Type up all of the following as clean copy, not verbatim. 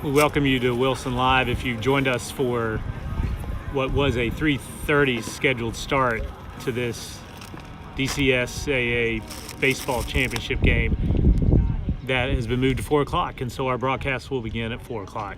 We welcome you to Wilson Live. If you joined us for what was a 3:30 scheduled start to this DCSAA Baseball Championship game, that has been moved to 4 o'clock, and so our broadcast will begin at 4 o'clock.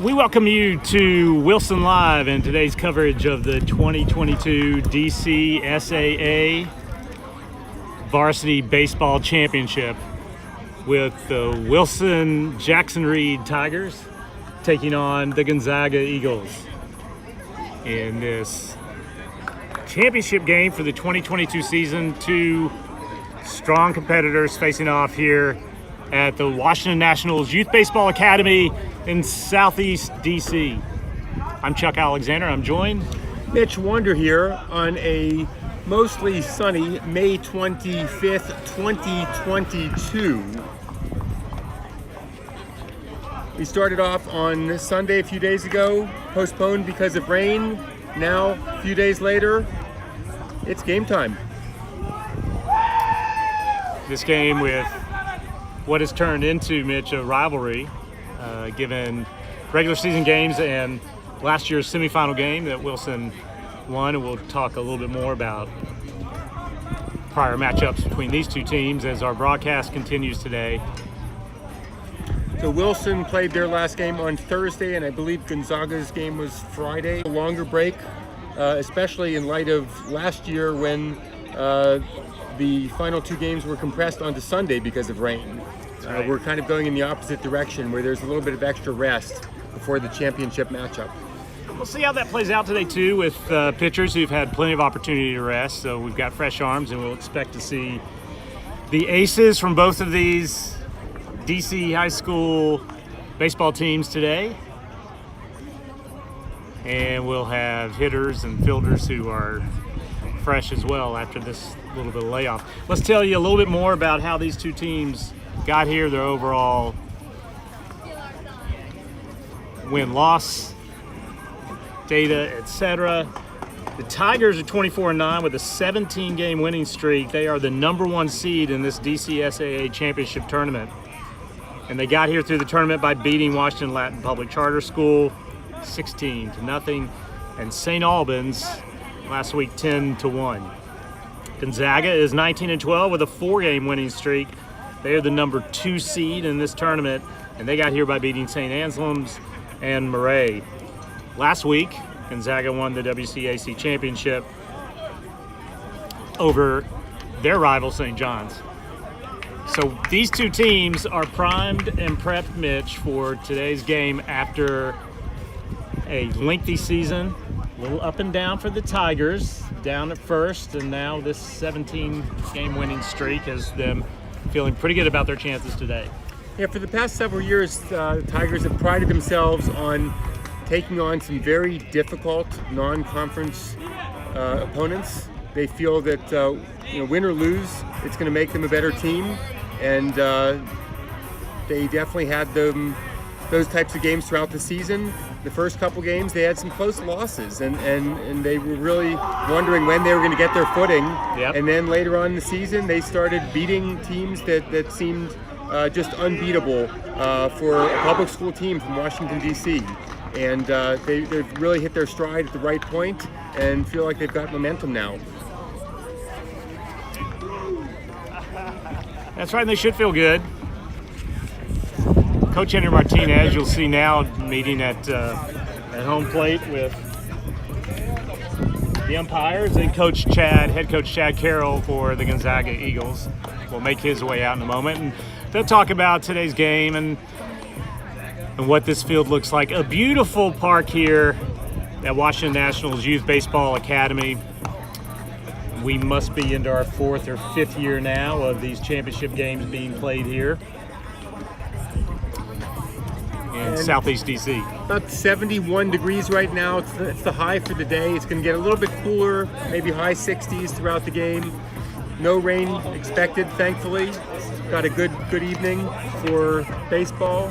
We welcome you to Wilson Live and today's coverage of the 2022 DCSAA Varsity Baseball Championship with the Wilson Jackson Reed Tigers taking on the Gonzaga Eagles in this championship game for the 2022 season. Two strong competitors facing off here at the Washington Nationals Youth Baseball Academy in Southeast DC. I'm Chuck Alexander. I'm joined Mitch Wander here on a mostly sunny May 25th, 2022. We started off on Sunday a few days ago, postponed because of rain. Now, a few days later, it's game time. This game with what has turned into, Mitch, a rivalry, given regular season games and last year's semifinal game that Wilson won. And we'll talk a little bit more about prior matchups between these two teams as our broadcast continues today. So Wilson played their last game on Thursday, and I believe Gonzaga's game was Friday. A longer break, especially in light of last year when the final two games were compressed onto Sunday because of rain. Right. We're kind of going in the opposite direction where there's a little bit of extra rest before the championship matchup. We'll see how that plays out today too with pitchers who've had plenty of opportunity to rest. So we've got fresh arms and we'll expect to see the aces from both of these DC high school baseball teams today. And we'll have hitters and fielders who are fresh as well after this little bit of layoff. Let's tell you a little bit more about how these two teams got here, their overall win-loss data, etc. The Tigers are 24-9 with a 17-game winning streak. They are the number one seed in this DCSAA championship tournament. And they got here through the tournament by beating Washington Latin Public Charter School 16-0 and St. Albans last week 10-1. Gonzaga is 19-12 with a 4-game winning streak. They are the number 2 seed in this tournament, and they got here by beating St. Anselm's and Murray. Last week, Gonzaga won the WCAC championship over their rival, St. John's. So these two teams are primed and prepped, Mitch, for today's game after a lengthy season. A little up and down for the Tigers, down at first, and now this 17-game winning streak has them feeling pretty good about their chances today. Yeah, for the past several years, the Tigers have prided themselves on taking on some very difficult non-conference opponents. They feel that win or lose, it's going to make them a better team, and they definitely had those types of games throughout the season. The first couple games, they had some close losses, and they were really wondering when they were going to get their footing. Yep. And then later on in the season, they started beating teams that seemed just unbeatable for a public school team from Washington, D.C. And they've really hit their stride at the right point and feel like they've got momentum now. That's right, and they should feel good. Coach Henry Martinez, you'll see now, meeting at home plate with the umpires, and head coach Chad Carroll for the Gonzaga Eagles will make his way out in a moment. And they'll talk about today's game and what this field looks like. A beautiful park here at Washington Nationals Youth Baseball Academy. We must be into our 4th or 5th year now of these championship games being played here in Southeast DC. About 71 degrees right now. It's the high for the day. It's going to get a little bit cooler, maybe high 60s throughout the game. No rain expected, thankfully. Got a good evening for baseball.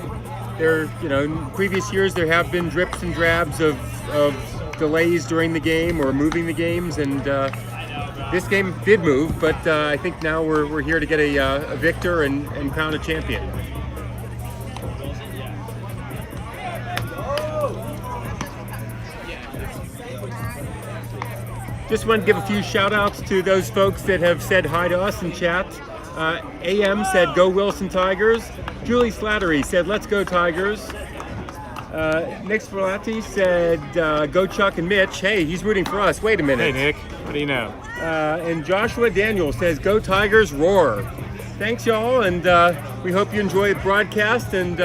In previous years there have been drips and drabs of delays during the game or moving the games, and this game did move, but I think now we're here to get a victor and crown a champion. Just want to give a few shout outs to those folks that have said hi to us in chat. AM said, "Go Wilson Tigers." Julie Slattery said, "Let's go Tigers." Nick Sperlati said, go Chuck and Mitch. Hey, he's rooting for us. Wait a minute. Hey, Nick. What do you know? And Joshua Daniel says, go Tigers, roar. Thanks, y'all, and we hope you enjoy the broadcast, and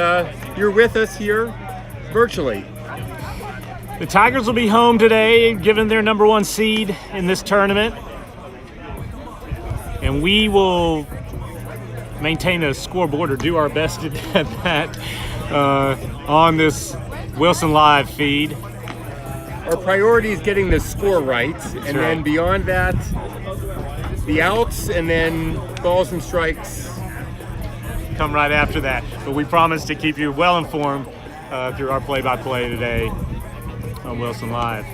you're with us here virtually. The Tigers will be home today, given their #1 seed in this tournament. And we will maintain a scoreboard or do our best at that on this Wilson Live feed. Our priority is getting the score right, and then beyond that, the outs and then balls and strikes come right after that. But we promise to keep you well informed through our play-by-play today on Wilson Live.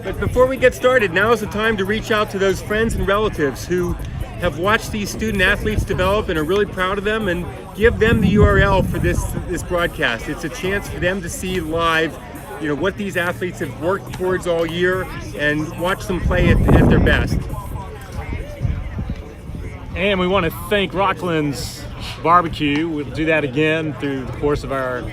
But before we get started, now is the time to reach out to those friends and relatives who have watched these student athletes develop and are really proud of them, and give them the URL for this broadcast. It's a chance for them to see live, what these athletes have worked towards all year, and watch them play at their best. And we want to thank Rockland's Barbecue. We'll do that again through the course of our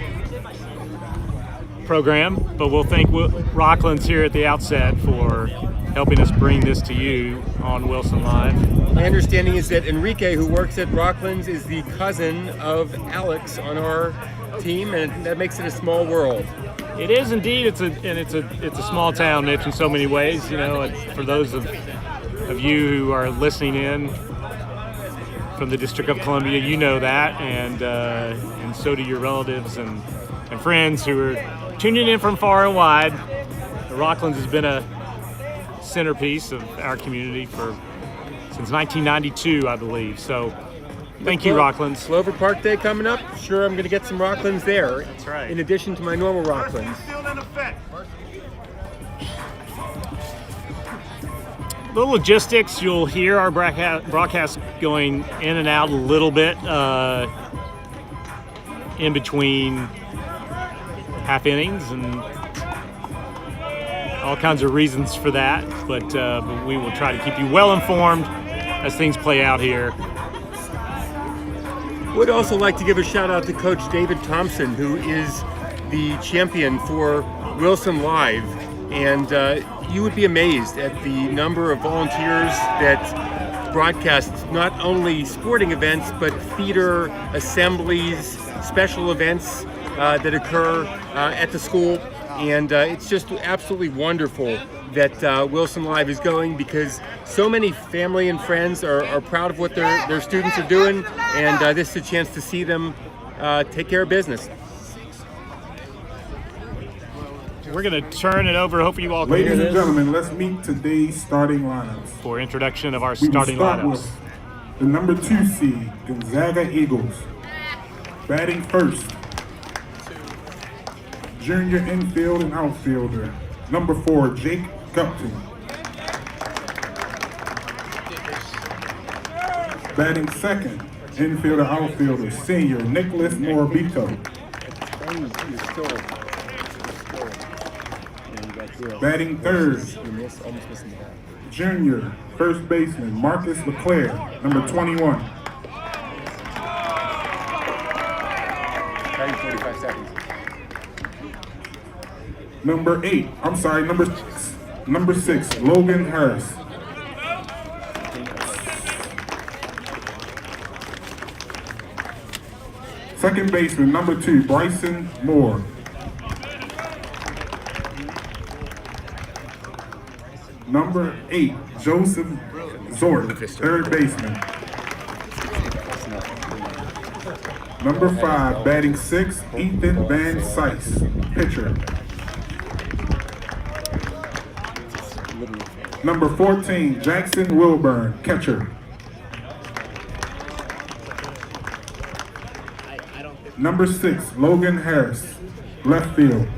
program, but we'll thank Rockland's here at the outset for helping us bring this to you on Wilson Live. My understanding is that Enrique, who works at Rockland's, is the cousin of Alex on our team, and that makes it a small world. It is indeed. It's a small town, Mitch, in so many ways. For those of you who are listening in from the District of Columbia, you know that, and so do your relatives and friends who are tuning in from far and wide. Rockland's has been a centerpiece of our community since 1992, I believe. So thank you, Rockland's. Clover Park Day coming up. Sure, I'm going to get some Rockland's there. That's right. In addition to my normal Rockland's. The logistics, you'll hear our broadcast going in and out a little bit in between half innings, and all kinds of reasons for that, but we will try to keep you well informed as things play out here. Would also like to give a shout out to Coach David Thompson, who is the champion for Wilson Live, and you would be amazed at the number of volunteers that broadcast not only sporting events, but theater, assemblies, special events that occur at the school. And it's just absolutely wonderful that Wilson Live is going, because so many family and friends are proud of what their students are doing, and this is a chance to see them take care of business. We're going to turn it over. Hopefully you all can hear this. Ladies and gentlemen, let's meet today's starting lineups. For introduction of our We will starting start lineups. with the #2 seed, Gonzaga Eagles. Batting first, junior infield and outfielder, #4, Jake Gupton. Batting second, infielder, outfielder, senior Nicholas Morabito. Batting third, junior first baseman Marcus LeClaire, #21. 45 seconds. Number six, Logan Harris. Second baseman, #2, Bryson Moore. Number 8, Joseph Zork, third baseman. Number 5, batting 6, Ethan Van Sice, pitcher. Number 14, Jackson Wilburn, catcher. Number 6, Logan Harris, left field.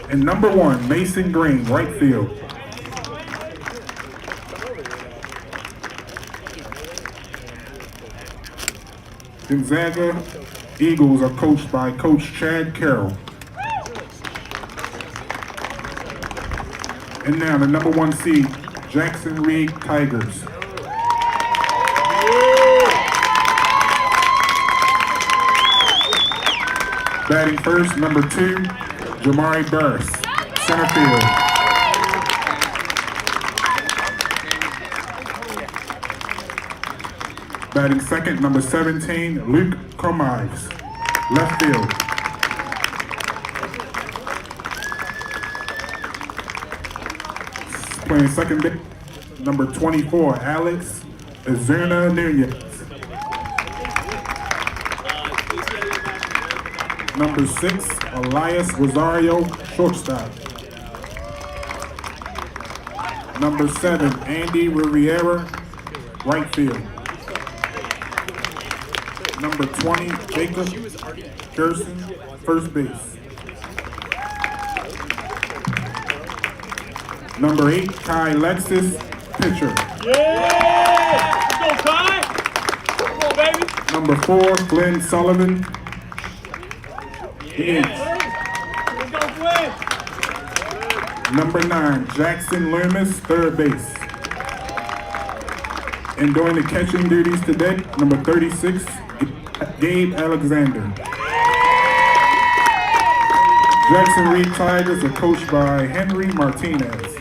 And number 1, Mason Green, right field. Gonzaga Eagles are coached by Coach Chad Carroll. And now the number 1 seed, Jackson Reed Tigers. Batting first, number 2, Jamari Burris, center field. Batting second, number 17, Luke Comives, left field. Playing second base, number 24, Alex Azuna Nunez. Number 6, Elias Rosario, shortstop. Number 7, Andy Riviera, right field. Number 20, Jacob Gerson, first base. Number 8, Kai Lexus, pitcher. Yeah! Let's go, Kai! Come on, baby! Number 4, Glenn Sullivan, DH. Let's go, Glenn! Number 9, Jackson Loomis, third base. And doing the catching duties today, number 36, Gabe Alexander. Jackson Reed Tigers are coached by Henry Martinez.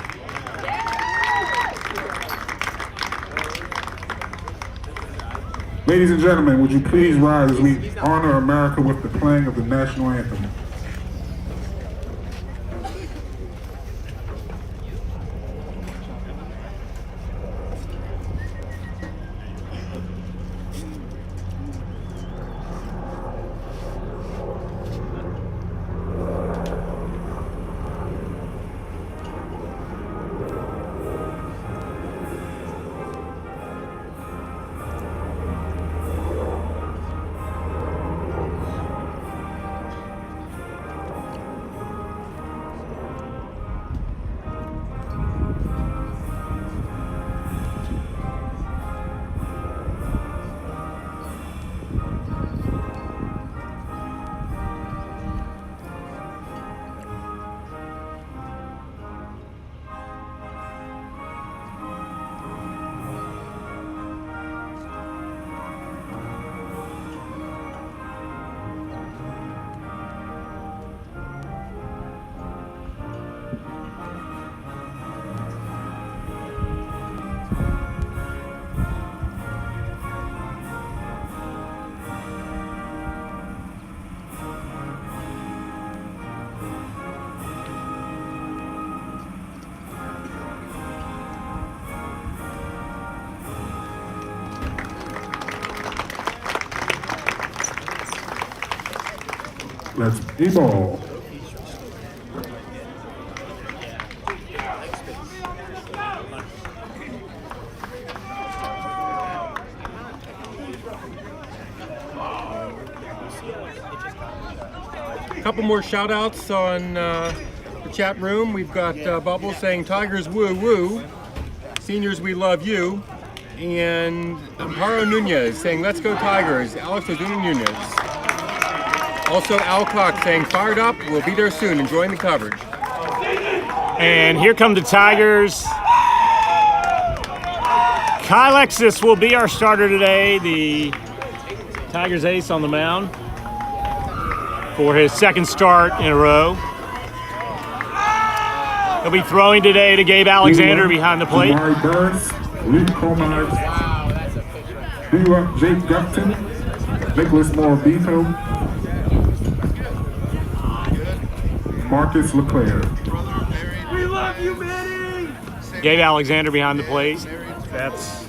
Ladies and gentlemen, would you please rise as we honor America with the playing of the national anthem. Let's b-ball. A couple more shout outs on the chat room. We've got Bubbles saying Tigers woo woo, seniors we love you, and Amparo Nunez saying let's go Tigers, Alex Ozuna Nunez. Also Alcock saying fired up, we'll be there soon, enjoying the coverage. And here come the Tigers. Kai Lexus will be our starter today, the Tigers ace on the mound for his second start in a row. He'll be throwing today to Gabe Alexander behind the plate. Jamari Burris, Luke Comives, Jake Gupton, Nicholas Morabito, Marcus LeClaire. We love you, Manny! Gabe Alexander behind the plate. That's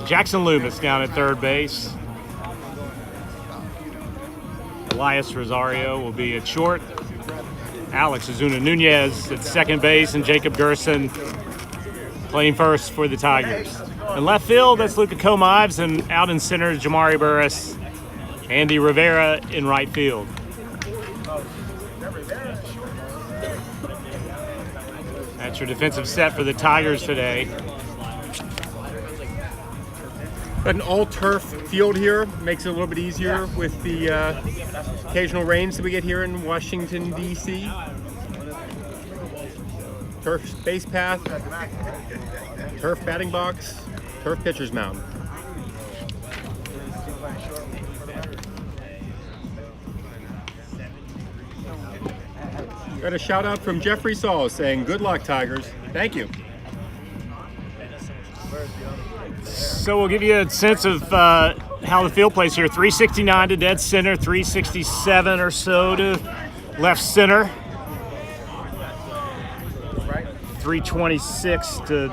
Jackson Loomis down at third base. Elias Rosario will be at short. Alex Ozuna Nunez at second base, and Jacob Gerson playing first for the Tigers. In left field, that's Luca Comives, and out in center, Jamari Burris, Andy Rivera in right field. That's your defensive set for the Tigers today. Got an all-turf field here, makes it a little bit easier with the occasional rains that we get here in Washington, D.C. Turf base path, turf batting box, turf pitcher's mound. Got a shout out from Jeffrey Saul saying, "Good luck, Tigers." Thank you. So we'll give you a sense of how the field plays here. 369 to dead center, 367 or so to left center. 326 to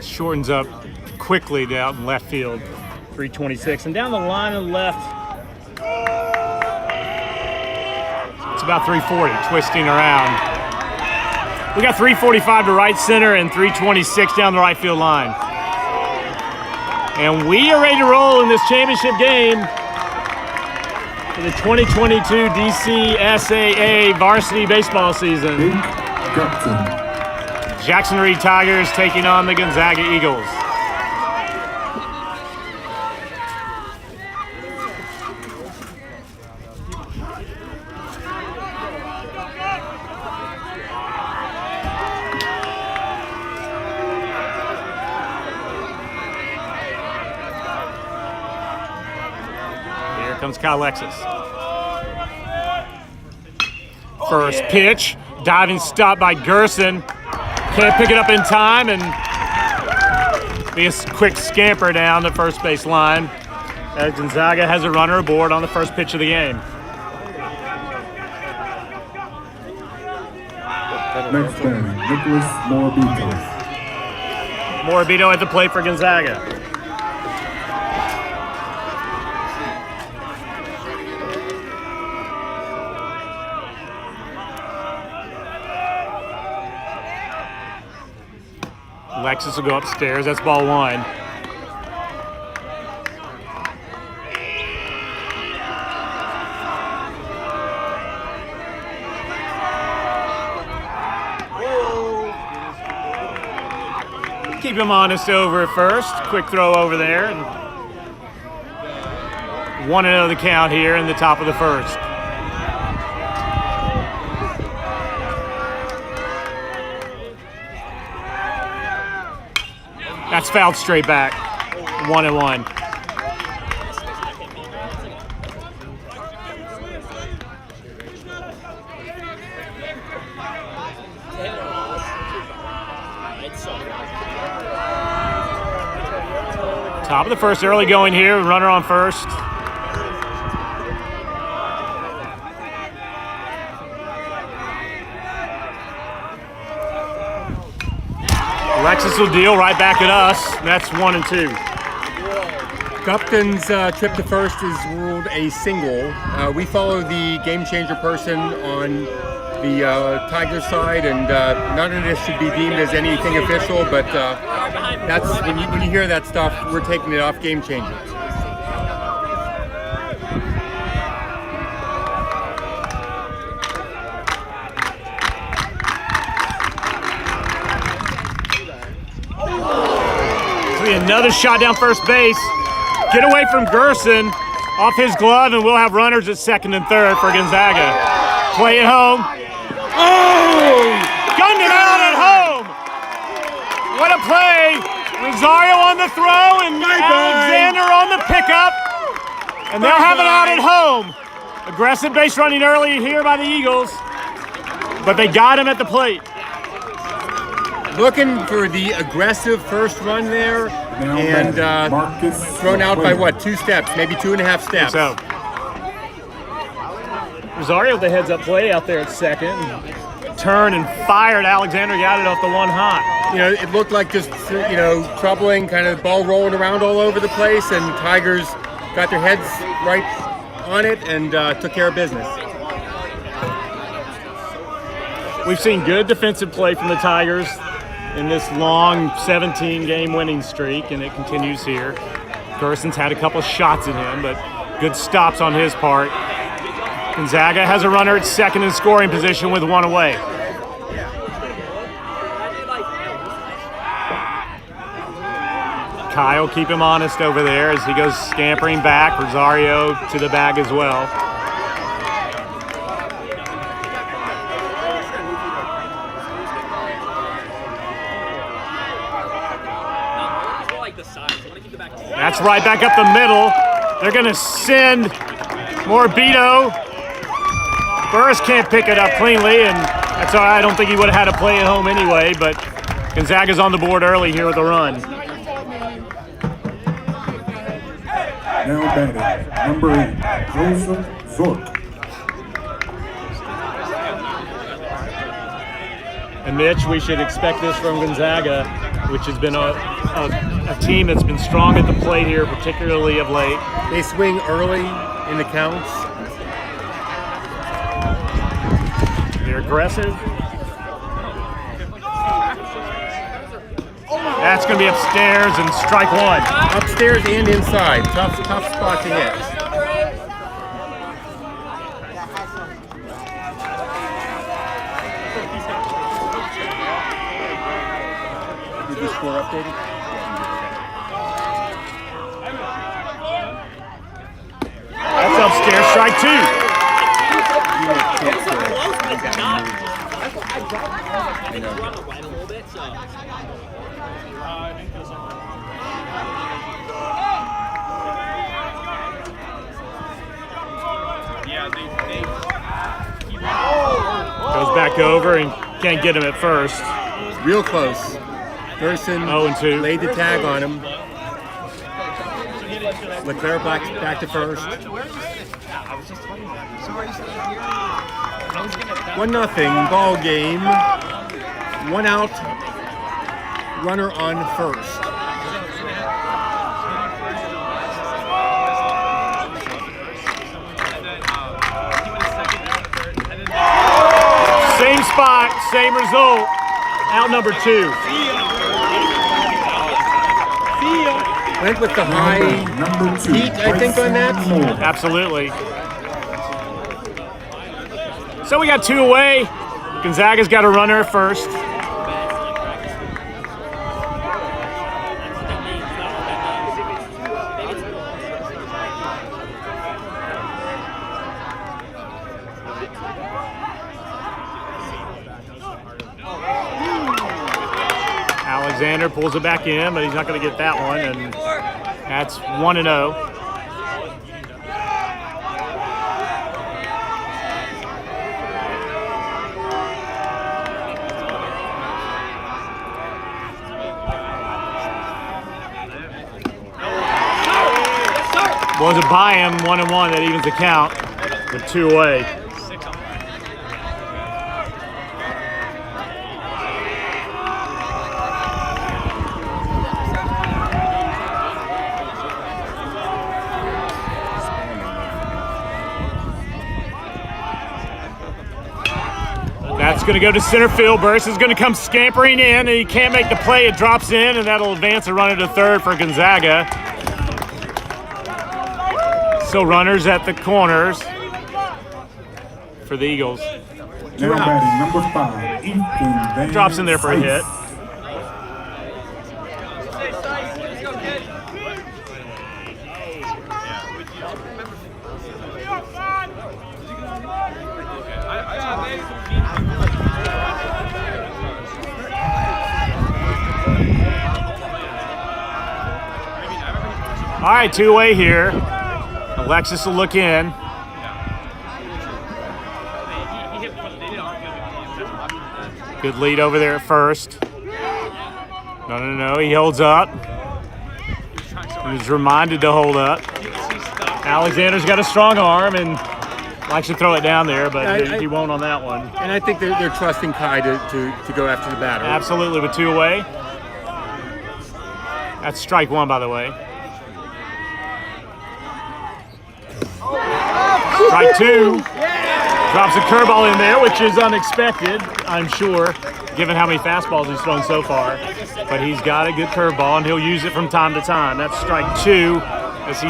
shortens up quickly out in left field. 326 and down the line on the left. It's about 340, twisting around. We got 345 to right center and 326 down the right field line. And we are ready to roll in this championship game for the 2022 DCSAA Varsity Baseball season. Jackson Reed Tigers taking on the Gonzaga Eagles. Comes Kyle Alexis. First pitch, diving stop by Gerson. Can't pick it up in time and be a quick scamper down the first base line as Gonzaga has a runner aboard on the first pitch of the game. Next batter, Nicholas Morabito. Morabito at the plate for Gonzaga. Alexis will go upstairs. That's ball one. Keep him honest over at first. Quick throw over there. And 1-0 the count here in the top of the first. That's fouled straight back. 1-1. Top of the first, early going here. Runner on first. Alexis will deal right back at us. That's 1-2. Gupton's trip to first is ruled a single. We follow the game changer person on the Tigers side, and none of this should be deemed as anything official, but that's when you hear that stuff, we're taking it off game changer. Another shot down first base. Get away from Gerson off his glove, and we'll have runners at second and third for Gonzaga. Play at home. Oh! Gunned it out at home. What a play. Rosario on the throw and Alexander on the pickup. And they'll have it out at home. Aggressive base running early here by the Eagles, but they got him at the plate. Looking for the aggressive first run there, and thrown out by what, 2 steps, maybe 2.5 steps. So Rosario with the heads-up play out there at second. Turned and fired. Alexander got it off the one hop. You know, it looked like just, troubling, kind of ball rolling around all over the place, and Tigers got their heads right on it and took care of business. We've seen good defensive play from the Tigers in this long 17-game winning streak, and it continues here. Gerson's had a couple shots at him, but good stops on his part. Gonzaga has a runner at second in scoring position with 1 away. Kyle, keep him honest over there as he goes scampering back. Rosario to the bag as well. That's right back up the middle. They're going to send Morabito Burris can't pick it up cleanly, and that's all right. I don't think he would have had to play at home anyway, but Gonzaga's on the board early here with a run. Now batting, number 8, Joseph Zork. And Mitch, we should expect this from Gonzaga, which has been a team that's been strong at the plate here, particularly of late. They swing early in the counts. They're aggressive. That's going to be upstairs and strike one. Upstairs and inside. Tough spot to hit. Did the score updated? That's upstairs, strike two. Goes back over and can't get him at first. Real close. Gerson 0-2. laid the tag on him. Leclerc back to first. 1-0 ball game. 1 out. Runner on first. Same spot, same result. Out number 2. Went with the high Number 2, heat, I think, on that. Absolutely. So we got 2 away. Gonzaga's got a runner at first. Alexander pulls it back in, but he's not going to get that one, and that's 1-0. Wasn't by him, 1-1. That evens the count with 2 away. That's going to go to center field. Burris is going to come scampering in, and he can't make the play. It drops in, and that'll advance a runner to third for Gonzaga. So runners at the corners for the Eagles. Now batting, number 5, Ethan Van Drops in there for a hit. All right, 2 away here. Alexis will look in. Good lead over there at first. No. He holds up. He was reminded to hold up. Alexander's got a strong arm and likes to throw it down there, but he won't on that one. And I think they're trusting Kai to go after the batter. Absolutely, with 2 away. That's strike 1, by the way. Strike 2. Drops a curveball in there, which is unexpected, I'm sure, given how many fastballs he's thrown so far. But he's got a good curveball, and he'll use it from time to time. That's strike 2 as he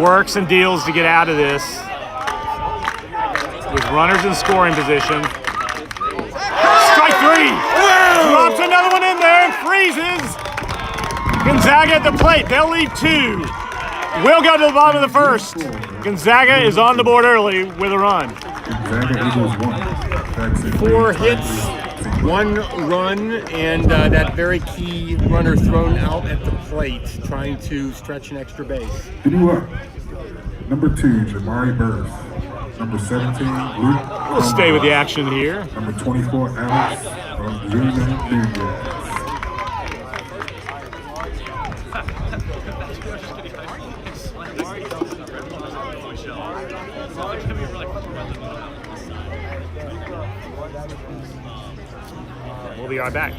works and deals to get out of this with runners in scoring position. Strike 3. Drops another one in there and freezes. Gonzaga at the plate. They'll leave 2. We'll go to the bottom of the first. Gonzaga is on the board early with a run. Gonzaga Eagles 1. 4 hits, 1 run, and that very key runner thrown out at the plate, trying to stretch an extra base. New up, number 2, Jamari Burris. Number 17, Luke. We'll stay with the action here. Number 24, Alex from Nunez. We'll be right back.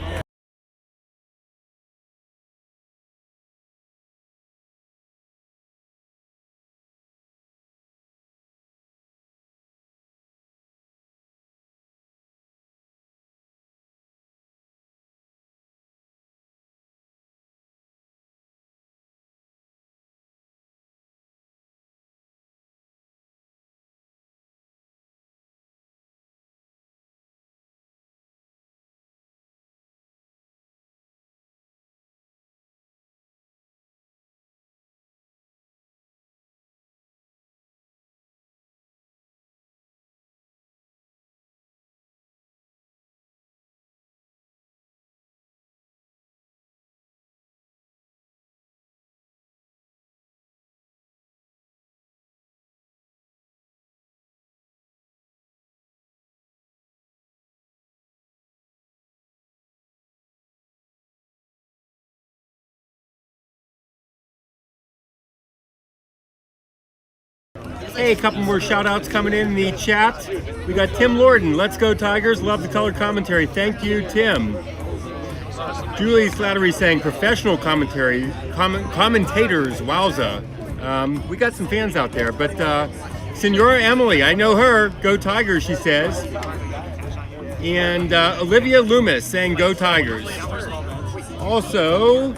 Hey, a couple more shout outs coming in the chat. We got Tim Lorden, Let's Go Tigers, love the color commentary. Thank you, Tim. Julie Slattery saying professional commentators, wowza. We got some fans out there, but Senora Emily, I know her, Go Tigers, she says. And Olivia Loomis saying Go Tigers. Also,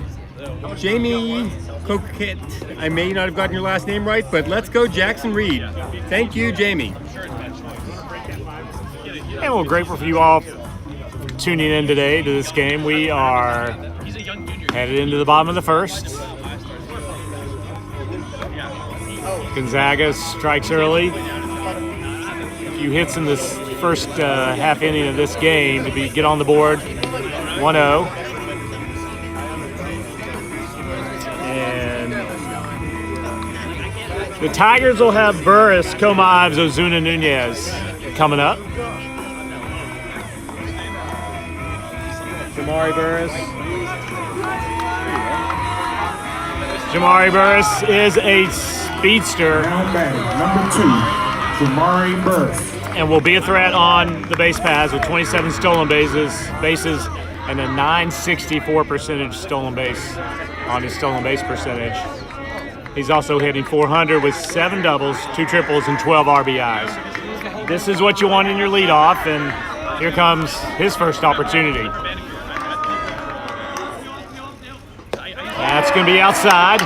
Jamie Coquette, I may not have gotten your last name right, but let's go Jackson Reed. Thank you, Jamie. And we're grateful for you all tuning in today to this game. We are headed into the bottom of the first. Gonzaga strikes early. A few hits in this first half inning of this game to get on the board. 1-0. The Tigers will have Burris, Comives, Ozuna, Nunez coming up. Jamari Burris. Jamari Burris is a speedster. Now batting, number 2, Jamari Burris. And will be a threat on the base paths with 27 stolen bases and a .964 stolen base on his stolen base percentage. He's also hitting .400 with 7 doubles, 2 triples, and 12 RBIs. This is what you want in your leadoff, and here comes his first opportunity. That's going to be outside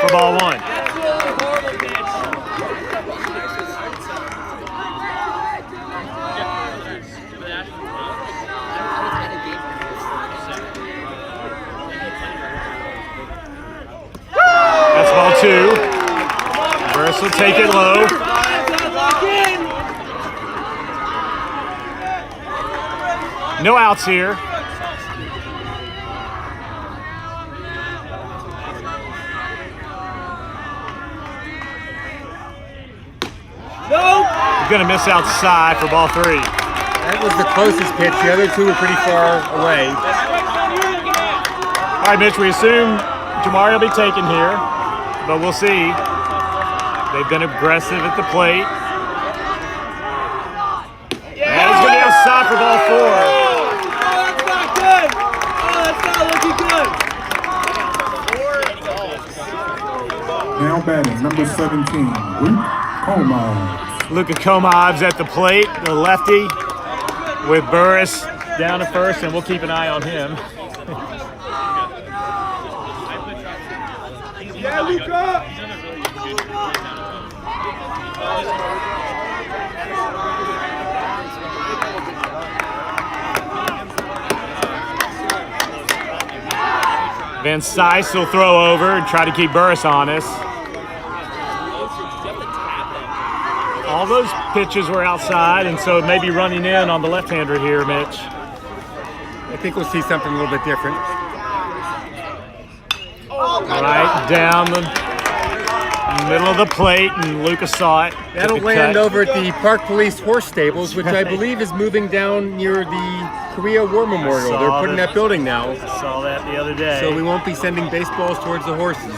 for ball 1. Ball 2. Burris will take it low. No outs here. He's going to miss outside for ball 3. That was the closest pitch. The other two were pretty far away. All right, Mitch, we assume Jamari will be taken here. But we'll see. They've been aggressive at the plate. And he's going to be outside for ball 4. Oh, that's not good. Oh, that's not looking good. Now batting, number 17, Luke Comives. Luka Comives at the plate, the lefty, with Burris down to first, and we'll keep an eye on him. Yeah, Luka! Van Sice will throw over and try to keep Burris honest. All those pitches were outside, and so it may be running in on the left-hander here, Mitch. I think we'll see something a little bit different. Right down the middle of the plate, and Lucas saw it. That'll land over at the Park Police Horse Stables, which I believe is moving down near the Korea War Memorial. They're putting that building now. I saw that the other day. So we won't be sending baseballs towards the horses.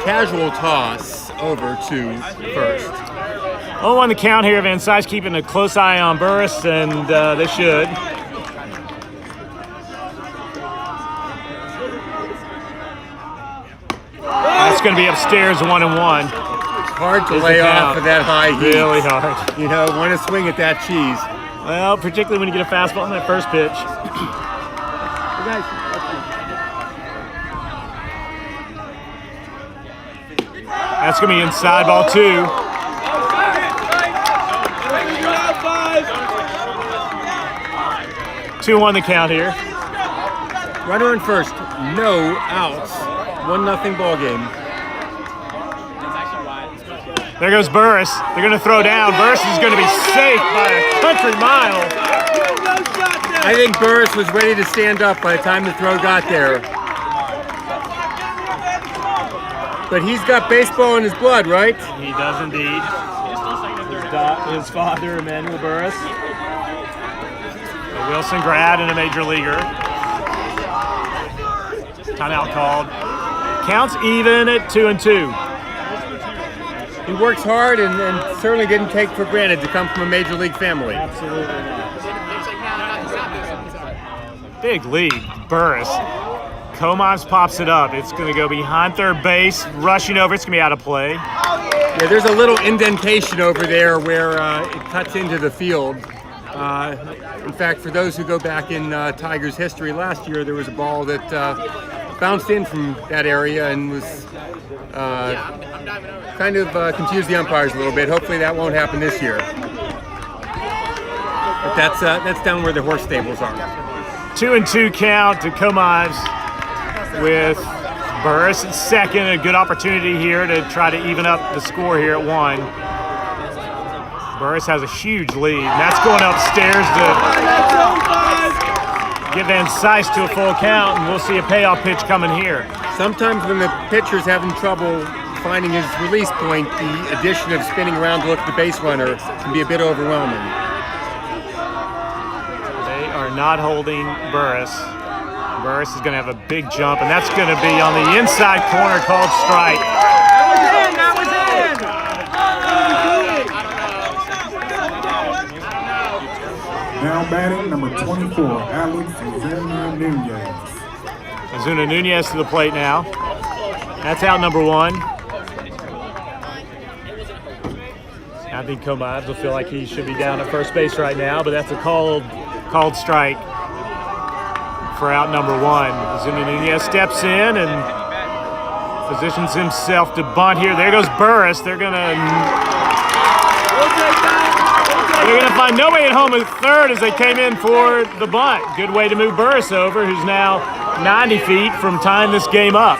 Casual toss over to first. 0-1 the count here. Van Sice keeping a close eye on Burris, and they should. That's going to be upstairs, 1-1. Hard to lay off of that high heat. Really hard. You know, want to swing at that cheese. Well, particularly when you get a fastball on that first pitch. That's going to be inside, ball 2. Two-1 the count here. Runner in first, no outs. 1-0 ball game. There goes Burris. They're going to throw down. Burris is going to be safe by a country mile. I think Burris was ready to stand up by the time the throw got there. But he's got baseball in his blood, right? He does indeed. His father, Emmanuel Burris, a Wilson grad and a major leaguer. Timeout called. Counts even at 2-2. He works hard and certainly didn't take for granted to come from a major league family. Absolutely not. Big lead, Burris. Comas pops it up. It's going to go behind third base, rushing over. It's going to be out of play. Yeah, there's a little indentation over there where it cuts into the field. In fact, for those who go back in Tigers history, last year there was a ball that bounced in from that area and was kind of confused the umpires a little bit. Hopefully that won't happen this year. But that's down where the horse stables are. 2-2 count to Comas with Burris at second. A good opportunity here to try to even up the score here at 1. Burris has a huge lead, and that's going upstairs to get Van Sice to a full count, and we'll see a payoff pitch coming here. Sometimes when the pitcher's having trouble finding his release point, the addition of spinning around to look at the base runner can be a bit overwhelming. They are not holding Burris. Burris is going to have a big jump, and that's going to be on the inside corner, called strike. That was in! Now batting, number 24, Alex Azuna Nunez. Azuna Nunez to the plate now. That's out number 1. I think Comas will feel like he should be down at first base right now, but that's a called strike for out number 1. Azuna Nunez steps in and positions himself to bunt here. There goes Burris. They're gonna find no way at home at third as they came in for the bunt. Good way to move Burris over, who's now 90 feet from tying this game up.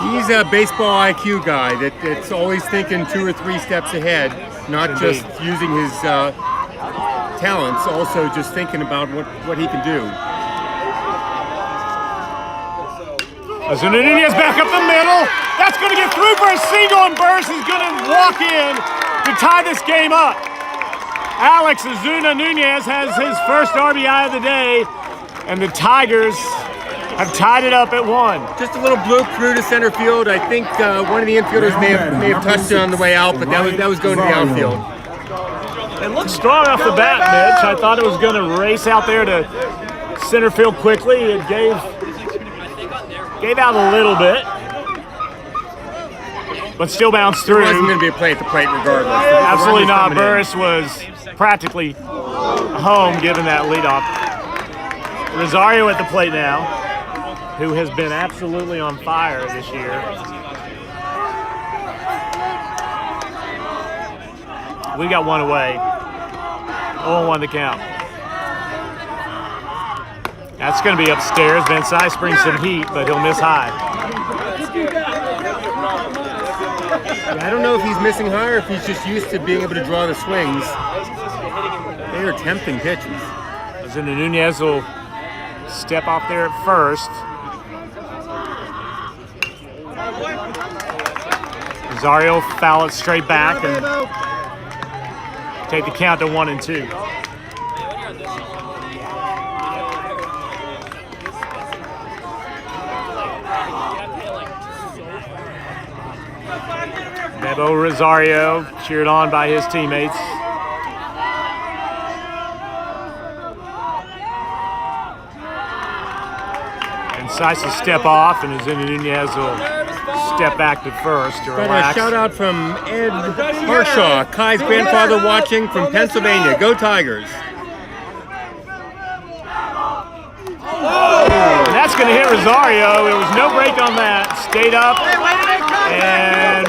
He's a baseball IQ guy that's always thinking 2 or 3 steps ahead, not Indeed. just using his talents, also just thinking about what he can do. Azuna Nunez back up the middle. That's going to get through for a single, and Burris is going to walk in to tie this game up. Alex Azuna Nunez has his first RBI of the day, and the Tigers have tied it up at 1. Just a little bloop through to center field. I think one of the infielders may have touched it on the way out, but that was going to the outfield. It looked strong off the bat, Mitch. I thought it was going to race out there to center field quickly. It gave out a little bit, but still bounced through. It wasn't going to be a play at the plate regardless. Absolutely not. Burris was practically home given that leadoff. Rosario at the plate now, who has been absolutely on fire this year. We got one away. 0-1 to count. That's going to be upstairs. Van Sice brings some heat, but he'll miss high. I don't know if he's missing high or if he's just used to being able to draw the swings. They are tempting pitches. Azuna Nunez will step off there at first. Rosario foul it straight back and take the count to 1-2. Bebo Rosario cheered on by his teammates. And Saiz will step off, and Azuna Nunez will step back to first to Got relax. a shout out from Ed Harshaw, Kai's grandfather, watching from Pennsylvania. Go Tigers! And that's going to hit Rosario. There was no break on that. Stayed up, and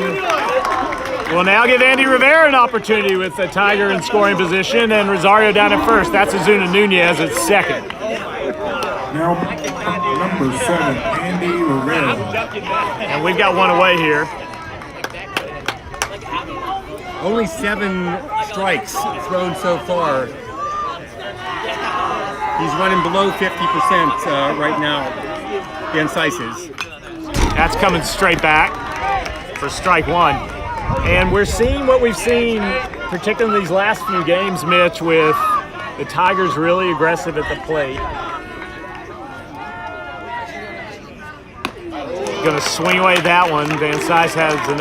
we'll now give Andy Rivera an opportunity with the Tiger in scoring position and Rosario down at first. That's Azuna Nunez at second. Now, number 7, Andy Rivera. And we've got one away here. Only 7 strikes thrown so far. He's running below 50% right now against Saiz. That's coming straight back for strike one. And we're seeing what we've seen, particularly in these last few games, Mitch, with the Tigers really aggressive at the plate. Going to swing away that one. Van Saiz has an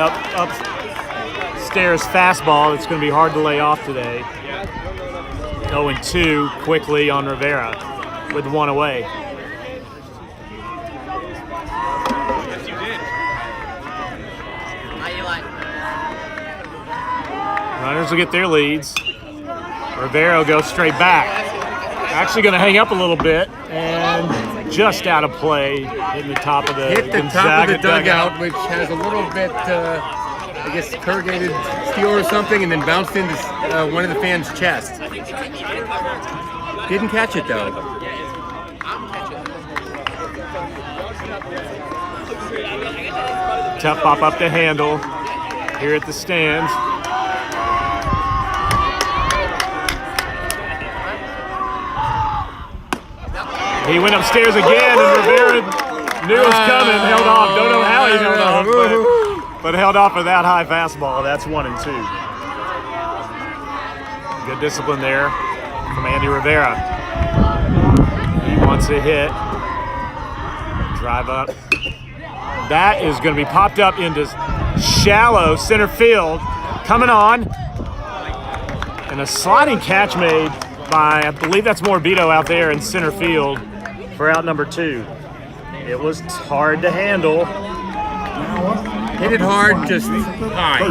upstairs fastball that's going to be hard to lay off today. 0-2 quickly on Rivera with one away. Runners will get their leads. Rivera will go straight back. Actually going to hang up a little bit and just out of play, hitting the top of the Hit the Gonzaga top of the dugout, which has a little bit, I guess, corrugated steel or something, and then bounced into one of the fans' chest. Didn't catch it though. Tough pop up to handle here at the stands. He went upstairs again, and Rivera knew it was coming, held off. Don't know how he held off, but held off with that high fastball. That's 1-2. Good discipline there from Andy Rivera. He wants a hit. Drive up. That is going to be popped up into shallow center field. Coming on. And a sliding catch made by, I believe that's Morbido out there in center field for out number 2. It was hard to handle. Hit it hard, just high.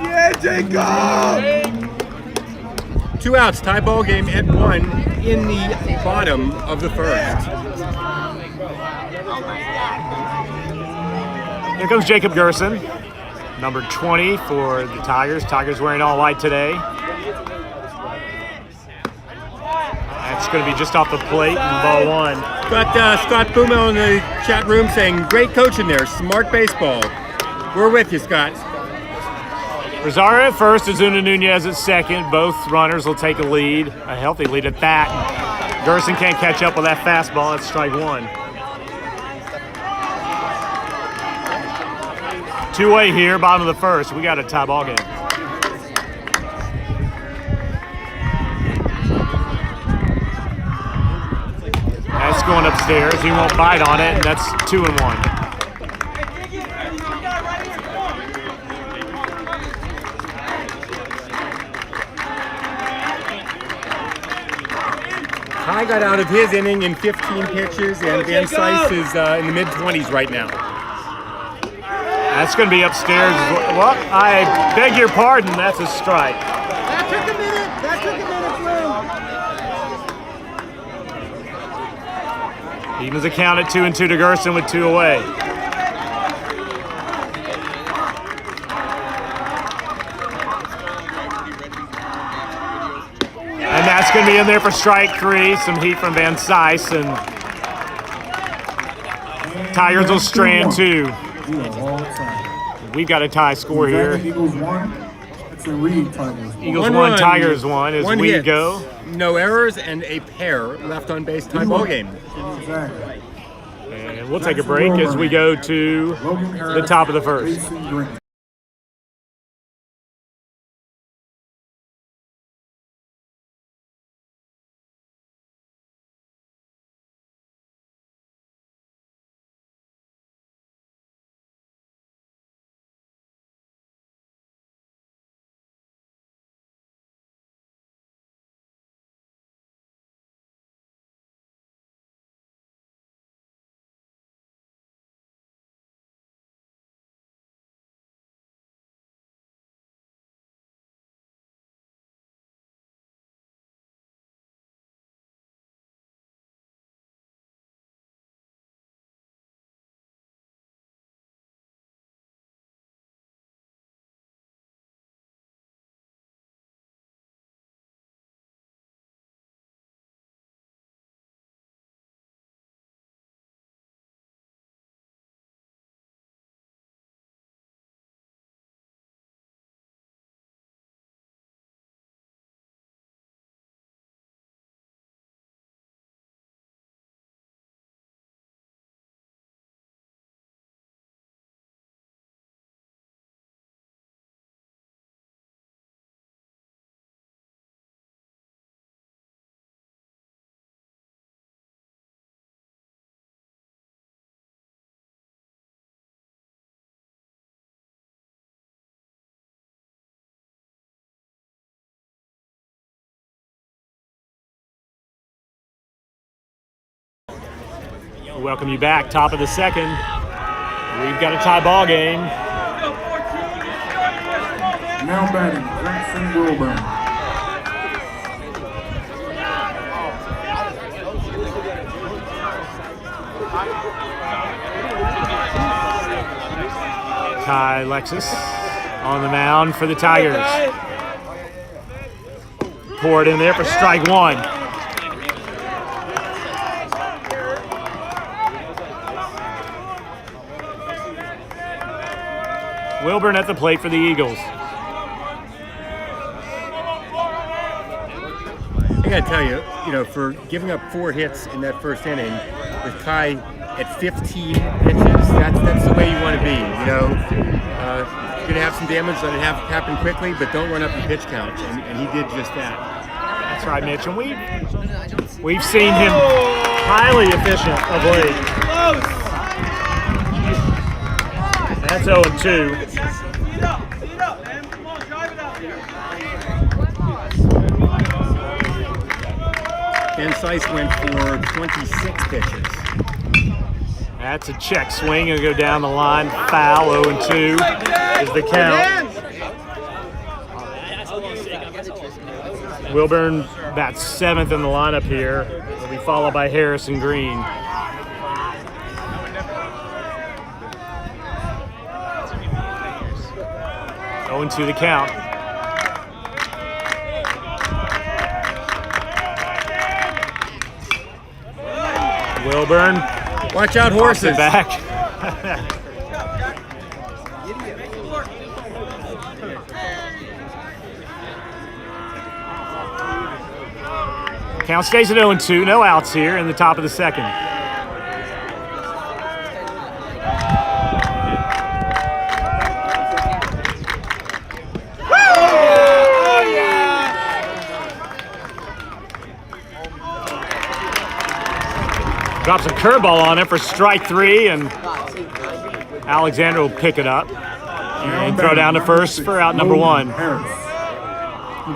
Yeah, Jacob! 2 outs, tie ball game at 1 in the bottom of the first. Here comes Jacob Gerson, number 20 for the Tigers. Tigers wearing all white today. That's going to be just off the plate and ball 1. Got Scott Buma in the chat room saying, great coaching there, smart baseball. We're with you, Scott. Rosario at first, Azuna Nunez at second. Both runners will take a lead, a healthy lead at that. Gerson can't catch up with that fastball. That's strike 1. 2-way here, bottom of the first. We got a tie ball game. That's going upstairs. He won't bite on it, and that's 2-1. Kai got out of his inning in 15 pitches, and Van Saiz is in the mid-20s right now. That's going to be upstairs. Well, I beg your pardon. That's a strike. That took a minute. That took a minute, Evens a count at 2-2 to Gerson with 2 away. And that's going to be in there for strike 3. Some heat from Van Saiz, and Tigers will strand 2. We've got a tie score here. Eagles 1. It's a Reed Tigers 1. Eagles 1, Tigers 1 as we hit, go. No errors and a pair left on base tie ball game. Exactly. And we'll take a break as we go to the top of the first. welcome you back. Top of the second. We've got a tie ball game. Now batting, Jackson Wilburn. Kai Lexus on the mound for the Tigers. Pour it in there for strike one. Wilburn at the plate for the Eagles. I gotta tell you, for giving up 4 hits in that first inning, with Kai at 15 pitches, that's the way you want to be. You're gonna have some damage, let it happen quickly, but don't run up the pitch count, and he did just that. That's right, Mitch, and we've seen him highly efficient of late. That's 0-2. Ben Seiss went for 26 pitches. That's a check swing. It'll go down the line. Foul. 0-2 is the count. Wilburn bats 7th in the lineup here. Will be followed by Harrison Green. To the count. Wilburn. Watch out, horses. Back. Count stays at 0-2. No outs here in the top of the second. Drops a curveball on it for strike 3, and Alexander will pick it up and throw down to first for out number 1. You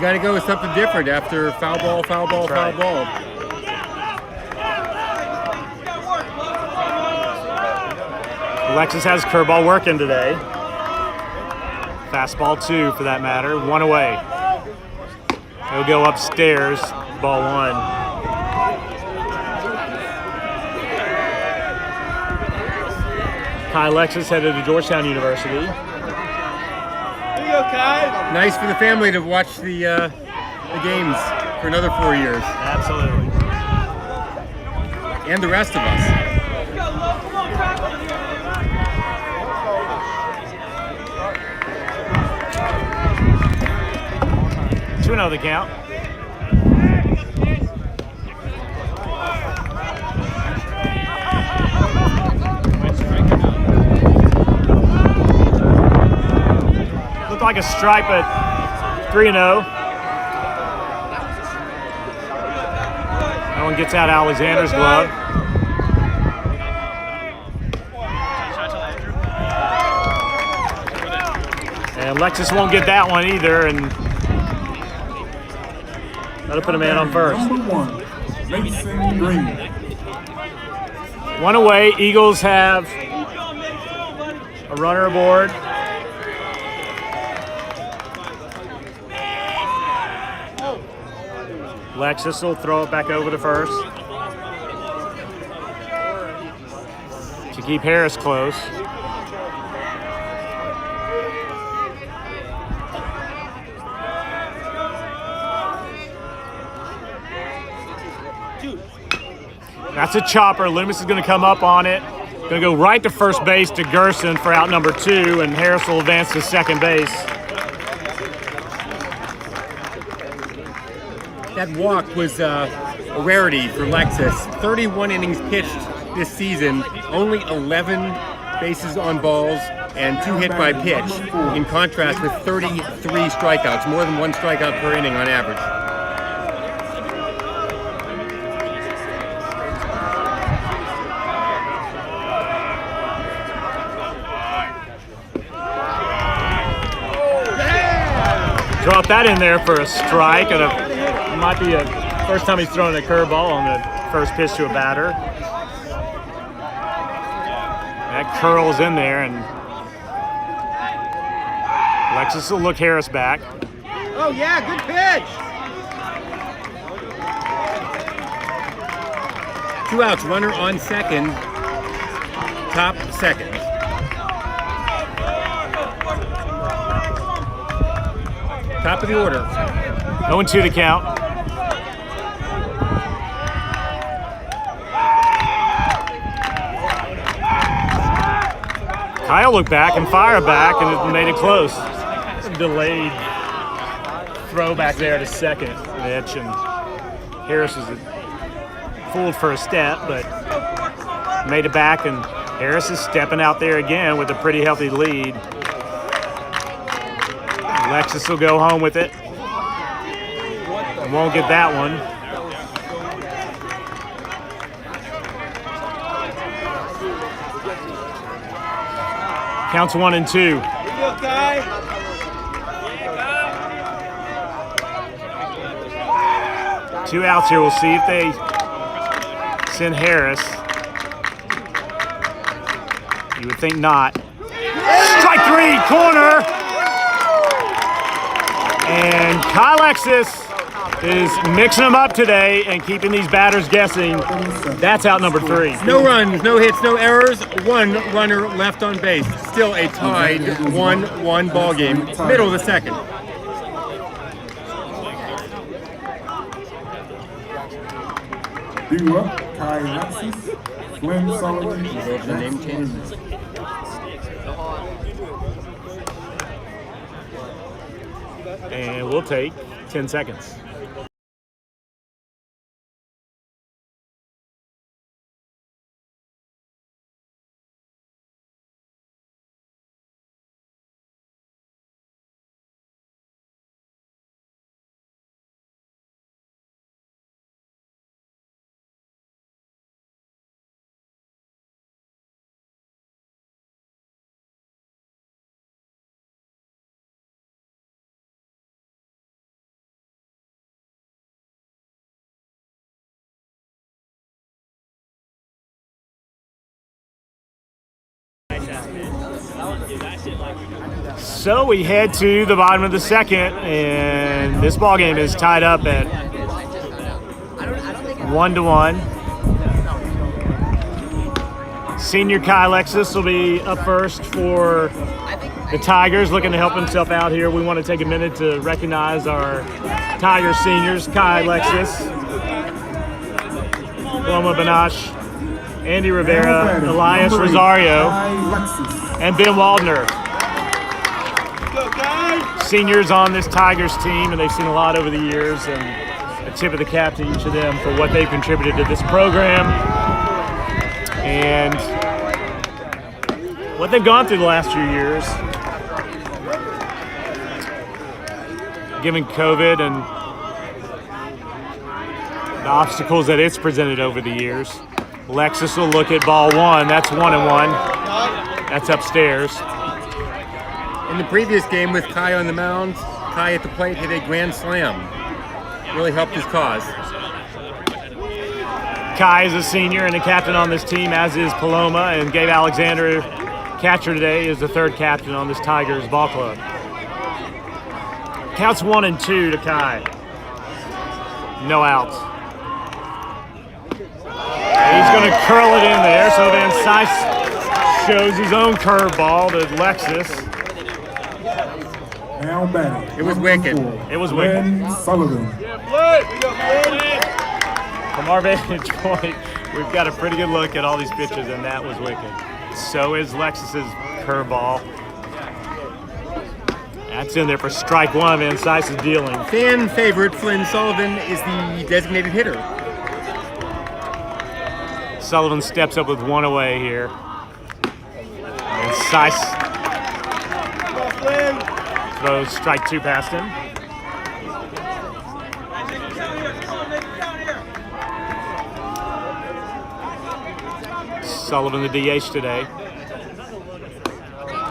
got to go with something different after foul ball, foul ball, foul ball. Alexis has curveball working today. Fastball 2 for that matter. 1 away. He'll go upstairs. Ball 1. Kai Lexus headed to Georgetown University. Here you go, Kai. Nice for the family to watch the games for another 4 years. Absolutely. And the rest of us. Two another count. Like a stripe at 3-0. That one gets out Alexander's glove. And Lexus won't get that one either, and that'll put a man on first. Number 1, Mason Green. 1 away. Eagles have a runner aboard. Lexus will throw it back over to first to keep Harris close. That's a chopper. Loomis is going to come up on it. Going to go right to first base to Gerson for out number 2, and Harris will advance to second base. That walk was a rarity for Lexus. 31 innings pitched this season, only 11 bases on balls and 2 hit by pitch, in contrast with 33 strikeouts, more than 1 strikeout per inning on average. Drop that in there for a strike, and it might be a first time he's thrown a curveball on the first pitch to a batter. That curls in there, and Alexis will look Harris back. Oh yeah, good pitch. 2 outs, runner on second. Top second. Top of the order. 0-2 the count. Kyle looked back and fired back, and it made it close. Some delayed throw back there to second pitch, and Harris was fooled for a step, but made it back, and Harris is stepping out there again with a pretty healthy lead. Alexis will go home with it. Won't get that one. Counts 1-2. 2 outs here. We'll see if they send Harris. You would think not. Strike 3, corner. And Kyle Alexis is mixing them up today and keeping these batters guessing. That's out number 3. No runs, no hits, no errors. 1 runner left on base. Still a tied 1-1 ball game. Middle of the second. Due up, Kai Alexis, Flynn Sullivan, There's the name change. And we'll take 10 seconds. So we head to the bottom of the second, and this ball game is tied up at 1-1. Senior Kai Alexis will be up first for the Tigers, looking to help himself out here. We want to take a minute to recognize our Tiger seniors: Kai Alexis, Paloma Banache, Andy Rivera, Elias Rosario, and Ben Waldner. Seniors on this Tigers team, and they've seen a lot over the years, and a tip of the cap to each of them for what they've contributed to this program and what they've gone through the last few years, given COVID and the obstacles that it's presented over the years. Alexis will look at ball 1. That's 1-1. That's upstairs. In the previous game with Kai on the mound, Kai at the plate hit a grand slam. Really helped his cause. Kai is a senior and a captain on this team, as is Paloma, and Gabe Alexander, catcher today, is the third captain on this Tigers ball club. Counts 1-2 to Kai. No outs. He's going to curl it in there, so Van Sice shows his own curveball to Alexis. now batting. It was wicked. It was wicked. Flynn Sullivan. From our vantage point, we've got a pretty good look at all these pitches, and that was wicked. So is Lexus's curveball. That's in there for strike one, and Sice is dealing. Fan favorite Flynn Sullivan is the designated hitter. Sullivan steps up with one away here. And Sice throws strike two past him. Sullivan the DH today.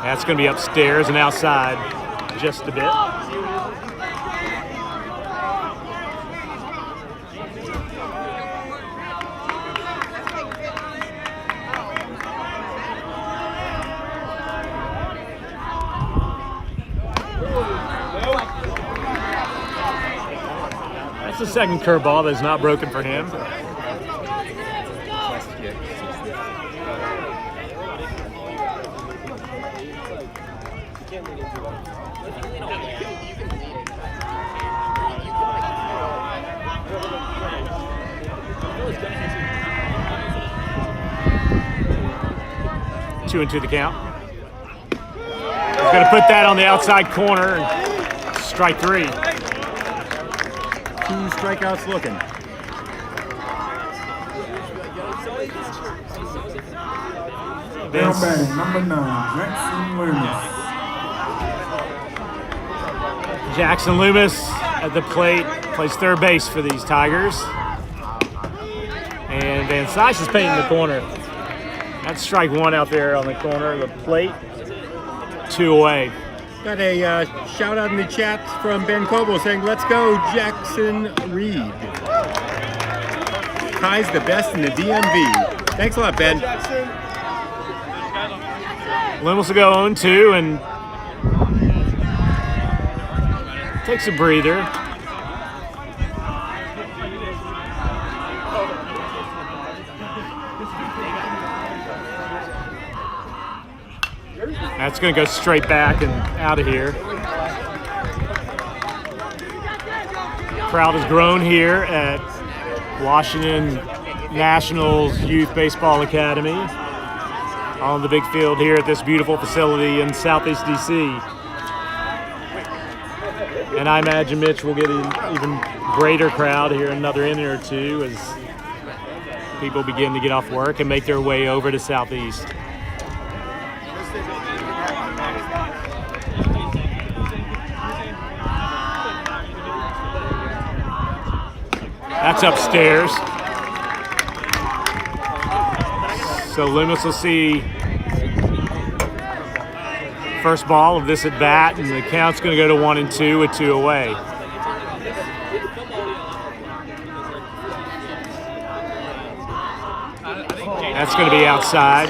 That's going to be upstairs and outside just a bit. It's the second curveball that's not broken for him. Two and two the count. He's going to put that on the outside corner and strike three. 2 strikeouts looking. Now batting number 9, Jackson Loomis. Jackson Loomis at the plate, plays third base for these Tigers. And Van Sice is painting the corner. That's strike one out there on the corner of the plate. 2 away. Got a shout out in the chat from Ben Coble saying, "Let's go, Jackson Reed. Kai's the best in the DMV." Thanks a lot, Ben. Loomis will go 0-2 and takes a breather. That's going to go straight back and out of here. Crowd has grown here at Washington Nationals Youth Baseball Academy on the big field here at this beautiful facility in Southeast DC. And I imagine Mitch will get an even greater crowd here in another inning or two as people begin to get off work and make their way over to Southeast. That's upstairs. So Loomis will see first ball of this at bat, and the count's going to go to 1-2 with 2 away. That's going to be outside.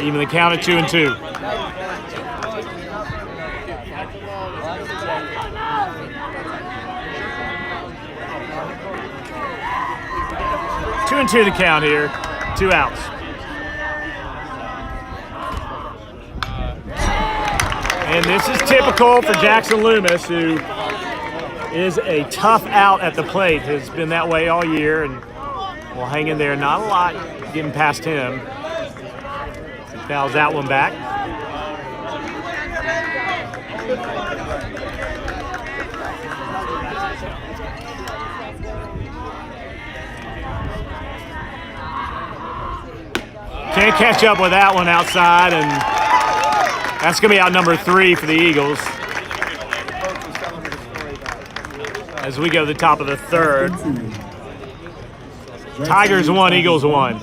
Even the count at 2-2. Two and two the count here, 2 outs. And this is typical for Jackson Loomis, who is a tough out at the plate. Has been that way all year and will hang in there. Not a lot getting past him. He fouls that one back. Can't catch up with that one outside, and that's going to be out number 3 for the Eagles. As we go to the top of the third. Tigers 1, Eagles 1.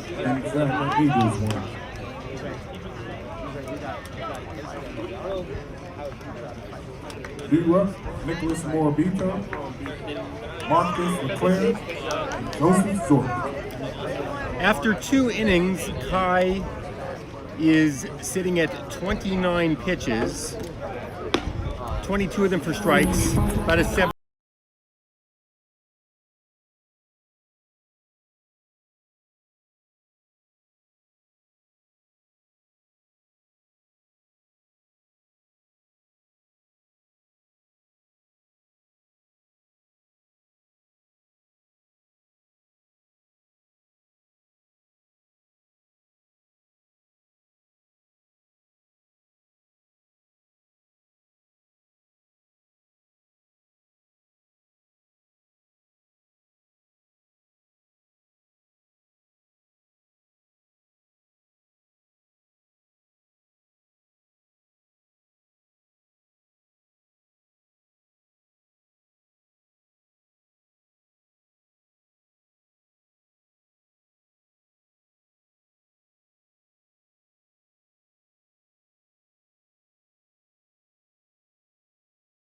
D-Ruff, Nicholas Morabito, Marcus McLaren, and Joseph Thorpe. After 2 innings, Kai is sitting at 29 pitches, 22 of them for strikes, about a 7.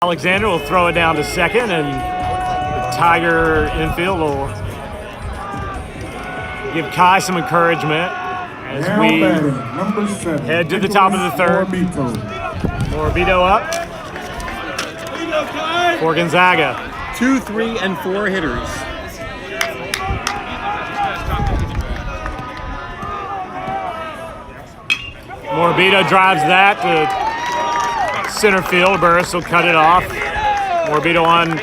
Alexander will throw it down to second, and the Tiger infield will give Kai some encouragement as now we number 7, head to the top of the third. Morabito. Morabito up. Here you go, Kai. for Gonzaga. 2, 3, and 4 hitters. Morbido drives that to center field. Burris will cut it off. Morbido on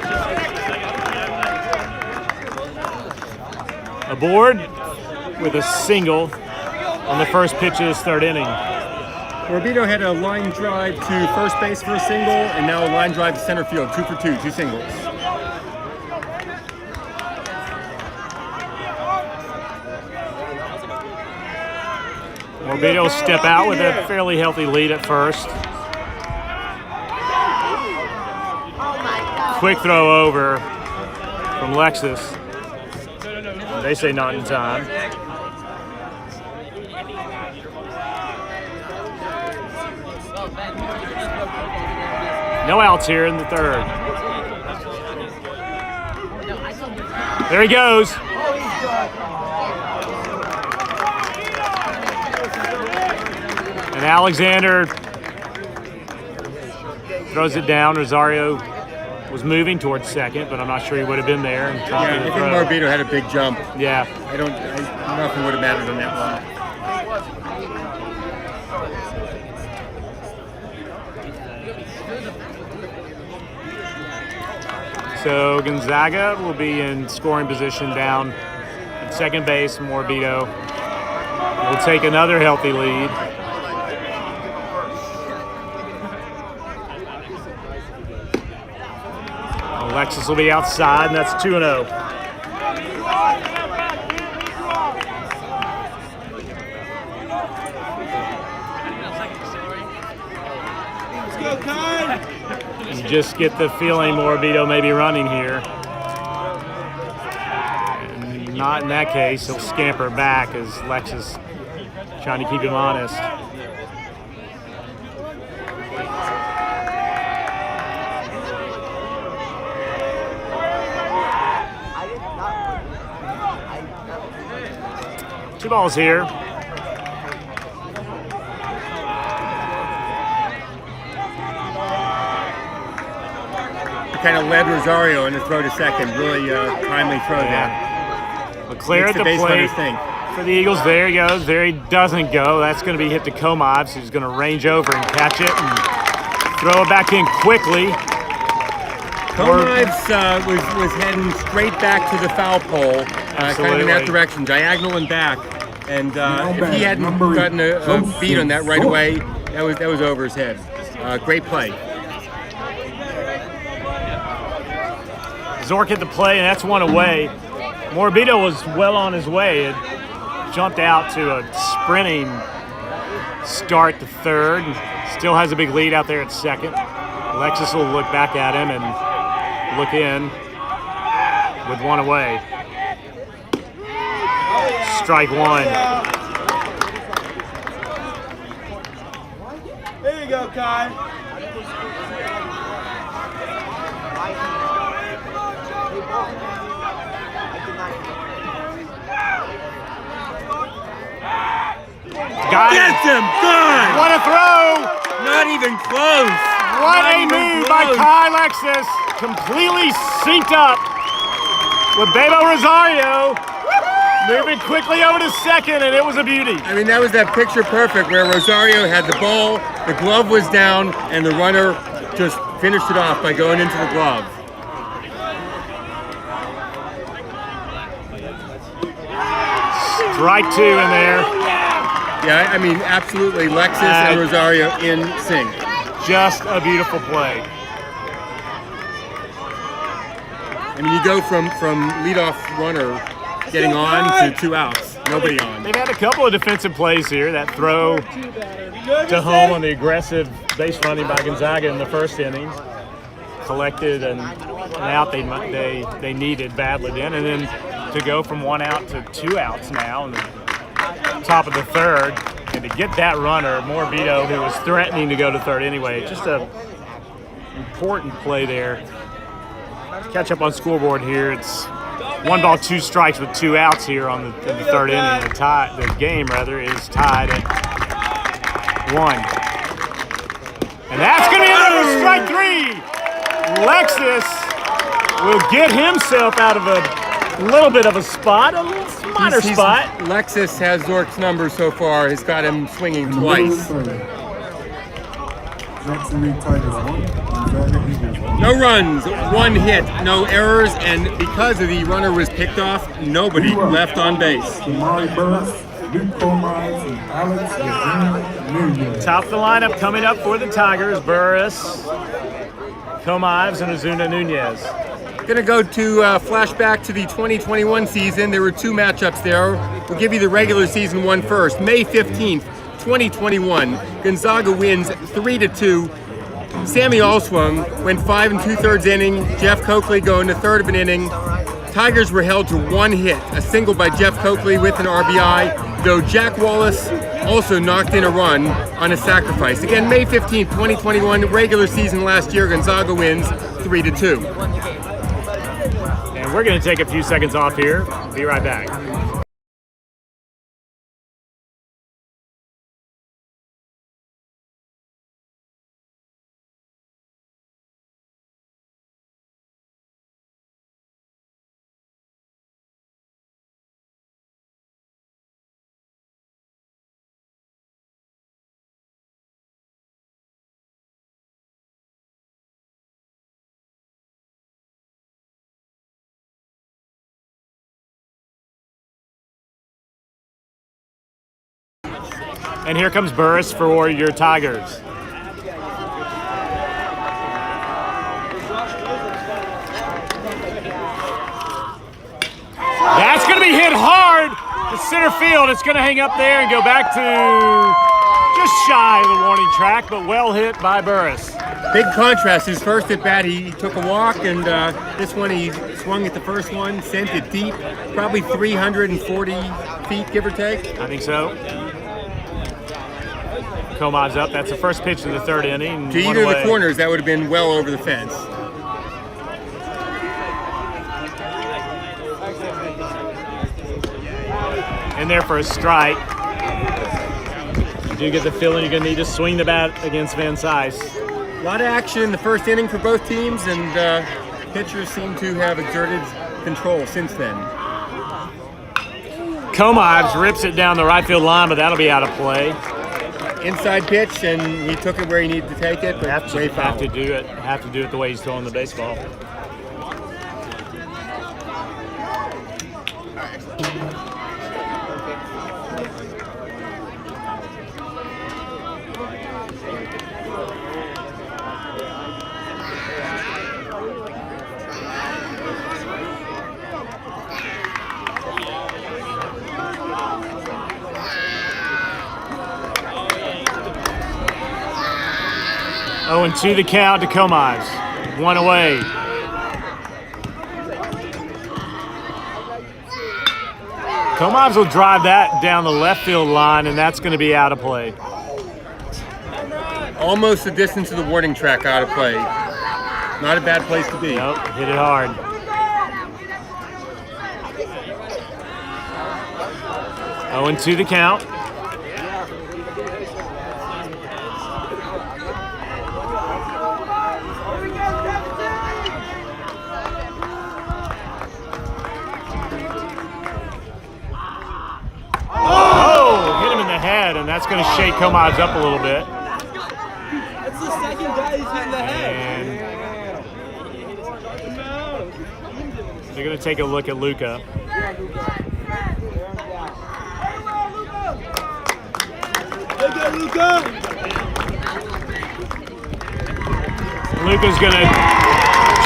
aboard with a single on the first pitch of this third inning. Morbido had a line drive to first base for a single, and now a line drive to center field. 2 for 2, 2 singles. Morbido will step out with a fairly healthy lead at first. Quick throw over from Lexus. They say not in time. No outs here in the third. There he goes. And Alexander throws it down. Rosario was moving towards second, but I'm not sure he would have been there. And Yeah, I think Morbido had a big jump. Yeah. Nothing would have mattered on that one. So Gonzaga will be in scoring position down at second base. Morbido will take another healthy lead. Alexis will be outside, and that's 2-0. You just get the feeling Morbido may be running here. And not in that case. He'll scamper back as Lexus trying to keep him honest. Two balls here. Kind of led Rosario in the throw to second. Really timely throw there. A clear Makes at the base plate runners think. for the Eagles. There he goes. There he doesn't go. That's going to be hit to Komov, so he's going to range over and catch it and throw it back in quickly. Komov's was heading straight back to the foul pole, kind of in that direction, diagonal and back. And if he hadn't gotten a beat on that right away, that was over his head. Great play. Zork hit the play, and that's one away. Morbido was well on his way. It jumped out to a sprinting start to third. Still has a big lead out there at second. Alexis will look back at him and look in with one away. Strike one. There you go, Kai. Got Gets him! Good! What a throw! Not even close! What Not a even move by close. Kai Lexus. Completely synced up with Bebo Rosario. Moving quickly over to second, and it was a beauty. I mean, that was that picture perfect where Rosario had the ball, the glove was down, and the runner just finished it off by going into the glove. Strike two in there. Yeah, I mean, absolutely, Lexus and Rosario in sync. Just a beautiful play. I mean, you go from leadoff runner getting on to 2 outs, nobody on. They've had a couple of defensive plays here. That throw to home on the aggressive base running by Gonzaga in the first inning collected an out they needed badly then, and then to go from 1 out to 2 outs now in the top of the third, and to get that runner, Morbido, who was threatening to go to third anyway. Just a important play there. Catch up on scoreboard here. It's 1 ball, 2 strikes with 2 outs here in the third inning. The game is tied at 1. And that's going to be another strike 3 Lexus will get himself out of a little bit of a spot, a minor spot. Lexus has Zork's number so far. He's got him swinging twice. No runs, 1 hit, no errors, and because the runner was picked off, nobody left on base. Top of the lineup coming up for the Tigers, Burris, Comives, and Ozuna Nunez. Gonna go to flashback to the 2021 season. There were 2 matchups there. We'll give you the regular season one first. May 15th, 2021. Gonzaga wins 3-2. Sammy Allswung went 5 2/3 inning. Jeff Coakley going to 1/3 of an inning. Tigers were held to 1 hit, a single by Jeff Coakley with an RBI, though Jack Wallace also knocked in a run on a sacrifice. Again, May 15th, 2021, regular season last year, Gonzaga wins 3-2. And we're going to take a few seconds off here. Be right back. And here comes Burris for your Tigers. That's going to be hit hard to center field. It's going to hang up there and go back to just shy of the warning track, but well hit by Burris. Big contrast. His first at bat, he took a walk, and this one he swung at the first one, sent it deep, probably 340 feet, give or take. I think so. Comad's up. That's the first pitch of the 3rd inning. To either of the corners, that would have been well over the fence. In there for a strike. You do get the feeling you're going to need to swing the bat against Van Cise. A lot of action in the first inning for both teams, and pitchers seem to have exerted control since then. Comives rips it down the right field line, but that'll be out of play. Inside pitch, and he took it where he needed to take it, but Have to do it the way he's throwing the baseball. Oh, and 2 the count to Comives. 1 away. Comives will drive that down the left field line, and that's going to be out of play. Almost the distance of the warning track out of play. Not a bad place to be. Nope, hit it hard. Oh, and 2 the count. And that's going to shake Comives up a little bit. That's the second guy he's hitting the head. And they're going to take a look at Luca. Luca's going to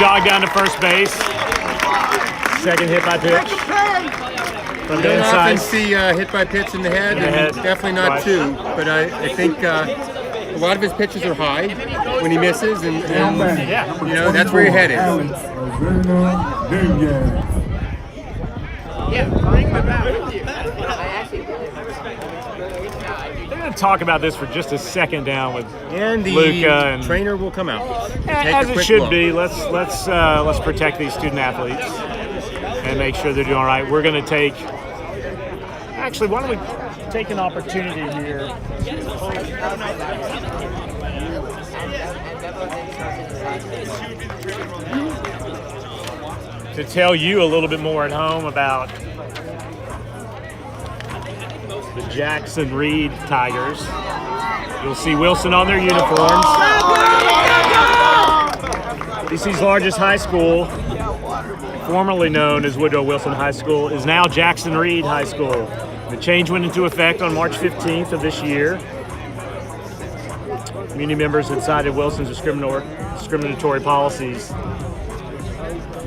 jog down to first base. Second hit by pitch. You don't often see hit by pitch in the head, and definitely not 2. But I think a lot of his pitches are high when he misses, and you know, that's where your head is. Bring the bat with you. They're going to talk about this for just a second down with Luca, and trainer will come out. As it should be. Let's protect these student athletes and make sure they're doing all right. We're going to take. Actually, why don't we take an opportunity here? to tell you a little bit more at home about the Jackson Reed Tigers. You'll see Wilson on their uniforms. DC's largest high school, formerly known as Woodrow Wilson High School, is now Jackson Reed High School. The change went into effect on March 15th of this year. Community members had cited Wilson's discriminatory policies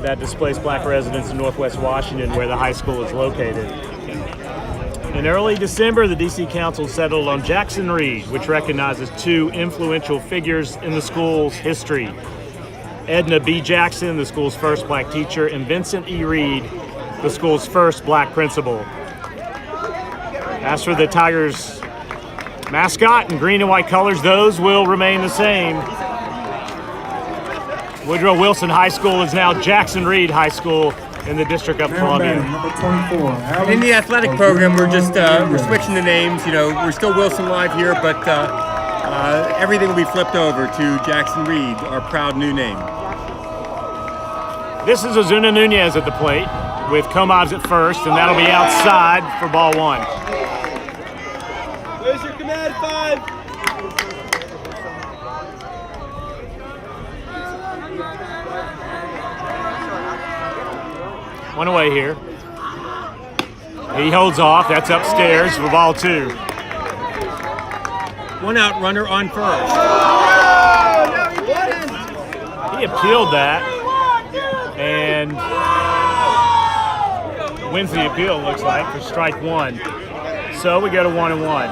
that displaced black residents in Northwest Washington, where the high school is located. In early December, the DC Council settled on Jackson Reed, which recognizes two influential figures in the school's history: Edna B. Jackson, the school's first black teacher, and Vincent E. Reed, the school's first black principal. As for the Tigers' mascot in green and white colors, those will remain the same. Woodrow Wilson High School is now Jackson Reed High School in the District of Columbia. Number 24, And in the athletic program, we're just we're switching the names. You know, we're still Wilson Live here, but everything will be flipped over to Jackson Reed, our proud new name. This is Ozuna Nunez at the plate with Comovs at first, and that'll be outside for ball one. Where's your command 5? One away here. He holds off. That's upstairs for ball two. One out, runner on first. He appealed that and wins the appeal, looks like, for strike one. So we go to 1-1.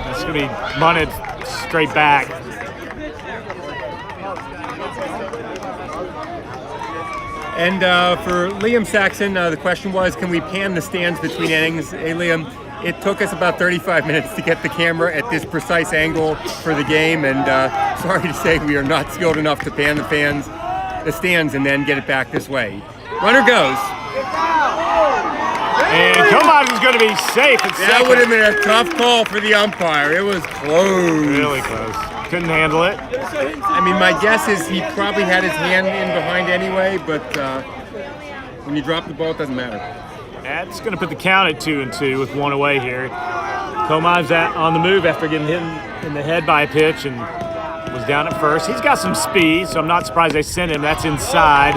That's going to be bunted straight back. And for Liam Saxon, the question was, can we pan the stands between innings? Hey, Liam, it took us about 35 minutes to get the camera at this precise angle for the game, and sorry to say we are not skilled enough to pan the stands and then get it back this way. Runner goes. And Comovs is going to be safe at second. That would have been a tough call for the umpire. It was close. Really close. Couldn't handle it. I mean, my guess is he probably had his hand in behind anyway, but when you drop the ball, it doesn't matter. That's going to put the count at 2-2 with one away here. Comovs on the move after getting hit in the head by a pitch and was down at first. He's got some speed, so I'm not surprised they sent him. That's inside.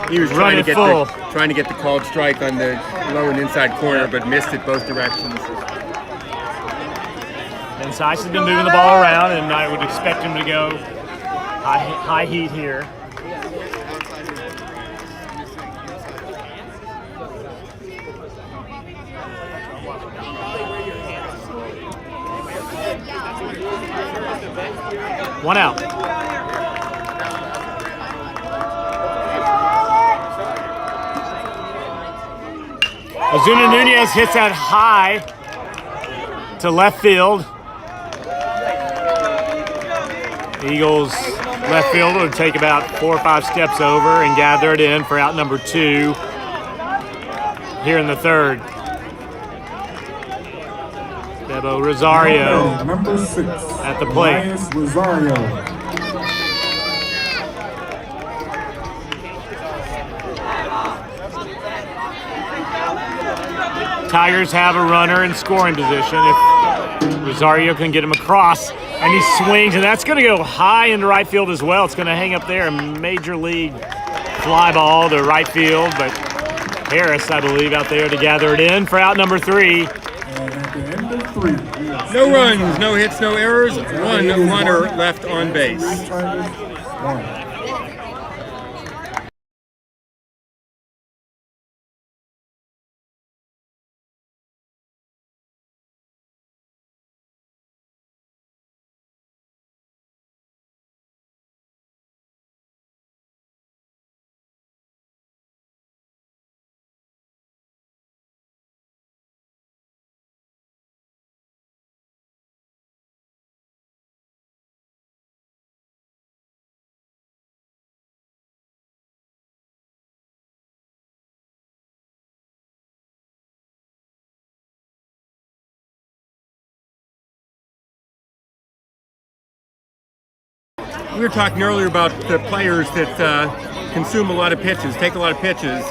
He was Running full. trying to get the called strike on the low and inside corner, but missed it both directions. And Sice has been moving the ball around, and I would expect him to go high heat here. One out. Ozuna Nunez hits that high to left field. Eagles left fielder will take about 4 or 5 steps over and gather it in for out number 2 here in the third. Bebo Rosario number 6, at the plate. Elias Rosario. Tigers have a runner in scoring position. If Rosario can get him across, and he swings, and that's going to go high into right field as well. It's going to hang up there, a major league fly ball to right field, but Harris, I believe, out there to gather it in for out number 3. And at the end of 3, No runs, no hits, no errors. One runner left on base. Tigers, 1. We were talking earlier about the players that consume a lot of pitches, take a lot of pitches,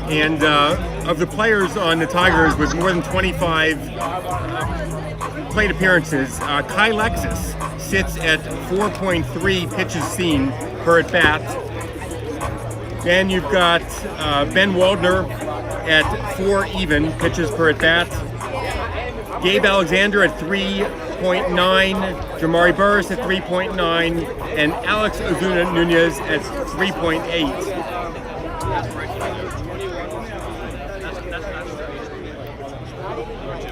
and of the players on the Tigers with more than 25 plate appearances, Kai Lexus sits at 4.3 pitches seen per at bat. Then you've got Ben Waldner at 4 even pitches per at bat. Gabe Alexander at 3.9, Jamari Burris at 3.9, and Alex Ozuna Nunez at 3.8.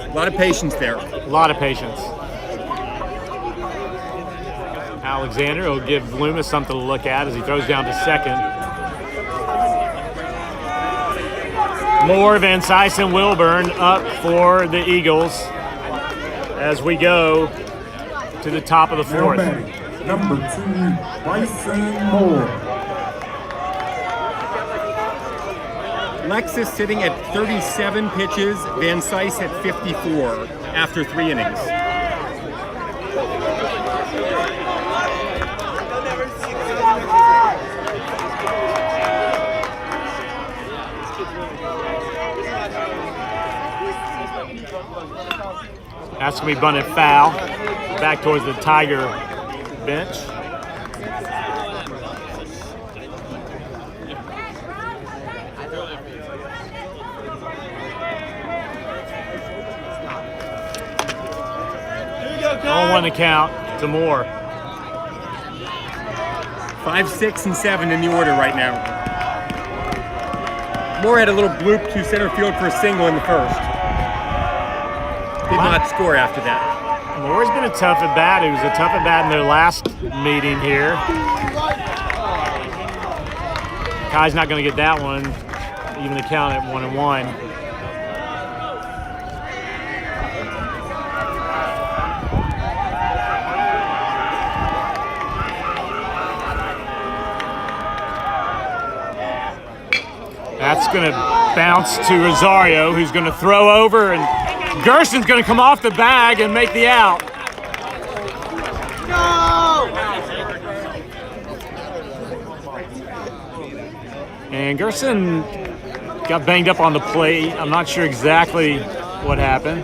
A lot of patience there. A lot of patience. Alexander will give Loomis something to look at as he throws down to second. Moore, Van Cise, and Wilburn up for the Eagles as we go to the top of the fourth. Number 2, Bryson Moore. Lexus sitting at 37 pitches, Van Cise at 54 after 3 innings. That's going to be bunted foul. Back towards the Tiger bench. On 1 to count to Moore. 5, 6, and 7 in the order right now. Moore had a little bloop to center field for a single in the first. Did not score after that. Moore's been a tough at bat. It was a tough at bat in their last meeting here. Kai's not going to get that one, even to count at 1-1. That's going to bounce to Rosario, who's going to throw over, and Gerson's going to come off the bag and make the out. And Gerson got banged up on the plate. I'm not sure exactly what happened.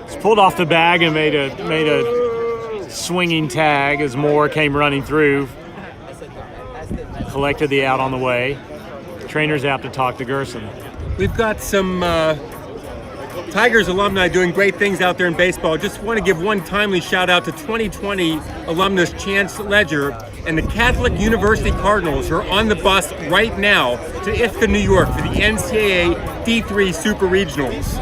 He's pulled off the bag and made a swinging tag as Moore came running through. Collected the out on the way. The trainer's out to talk to Gerson. We've got some Tigers alumni doing great things out there in baseball. Just want to give one timely shout out to 2020 alumnus Chance Ledger and the Catholic University Cardinals, who are on the bus right now to Ithaca, New York for the NCAA D3 Super Regionals.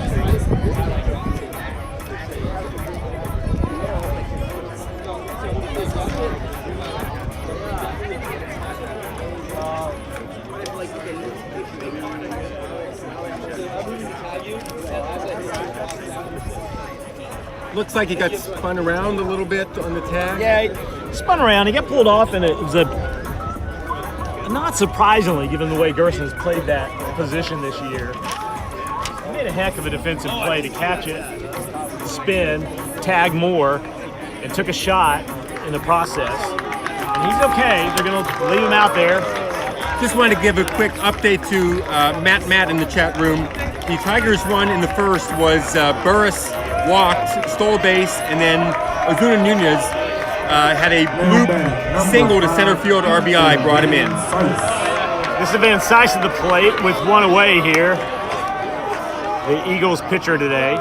Looks like he got spun around a little bit on the tag. Yeah, he spun around. He got pulled off, and it was not surprisingly, given the way Gerson has played that position this year. He made a heck of a defensive play to catch it, spin, tag Moore, and took a shot in the process. And he's okay. They're going to leave him out there. Just wanted to give a quick update to Matt in the chat room. The Tigers won in the first was Burris walked, stole base, and then Ozuna Nunez had a bloop single to center field RBI, brought him in. This is Van Cise at the plate with one away here. The Eagles pitcher today,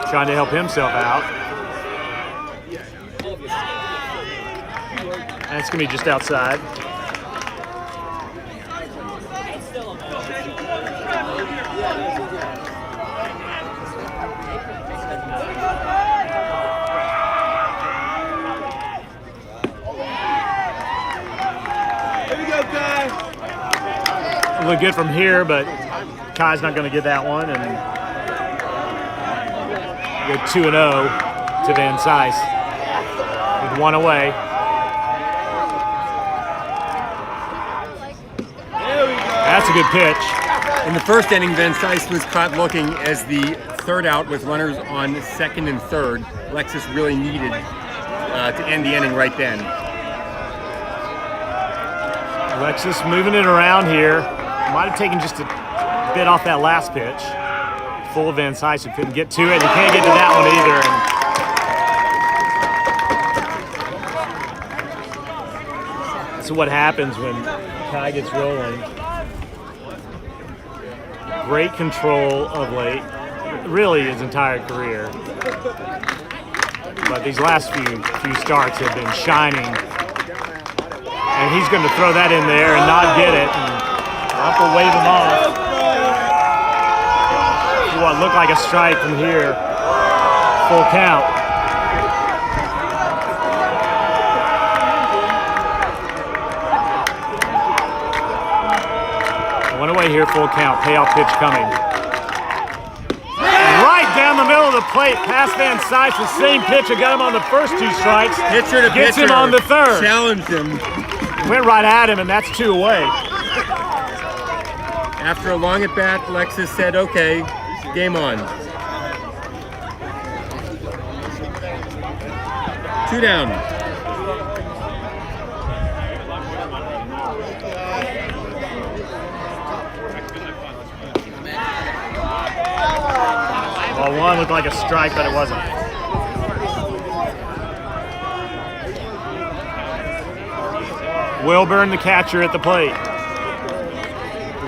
trying to help himself out. And it's going to be just outside. Look good from here, but Kai's not going to get that one, and go 2-0 to Van Cise with one away. That's a good pitch. In the first inning, Van Cise was caught looking as the third out with runners on second and third. Lexus really needed to end the inning right then. Alexis moving it around here. Might have taken just a bit off that last pitch. Full of Van Syson, couldn't get to it. He can't get to that one either. So what happens when Kai gets rolling? Great control of late, really his entire career. But these last few starts have been shining. And he's going to throw that in there and not get it. And Rump will wave him off. What looked like a strike from here. Full count. 1 away here, full count. Payoff pitch coming. Right down the middle of the plate, past Van Syce, the same pitch that got him on the first 2 strikes. Pitcher to gets pitcher. Him on the third. Challenged him. Went right at him, and that's 2 away. After a long at bat, Alexis said, "Okay, game on." 2 down. Well, 1 looked like a strike, but it wasn't. Wilburn, the catcher, at the plate.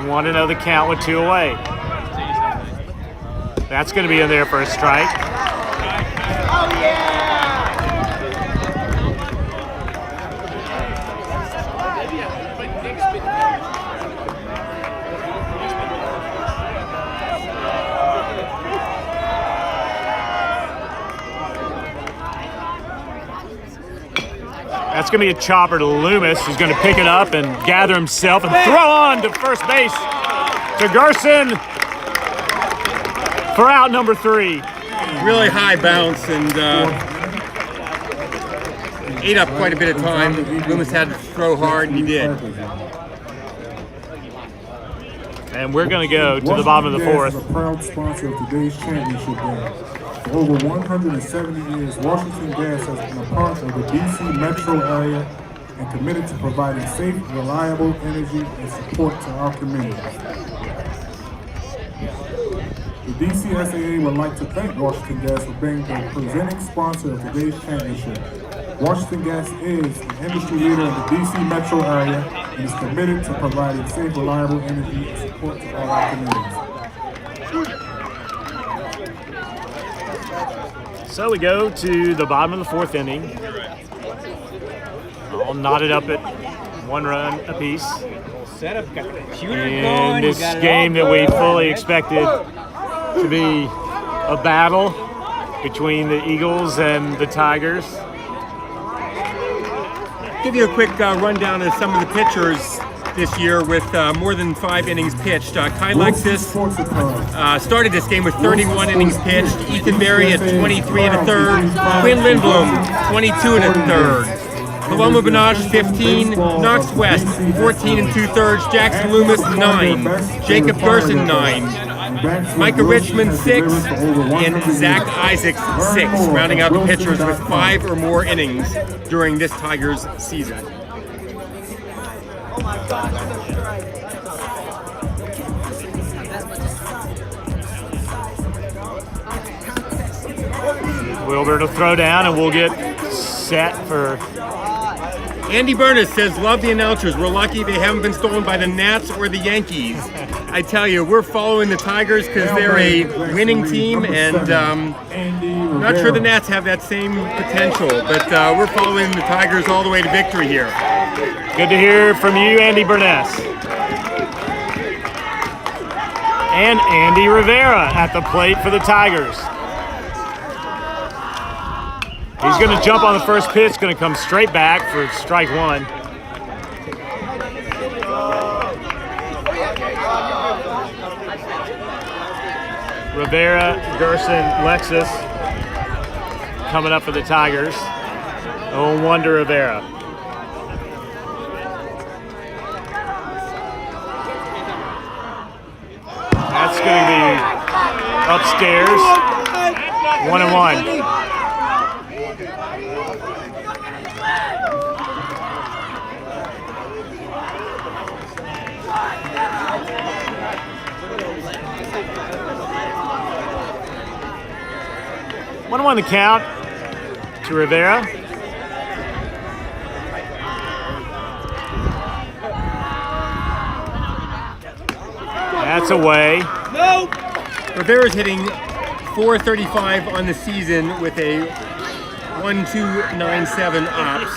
We want to know the count with 2 away. That's going to be in there for a strike. Oh, yeah! That's going to be a chopper to Loomis, who's going to pick it up and gather himself and throw on to first base to Gerson for out number 3. Really high bounce and ate up quite a bit of time. Loomis had to throw hard, and he did. And we're going to go to the bottom of the 4th. Washington Gas is a proud sponsor of today's championship game. For over 170 years, Washington Gas has been a part of the DC metro area and committed to providing safe, reliable energy and support to our communities. The DCSAA would like to thank Washington Gas for being the presenting sponsor of today's championship. Washington Gas is the industry leader in the DC metro area and is committed to providing safe, reliable energy and support to all our communities. So we go to the bottom of the 4th inning. All knotted up at 1 run apiece. Setup, got the computer In going. this game that we fully expected to be a battle between the Eagles and the Tigers. Give you a quick rundown of some of the pitchers this year with more than 5 innings pitched. Kai Lexus started this game with 31 innings pitched. Ethan Berry at 23 1/3. Quinn Lindblom, 22 1/3. Paloma Benage, 15. Knox West, 14 2/3. Jackson Loomis, 9. Jacob Gerson, 9. Micah Richmond, 6. And Zach Isaacs, 6. Rounding out the pitchers with 5 or more innings during this Tigers season. Wilbur to throw down, and we'll get set for... Andy Burness says, "Love the announcers. We're lucky they haven't been stolen by the Nats or the Yankees." I tell you, we're following the Tigers because they're a winning team, and I'm not sure the Nats have that same potential, but we're following the Tigers all the way to victory here. Good to hear from you, Andy Burness. And Andy Rivera at the plate for the Tigers. He's going to jump on the first pitch, going to come straight back for strike 1. Rivera, Gerson, Lexus coming up for the Tigers. 0-1 to Rivera. That's going to be upstairs. 1-1. 1-1 the count to Rivera. That's away. No. Rivera's hitting .435 on the season with a 1.297 ops.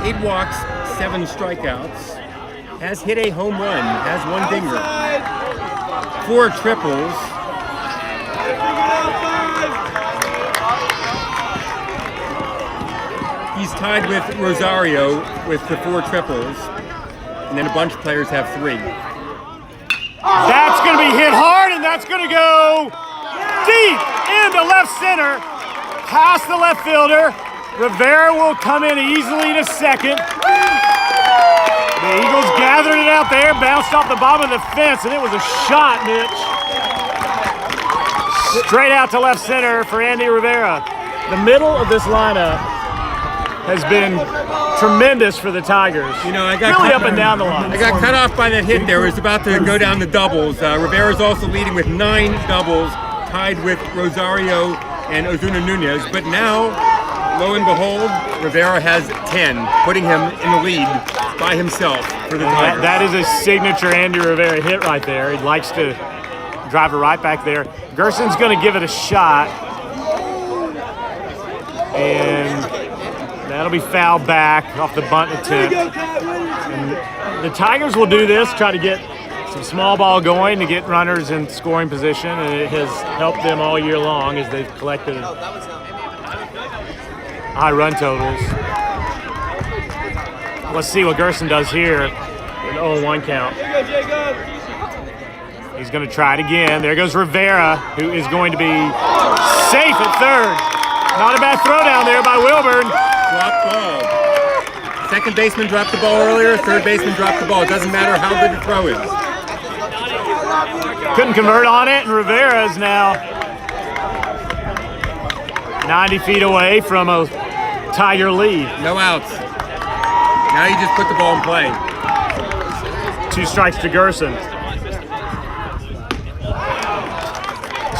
8 walks, 7 strikeouts. Has hit a home run, has 1 dinger. 4 triples. He's tied with Rosario with the 4 triples. And then a bunch of players have 3. That's going to be hit hard, and that's going to go deep into left center, past the left fielder. Rivera will come in easily to second. The Eagles gathered it out there, bounced off the bottom of the fence, and it was a shot, Mitch. Straight out to left center for Andy Rivera. The middle of this lineup has been tremendous for the Tigers. You know, I got really up and down the line. I got cut off by that hit there. It was about to go down the doubles. Rivera's also leading with 9 doubles, tied with Rosario and Ozuna Nunez. But now, lo and behold, Rivera has 10, putting him in the lead by himself for the Tigers. That is a signature Andy Rivera hit right there. He likes to drive it right back there. Gerson's going to give it a shot. And that'll be fouled back off the bunt attempt. And the Tigers will do this, try to get some small ball going to get runners in scoring position, and it has helped them all year long as they've collected high run totals. Let's see what Gerson does here. An 0-1 count. He's going to try it again. There goes Rivera, who is going to be safe at third. Not a bad throw down there by Wilburn. Dropped ball. Second baseman dropped the ball earlier. Third baseman dropped the ball. It doesn't matter how good the throw is. Couldn't convert on it, and Rivera is now 90 feet away from a Tiger lead. No outs. Now you just put the ball in play. 2 strikes to Gerson.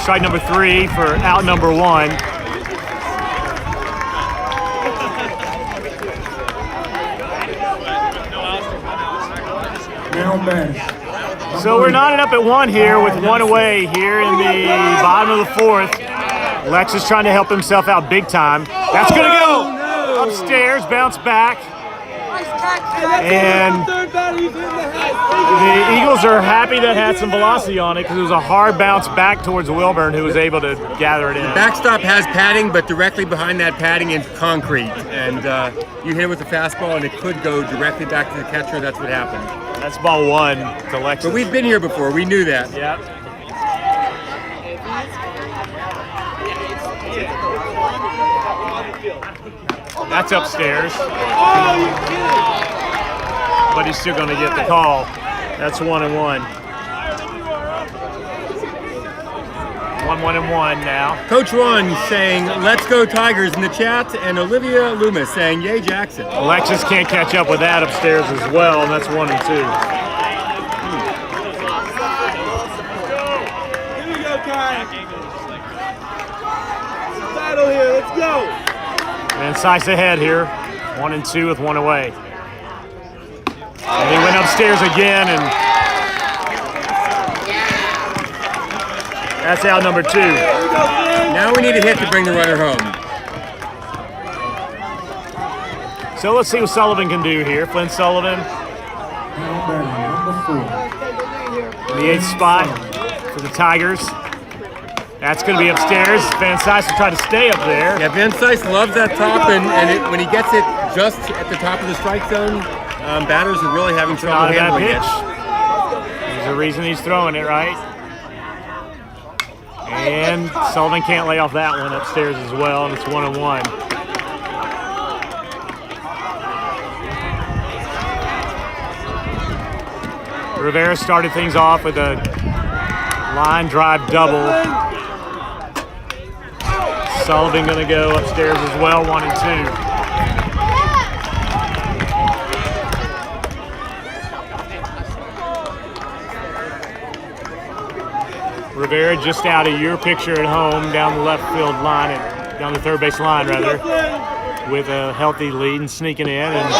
Strike number 3 for out number 1. So we're knotted up at 1 here with 1 away here in the bottom of the 4th. Lex is trying to help himself out big time. That's going to go upstairs, bounce back. And the Eagles are happy that had some velocity on it because it was a hard bounce back towards Wilburn, who was able to gather it in. The backstop has padding, but directly behind that padding is concrete. And you hit it with a fastball, and it could go directly back to the catcher. That's what happened. That's ball 1 to Lex. But we've been here before. We knew that. Yep. That's upstairs. But he's still going to get the call. That's 1-1. 1-1 now. Coach Ron saying, "Let's go Tigers" in the chat, and Olivia Loomis saying, "Yay Jackson." Alexis can't catch up with that upstairs as well, and that's 1-2. Here we go, Kai. Battle here. Let's go. And Sice ahead here, 1-2 with 1 away. And he went upstairs again, and that's out number 2. Now we need a hit to bring the runner home. So let's see what Sullivan can do here. Flynn Sullivan in the 8th spot for the Tigers. That's going to be upstairs. Van Sice will try to stay up there. Yeah, Van Sice loves that top, and when he gets it just at the top of the strike zone, batters are really having trouble Not a bad handling it. pitch. There's a reason he's throwing it, right? And Sullivan can't lay off that one upstairs as well, and it's 1-1. Rivera started things off with a line drive double. Sullivan going to go upstairs as well, 1-2. Rivera just out of your picture at home down the left field line, down the third base line rather, with a healthy lead and sneaking in. And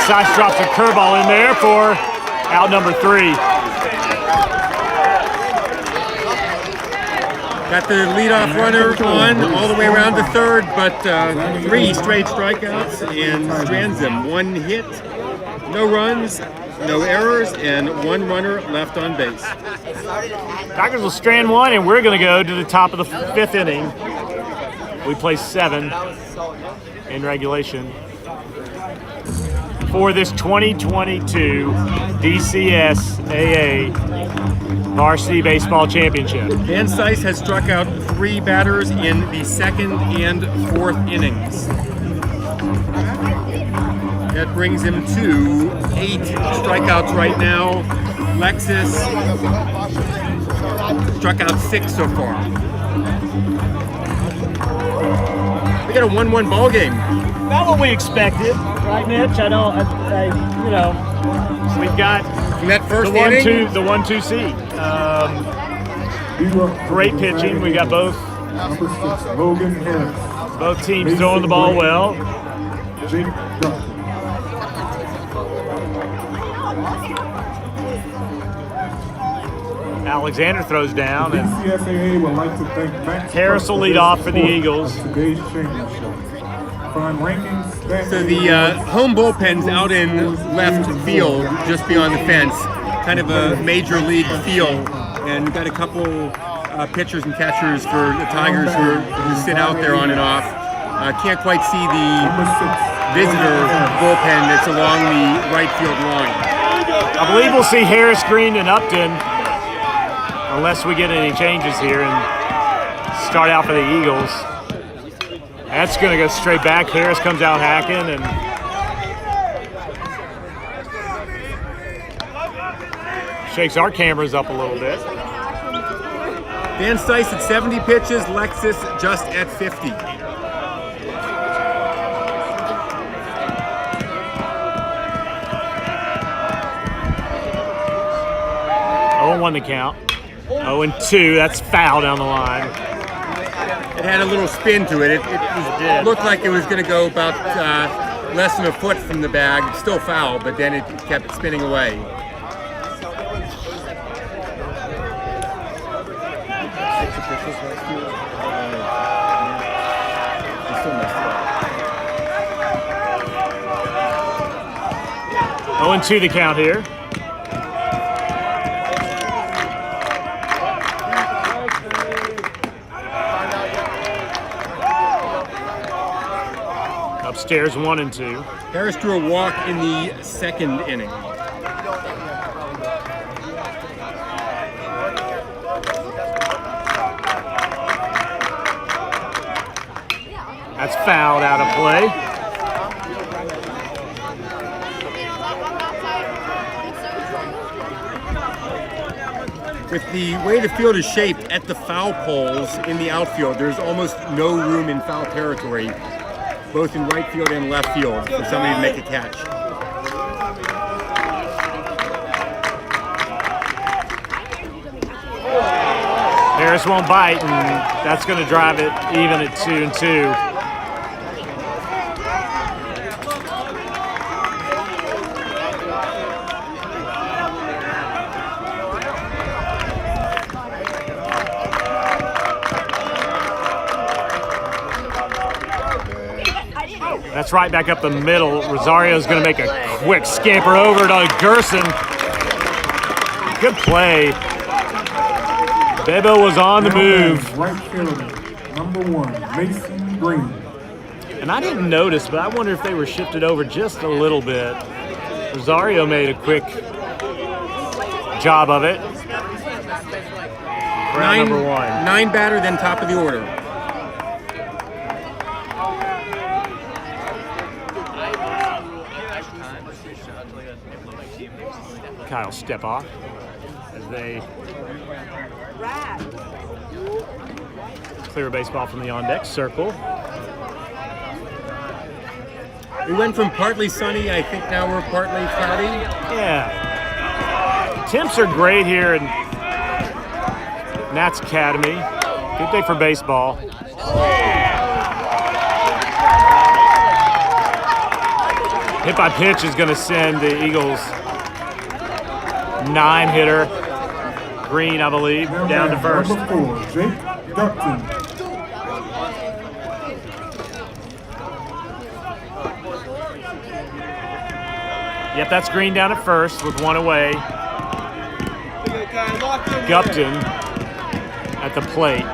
Seiss drops a curveball in there for out number 3. Got the leadoff runner on all the way around to third, but 3 straight strikeouts and strands him. 1 hit, no runs, no errors, and 1 runner left on base. Tigers will strand 1, and we're going to go to the top of the 5th inning. We play 7 in regulation for this 2022 DCSAA Varsity Baseball Championship. Dan Seiss has struck out 3 batters in the 2nd and 4th innings. That brings him to 8 strikeouts right now. Lexus struck out 6 so far. We got a 1-1 ball game. Not what we expected, right, Mitch? We've got From that first the inning, 1-2 seed. Great pitching. We got both Number 6, Logan Harris. both teams throwing the ball well. Jake Duck. Alexander throws down, and DCSAA would like to thank Max Harris will lead off for the Eagles. Today's championship. Find rankings. so the home bullpen's out in left field, just beyond the fence. Kind of a major league feel, and got a couple pitchers and catchers for the Tigers who sit out there on and off. Can't quite see the visitor bullpen that's along the right field line. I believe we'll see Harris, Green, and Upton, unless we get any changes here and start out for the Eagles. That's going to go straight back. Harris comes out hacking, and shakes our cameras up a little bit. Dan Seiss at 70 pitches, Lexus just at 50. 0-1 the count. 0-2, that's foul down the line. It had a little spin to it. It looked like it was going to go about less than a foot from the bag. Still foul, but then it kept spinning away. Oh, 0-2 the count here. Upstairs 1-2. Harris drew a walk in the 2nd inning. That's fouled out of play. With the way the field is shaped at the foul poles in the outfield, there's almost no room in foul territory, both in right field and left field, for somebody to make a catch. Harris won't bite, and that's going to drive it even at 2-2. That's right back up the middle. Rosario's going to make a quick scamper over to Gerson. Good play. Bebo was on the move. Right fielder, number 1, Mason Green. And I didn't notice, but I wonder if they were shifted over just a little bit. Rosario made a quick job of it. Round number 1. 9 batter, then top of the order. Kyle step off as they clear a baseball from the on-deck circle. We went from partly sunny, I think now we're partly cloudy. Yeah. Temps are great here in Nats Academy. Good day for baseball. Hit by pitch is going to send the Eagles 9-hitter, Green, I believe, down to first. Number 4, Jake Gupton. Yep, that's Green down at first with one away. Gupton at the plate.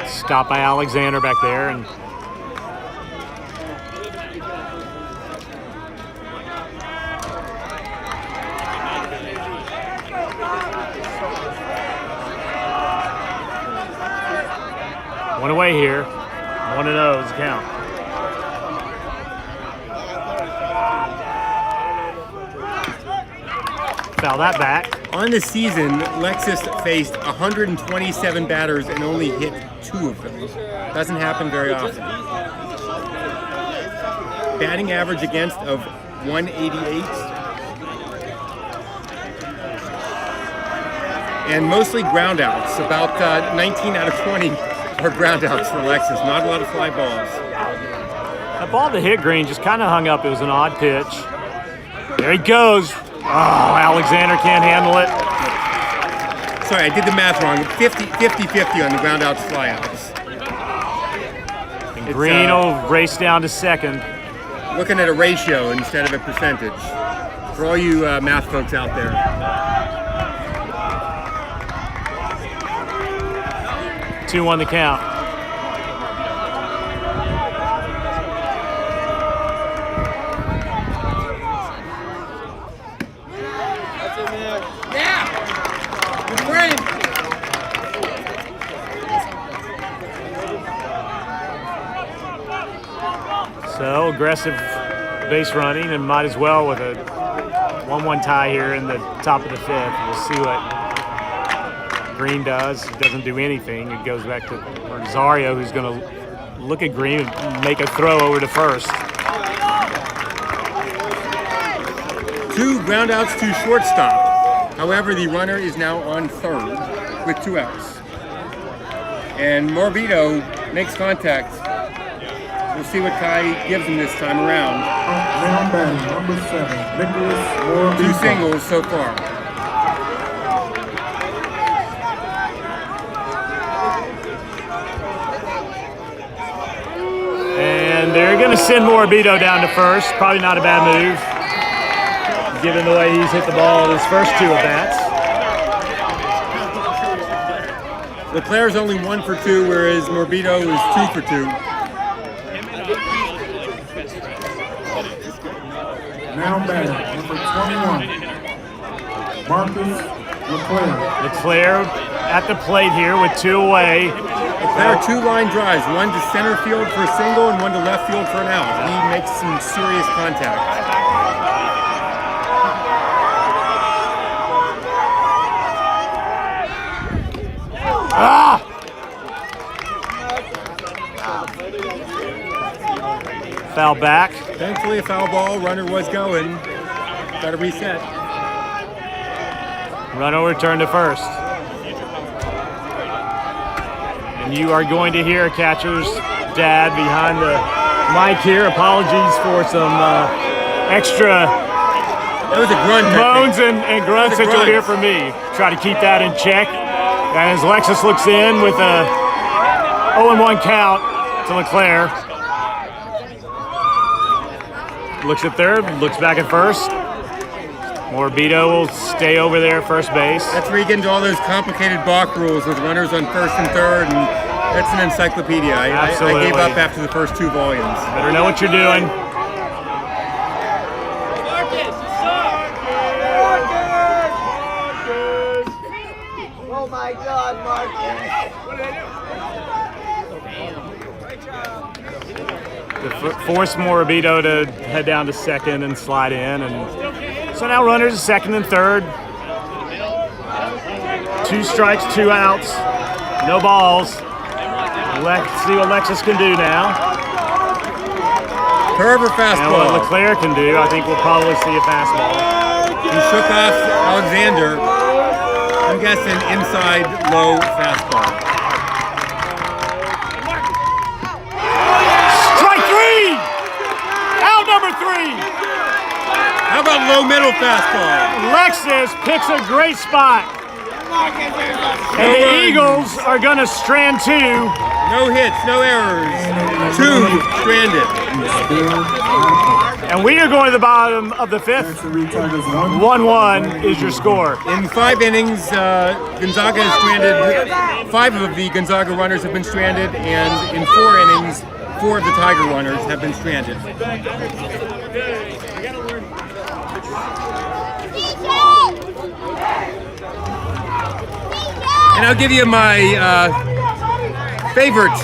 Stopped by Alexander back there, and one away here. 1-0 is the count. Foul that back. On the season, Lexus faced 127 batters and only hit 2 of them. Doesn't happen very often. Batting average against of 188. And mostly ground outs. About 19 out of 20 are ground outs for Lexus. Not a lot of fly balls. That ball to hit Green just kind of hung up. It was an odd pitch. There he goes. Oh, Alexander can't handle it. Sorry, I did the math wrong. 50-50 on the ground outs, fly outs. And Green will race down to second. Looking at a ratio instead of a percentage. For all you math folks out there. 2-1 the count. So aggressive base running, and might as well with a 1-1 tie here in the top of the 5th. We'll see what Green does. He doesn't do anything. It goes back to Rosario, who's going to look at Green and make a throw over to first. 2 ground outs to shortstop. However, the runner is now on third with 2 outs. And Morbido makes contact. We'll see what Kai gives him this time around. Now batting, number 7, Nicholas Morbido. 2 singles so far. And they're going to send Morbido down to first. Probably not a bad move, given the way he's hit the ball in his first 2 at-bats. Leclerc's only 1 for 2, whereas Morbido is 2 for 2. Now batting, number 21, Marcus Leclerc. Leclerc at the plate here with 2 away. There are 2 line drives, one to center field for a single and one to left field for an out. He makes some serious contact. Ah! Foul back. Thankfully, a foul ball. Runner was going. Got to reset. Runner return to first. And you are going to hear catcher's dad behind the mic here. Apologies for some extra That was a grunt. moans and grunts that you'll hear from me. Try to keep that in check. And as Lexus looks in with a 0-1 count to Leclerc. Looks at third, looks back at first. Morbido will stay over there at first base. That's where you get into all those complicated balk rules with runners on first and third, and that's an encyclopedia. I gave up after the first 2 volumes. Better know what you're doing. Oh my God, Marcus! To force Morbido to head down to second and slide in, and so now runners at second and third. 2 strikes, 2 outs, no balls. Let's see what Lexus can do now. Curve or And what fastball? LeClaire can do, I think we'll probably see a fastball. He shook off Alexander. I'm guessing inside low fastball. Strike three! Out number three! How about low middle fastball? Alexis picks a great spot. And the Eagles are going to strand two. No hits, no errors. 2 stranded. And we are going to the bottom of the fifth. 1-1 is your score. In 5 innings, Gonzaga has stranded. 5 of the Gonzaga runners have been stranded, and in 4 innings, 4 of the Tiger runners have been stranded. And I'll give you my favorite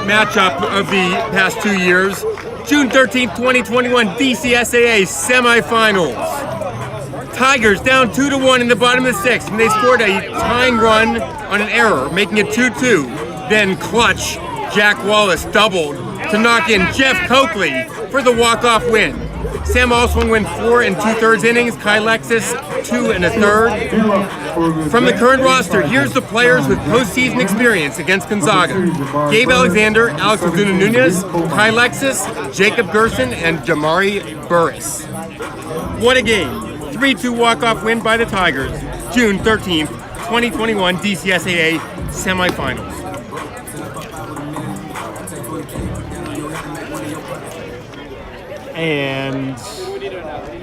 matchup of the past 2 years. June 13th, 2021, DCSAA semifinals. Tigers down 2-1 in the bottom of the 6th, and they scored a tying run on an error, making it 2-2. Then clutch, Jack Wallace doubled to knock in Jeff Coakley for the walk-off win. Sam Alswin went 4 2/3 innings, Kai Lexus 2 1/3. From the current roster, here's the players with postseason experience against Gonzaga. Gabe Alexander, Alex Ozuna-Nunez, Kai Lexus, Jacob Gerson, and Jamari Burris. What a game. 3-2 walk-off win by the Tigers. June 13th, 2021 DCSAA semifinals. And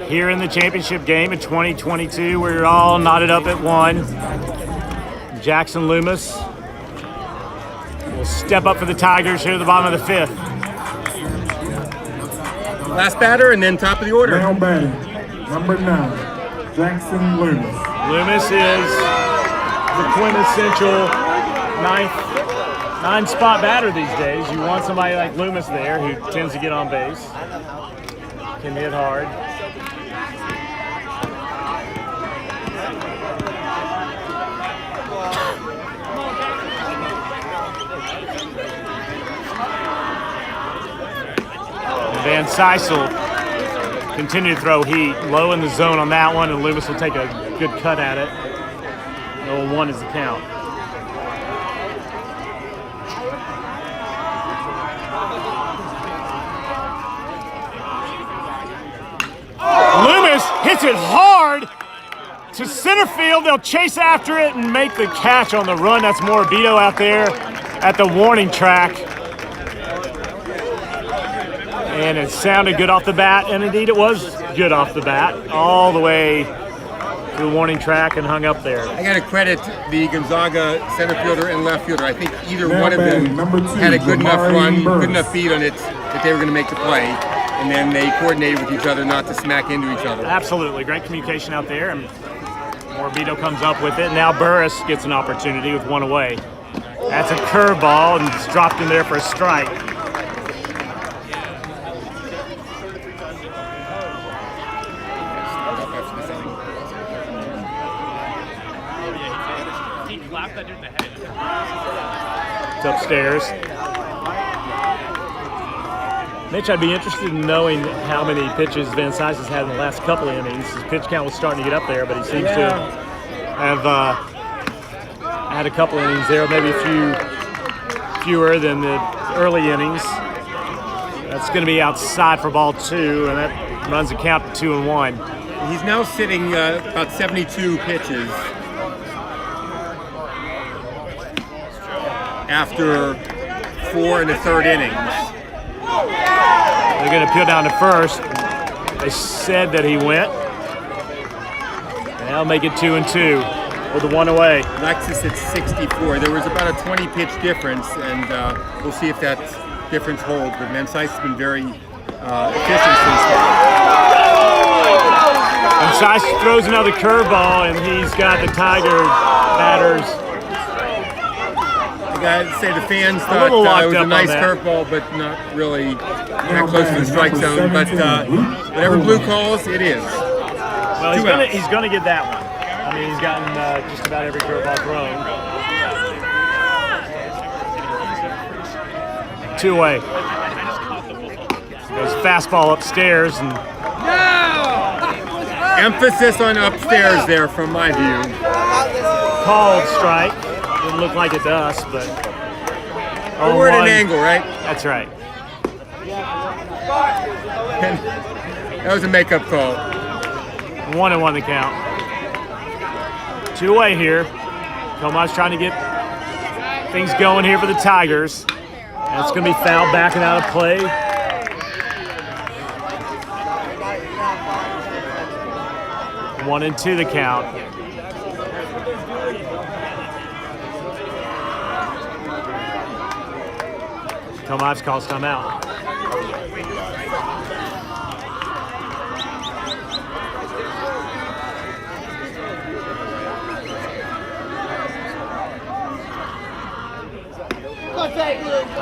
here in the championship game in 2022, we're all knotted up at 1. Jackson Loomis will step up for the Tigers here at the bottom of the 5th. Last batter and then top of the order. Now batting, number 9, Jackson Loomis. Loomis is the quintessential 9-spot batter these days. You want somebody like Loomis there who tends to get on base, can hit hard. Van Sysel continue to throw heat, low in the zone on that one, and Loomis will take a good cut at it. 0-1 is the count. Loomis hits it hard to center field. They'll chase after it and make the catch on the run. That's Morabito out there at the warning track. And it sounded good off the bat, and indeed it was good off the bat, all the way to the warning track and hung up there. I got to credit the Gonzaga center fielder and left fielder. I think either one of them had a good enough run, good enough beat on it that they were going to make the play. And then they coordinated with each other not to smack into each other. Absolutely. Great communication out there. And Morabito comes up with it. Now Burris gets an opportunity with 1 away. That's a curveball, and it's dropped in there for a strike. It's upstairs. Mitch, I'd be interested in knowing how many pitches Van Sysel has had in the last couple of innings. His pitch count was starting to get up there, but he seems to have had a couple innings there, maybe a fewer than the early innings. That's going to be outside for ball 2, and that runs the count to 2-1. He's now sitting about 72 pitches after 4 1/3 innings. They're going to peel down to first. They said that he went. And they'll make it 2-2 with the 1 away. Lexus at 64. There was about a 20-pitch difference, and we'll see if that difference holds. But Van Sysel's been very efficient since then. And Sysel throws another curveball, and he's got the Tiger batters. I gotta say the fans thought it was a nice curveball, but not really that close to the strike zone. But whatever Blue calls, it is. Well, he's gonna get that one. I mean, he's gotten just about every curveball thrown. 2 away. Goes fastball upstairs, and Emphasis on upstairs there from my view. called strike. Didn't look like it to us, but We're at an angle, right? That's right. And that was a makeup call. 1-1 the count. 2 away here. Como's trying to get things going here for the Tigers. And it's going to be fouled back and out of play. One and 2 the count. Como's calls timeout.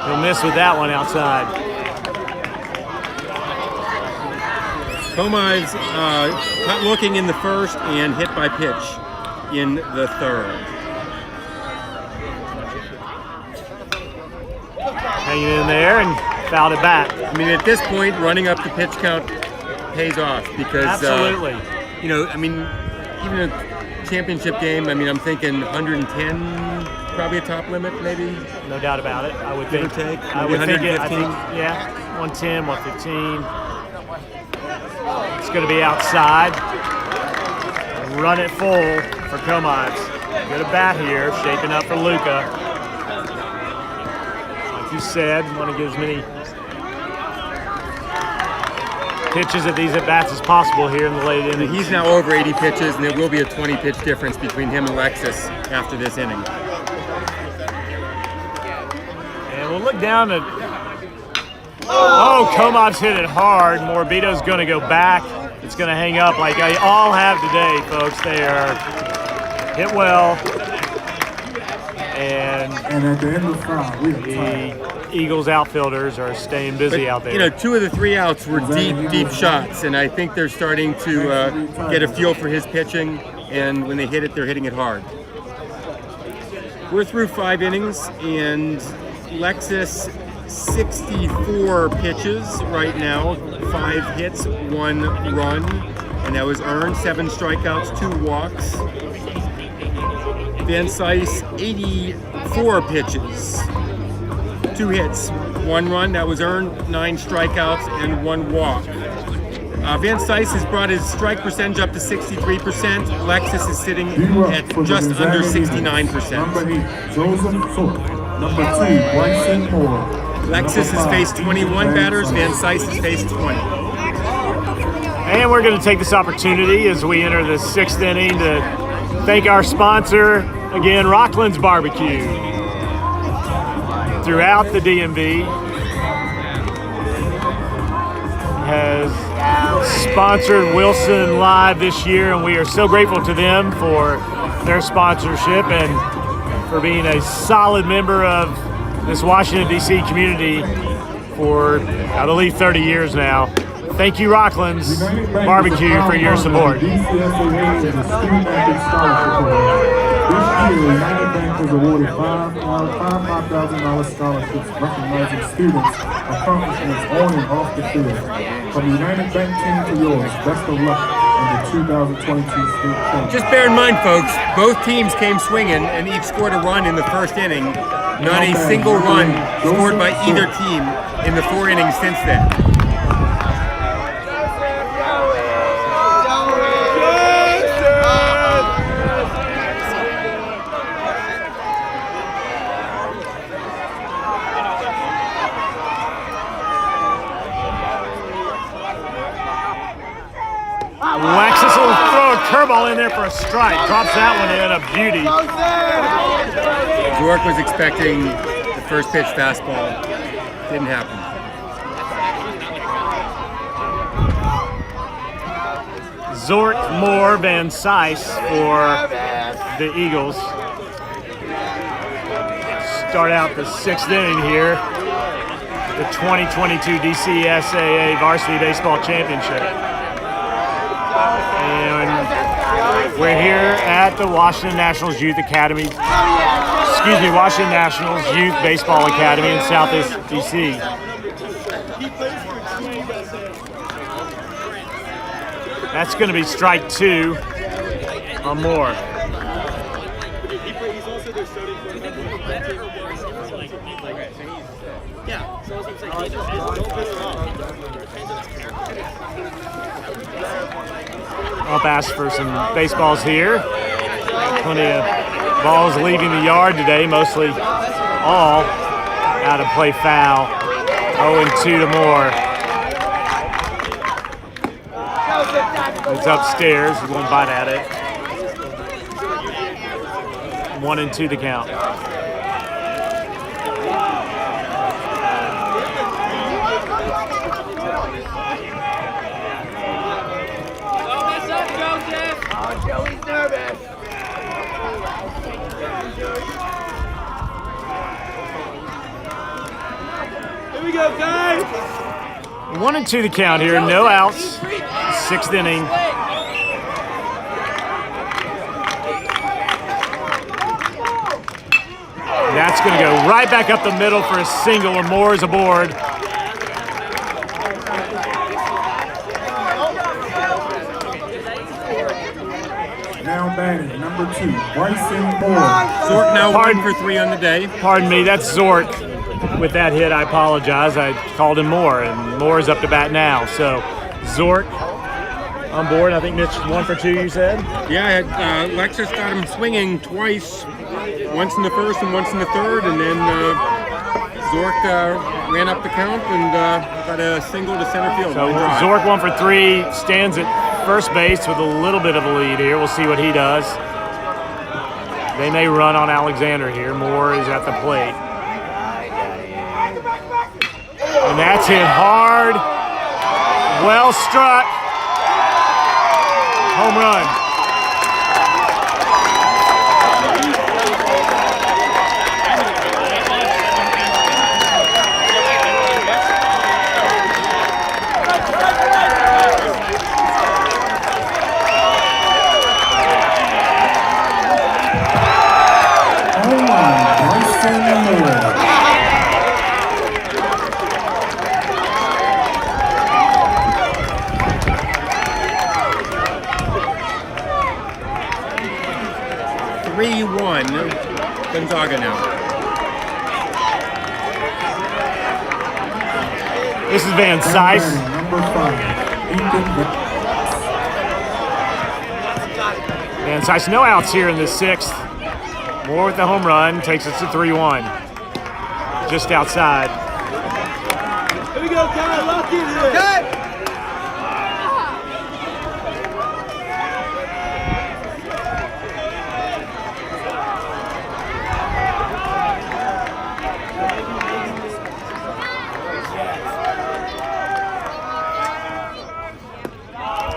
He'll miss with that one outside. Como's caught looking in the first and hit by pitch in the third. Hanging in there and fouled it back. I mean, at this point, running up the pitch count pays off because, Absolutely. You know, I mean, even a championship game, I mean, I'm thinking 110, probably a top limit, maybe. No doubt about it. I would Give or think. take, I maybe would think it. 115. Yeah, 110, 115. It's going to be outside. Run it full for Como's. Good at bat here, shaping up for Luca. Like you said, want to get as many pitches at these at-bats as possible here in the late innings. He's now over 80 pitches, and there will be a 20-pitch difference between him and Alexis after this inning. And we'll look down at... Oh, Como's hit it hard. Morbido's going to go back. It's going to hang up like they all have today, folks. They are hit well. And at the end of 5, we are tied. the Eagles outfielders are staying busy out there. You know, 2 of the 3 outs were deep shots, and I think they're starting to get a feel for his pitching, and when they hit it, they're hitting it hard. We're through 5 innings, and Lexus 64 pitches right now, 5 hits, 1 run, and that was earned, 7 strikeouts, 2 walks. Van Sice 84 pitches, 2 hits, 1 run, that was earned, 9 strikeouts, and 1 walk. Van Sice has brought his strike percentage up to 63%. Lexus is sitting at just under 69%. Number 8, Joseph Sook. Number 2, Bryson Moore. Lexus has faced 21 batters, Van Sice has faced 20. And we're going to take this opportunity as we enter the 6th inning to thank our sponsor, again, Rockland's Barbecue. Throughout the DMV has sponsored Wilson Live this year, and we are so grateful to them for their sponsorship and for being a solid member of this Washington, D.C. community for, I believe, 30 years now. Thank you, Rockland's Barbecue, for your support. DCSAA is a student athlete scholarship program. This year, United Bank has awarded $5,000 scholarships recognizing students' accomplishments on and off the field. From the United Bank team to yours, best of luck in the 2022 state championship. Just bear in mind, folks, both teams came swinging and each scored a run in the first inning. Not a single run scored by either team in the 4 innings since then. Alexis will throw a curveball in there for a strike. Drops that one in, a beauty. York was expecting the first pitch fastball. Didn't happen. Zork, Moore, Van Sice for the Eagles. Start out the 6th inning here. The 2022 DCSAA Varsity Baseball Championship. And we're here at the Washington Nationals Youth Academy. Washington Nationals Youth Baseball Academy in Southeast DC. That's going to be strike 2 on Moore. Up ask for some baseballs here. Plenty of balls leaving the yard today, mostly all out of play foul. 0-2 to Moore. It's upstairs. He's going to bite at it. 1-2 the count. Oh, Joey's nervous. Here we go, guys. 1-2 the count here. No outs. 6th inning. That's going to go right back up the middle for a single, and Moore is aboard. Now batting, number 2, Wilson Moore. Zork now 1 for 3 on the day. Pardon me, that's Zork. With that hit, I apologize. I called him Moore, and Moore is up to bat now. So Zork on board. I think Mitch 1 for 2, you said? Yeah, Lexus got him swinging twice, once in the first and once in the third, and then Zork ran up the count and got a single to center field. So Zork 1 for 3, stands at first base with a little bit of a lead here. We'll see what he does. They may run on Alexander here. Moore is at the plate. And that's hit hard. Well struck. Home run. Home run, Wilson Moore. Gonzaga now. This is Van Sice. Number 5, Van Sice, no outs here in the 6th. Moore with the home run, takes us to 3-1. Just outside. Here we go, Kyle. Lock in here.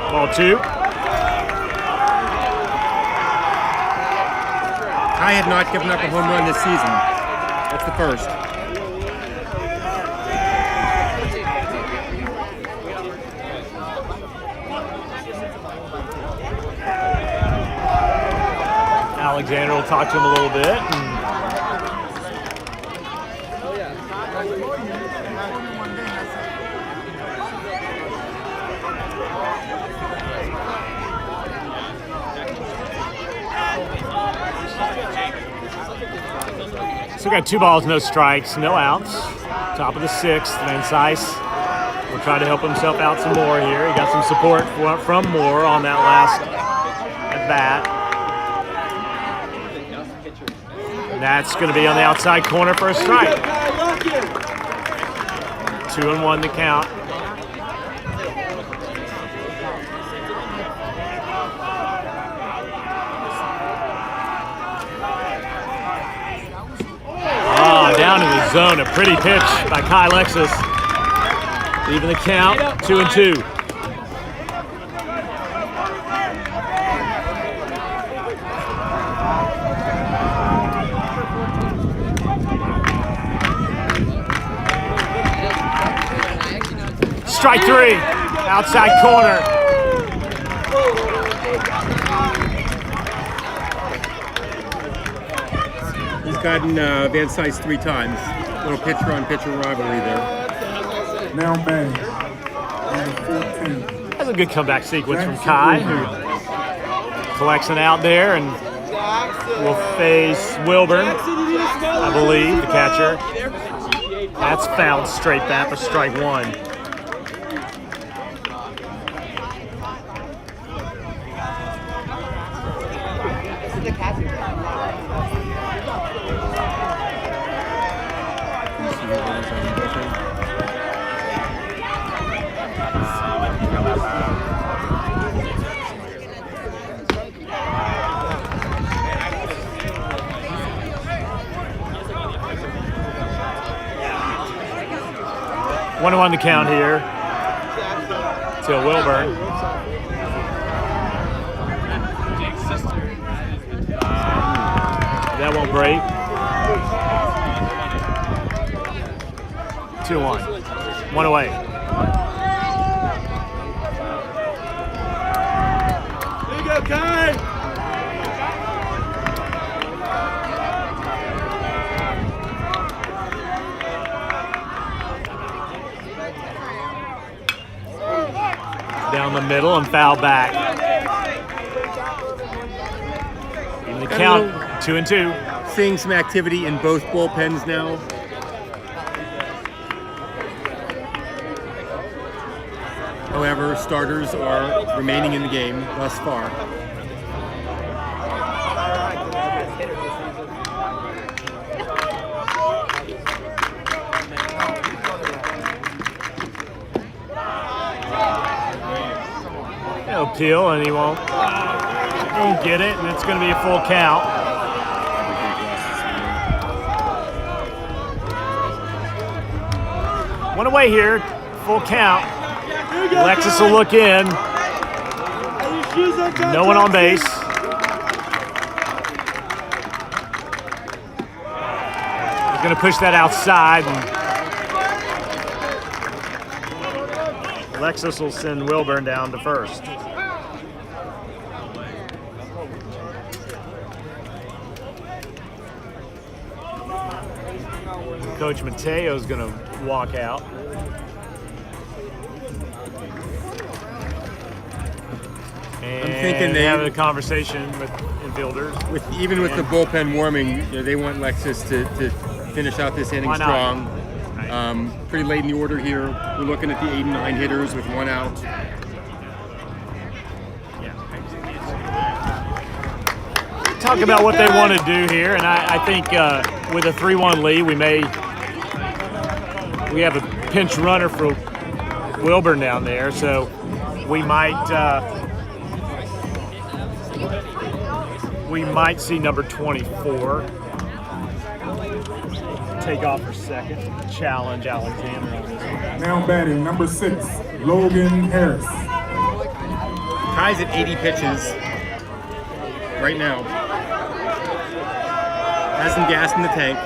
Ball 2. Kai had not given up a home run this season. That's the first. Alexander will talk to him a little bit. So we got 2 balls, no strikes, no outs. Top of the 6th, Van Sice will try to help himself out some more here. He got some support from Moore on that last at bat. And that's going to be on the outside corner for a strike. 2-1 the count. Down in the zone, a pretty pitch by Kai Lexus. Even the count, 2-2. Strike 3, outside corner. He's gotten Van Sice 3 times. Little pitcher-on-pitcher rivalry there. now batting, was a good comeback sequence from Kai, who collects it out there and will face Wilburn, I believe, the catcher. That's fouled straight back for strike one. One on the count here to Wilburn. That won't break. 2-1. One away. There you go, Kai. Down the middle and foul back. Even the count, 2-2. Seeing some activity in both bullpens now. However, starters are remaining in the game thus far. He'll peel and he won't get it, and it's going to be a full count. One away here, full count. Alexis will look in. No one on base. He's going to push that outside. And Alexis will send Wilburn down to first. Coach Mateo's going to walk out. And I'm thinking they having a conversation with infielders. Even with the bullpen warming, they want Lexus to finish out this inning Why not? strong. Right. Pretty late in the order here. We're looking at the 8 and 9 hitters with 1 out. Talk about what they want to do here, and I think with a 3-1 lead, we have a pinch runner for Wilburn down there, so we might see number 24 take off for second, challenge Alexander on this one. Now batting, number 6, Logan Harris. Kai's at 80 pitches right now. Has some gas in the tank.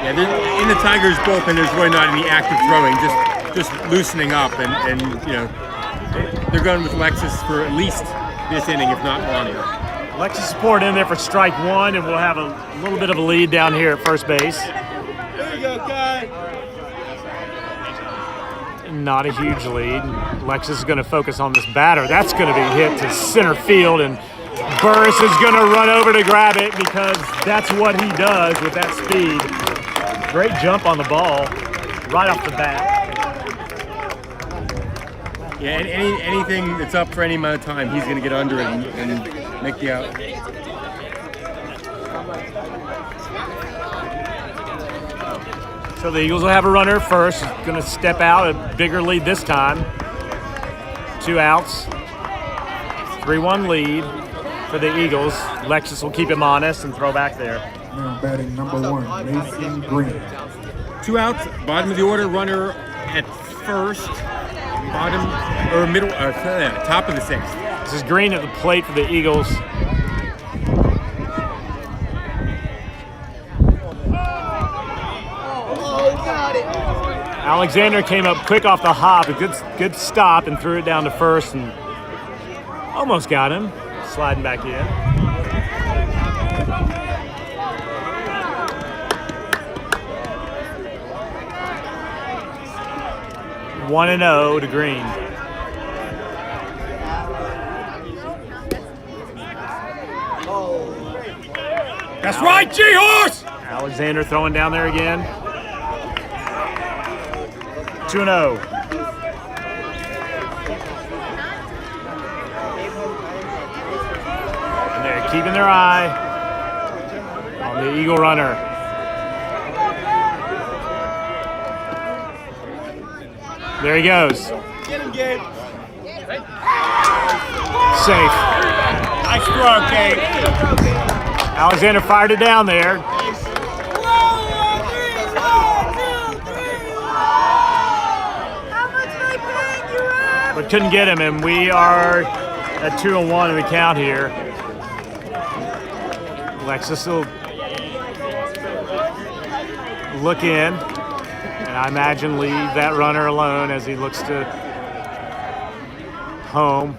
Yeah, in the Tigers bullpen, there's really not any active throwing, just loosening up, and you know, they're going with Lexus for at least this inning, if not longer. Alexis Support in there for strike one, and we'll have a little bit of a lead down here at first base. There you go, Kai. Not a huge lead. Alexis is going to focus on this batter. That's going to be hit to center field, and Burris is going to run over to grab it because that's what he does with that speed. Great jump on the ball right off the bat. Yeah, and anything that's up for any amount of time, he's going to get under it and make the out. So the Eagles will have a runner first. Going to step out, a bigger lead this time. 2 outs. 3-1 lead for the Eagles. Lexus will keep him honest and throw back there. Now batting, number 1, Mason Green. 2 outs, bottom of the order, runner at first, bottom or middle, top of the 6th. This is Green at the plate for the Eagles. Alexander came up quick off the hop, a good stop, and threw it down to first and almost got him, sliding back in. 1-0 to Green. That's right, G-Horse! Alexander throwing down there again. 2-0. And they're keeping their eye on the Eagle runner. There he goes. Get him, Gabe. Safe. Nice throw, Gabe. Alexander fired it down there. But couldn't get him, and we are at 2-1 in the count here. Alexis will look in, and I imagine leave that runner alone as he looks to home.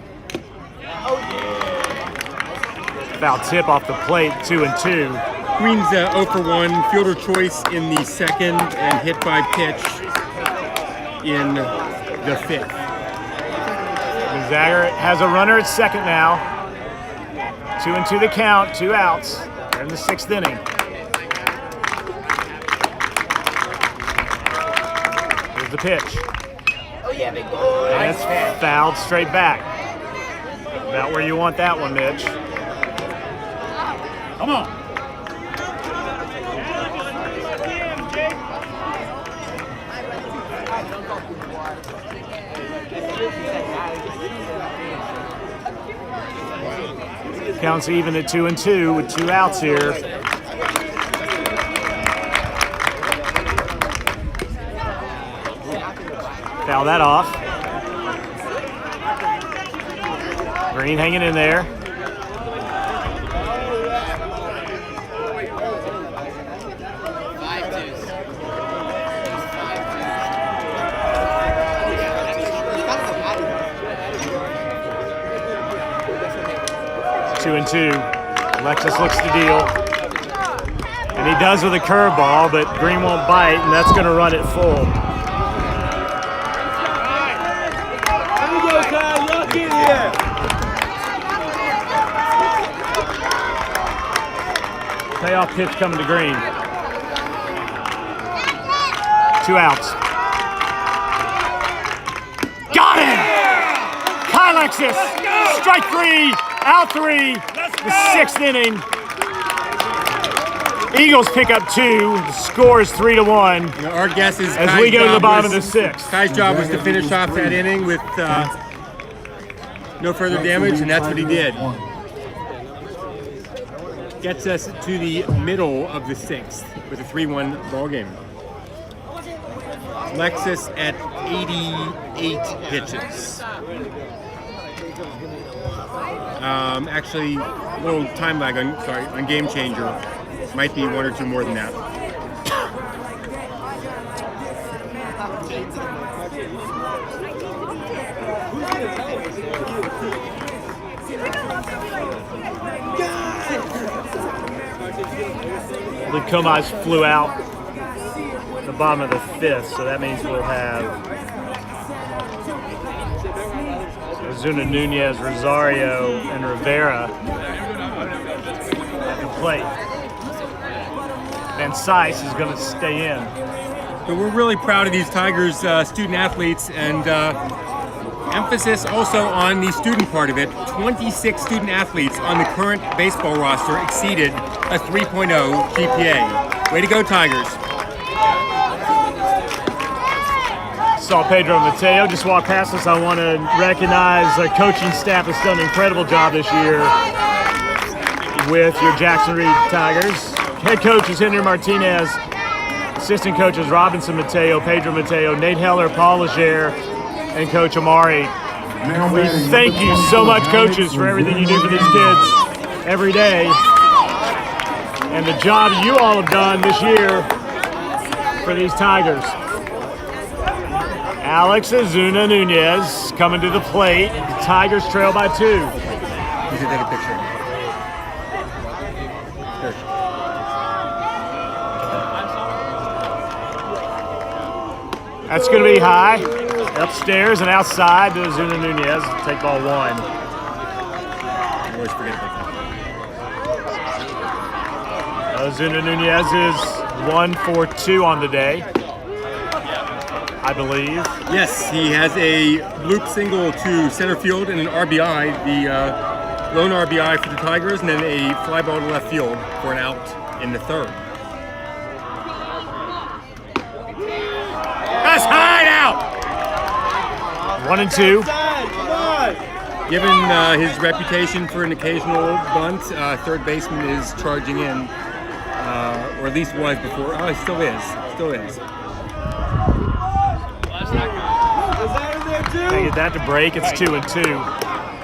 Foul tip off the plate, 2-2. Green's 0 for 1, fielder choice in the second, and hit by pitch in the fifth. Gonzaga has a runner at second now. 2-2 the count, 2 outs. They're in the 6th inning. Here's the pitch. Oh yeah, big boy. And it's fouled straight back. About where you want that one, Mitch. Come on. Counts even at 2-2 with 2 outs here. Foul that off. Green hanging in there. Two and two. Alexis looks to deal. And he does with a curveball, but Green won't bite, and that's going to run it full. Here we go, Kyle. Lock in here. Payoff pitch coming to Green. 2 outs. Got him! Kyle Alexis, strike 3. Out 3, the 6th inning. Eagles pick up 2. The score is 3-1. Our guess is as we go to the bottom of the 6th. Kai's job was to finish off that inning with no further damage, and that's what he did. Gets us to the middle of the 6th with a 3-1 ball game. Lexus at 88 pitches. Actually, a little time lag on Game Changer. Might be 1 or 2 more than that. The Comas flew out the bottom of the 5th, so that means we'll have Zuna, Nunez, Rosario, and Rivera at the plate. Van Sice is going to stay in. But we're really proud of these Tigers student athletes, and emphasis also on the student part of it. 26 student athletes on the current baseball roster exceeded a 3.0 GPA. Way to go, Tigers. Saw Pedro Mateo just walk past us. I want to recognize the coaching staff has done an incredible job this year with your Jackson Reed Tigers. Head coach is Henry Martinez. Assistant coaches Robinson Mateo, Pedro Mateo, Nate Heller, Paul Legere, and Coach Amari. We thank you so much, coaches, for everything you do for these kids every day. And the job you all have done this year for these Tigers. Alex Azuna Nunez coming to the plate. The Tigers trail by 2. You should take a picture. Here. That's going to be high. Upstairs and outside to Zuna Nunez. Take ball 1. I always forget about that. Zuna Nunez is 1 for 2 on the day, I believe. Yes, he has a bloop single to center field and an RBI, the lone RBI for the Tigers, and then a fly ball to left field for an out in the 3rd. That's high out! 1 and 2. Given his reputation for an occasional bunt, third baseman is charging in, or at least was before. Oh, he still is. Still is. Can I get that to break? It's 2 and 2.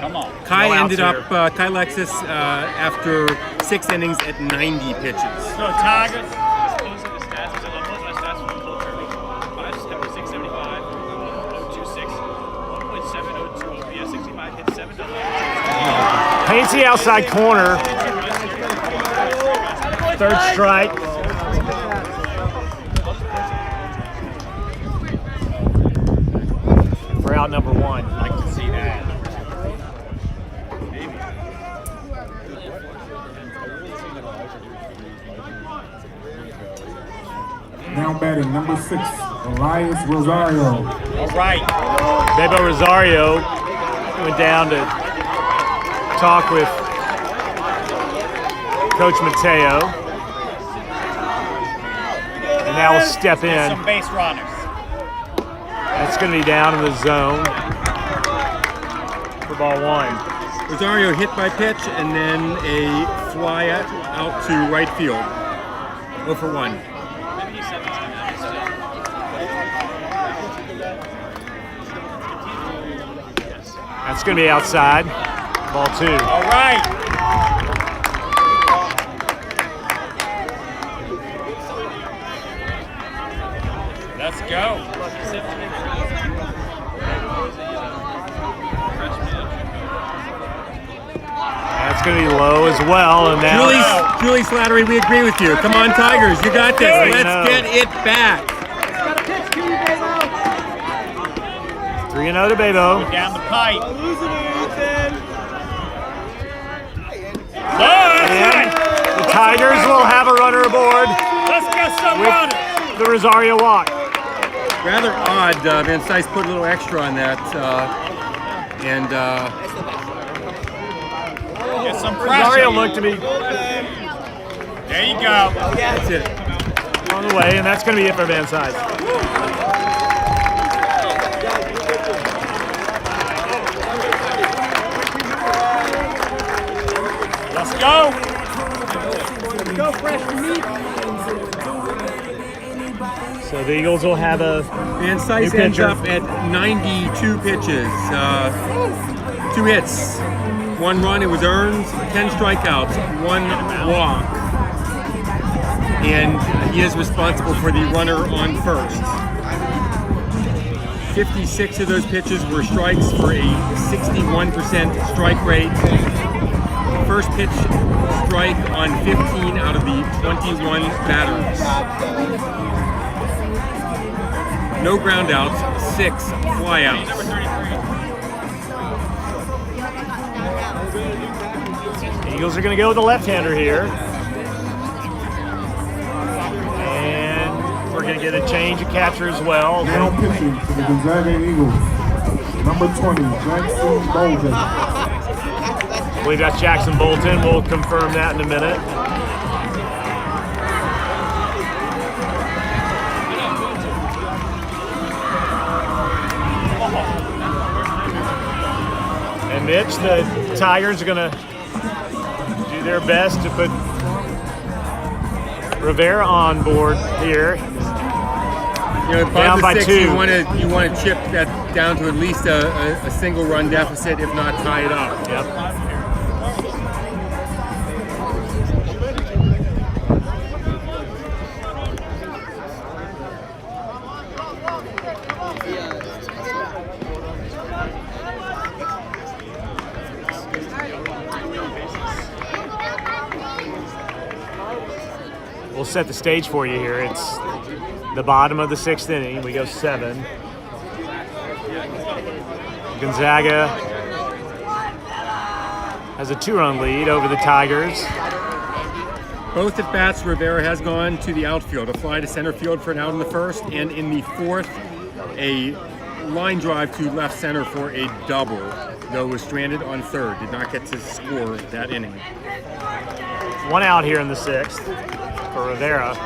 Come on. Kai No outs ended up, here. Kai Lexus, after 6 innings at 90 pitches. So Tigers. Paints the outside corner. 3rd strike. For out number 1. Like to see that. Now batting number 6, Elias Rosario. All right. Bebo Rosario went down to talk with Coach Mateo. And now we'll step in. Some base runners. That's going to be down in the zone for ball 1. Rosario hit by pitch and then a fly out to right field. 0 for 1. That's going to be outside. Ball 2. All right. Let's go. That's going to be low as well. And now Julie Slattery, we agree with you. Come on, Tigers, you got this. Let's get it back. 3-0 to Bebo. Down the pipe. And the Tigers will have a runner aboard Let's get some runners. with the Rosario walk. Rather odd. Van Sice put a little extra on that. Get some Rosario pressure. looked to me There you go. That's it. on the way, and that's going to be it for Van Sice. Let's go. Go fresh meat. So the Eagles will have a Van Sice New ends pitcher. up at 92 pitches. 2 hits. 1 run, it was earned. 10 strikeouts. 1 walk. And he is responsible for the runner on first. 56 of those pitches were strikes for a 61% strike rate. First pitch strike on 15 out of the 21 batters. No ground outs, 6 flyouts. Eagles are going to go with the left-hander here. And we're going to get a change of catcher as well. Now pitching for the Gonzaga Eagles, number 20, Jackson Bolden. We've got Jackson Bolton. We'll confirm that in a minute. And Mitch, the Tigers are going to do their best to put Rivera on board here. You know, Down by 6, 2. you want to chip that down to at least a single run deficit, if not tie it up. Yep. We'll set the stage for you here. It's the bottom of the 6th inning. We go 7. Gonzaga has a 2-run lead over the Tigers. Both at bats, Rivera has gone to the outfield, a fly to center field for an out in the first, and in the fourth, a line drive to left center for a double, though was stranded on third. Did not get to score that inning. 1 out here in the 6th for Rivera.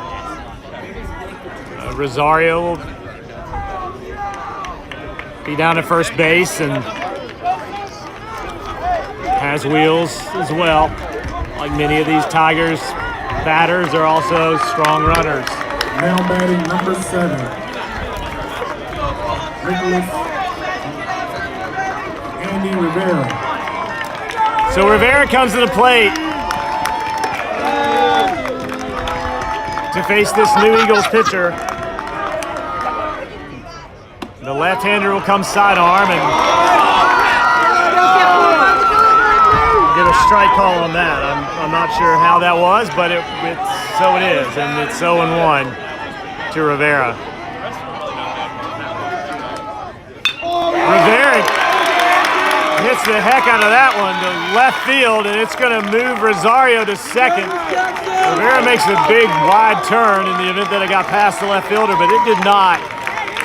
Rosario will be down at first base and has wheels as well. Like many of these Tigers batters are also strong runners. Now batting number 7. Andy Rivera. So Rivera comes to the plate to face this New Eagles pitcher. The left-hander will come sidearm and get a strike call on that. I'm not sure how that was, but so it is, and it's 0-1 to Rivera. Rivera hits the heck out of that one to left field, and it's going to move Rosario to second. Rivera makes a big wide turn in the event that it got past the left fielder, but it did not.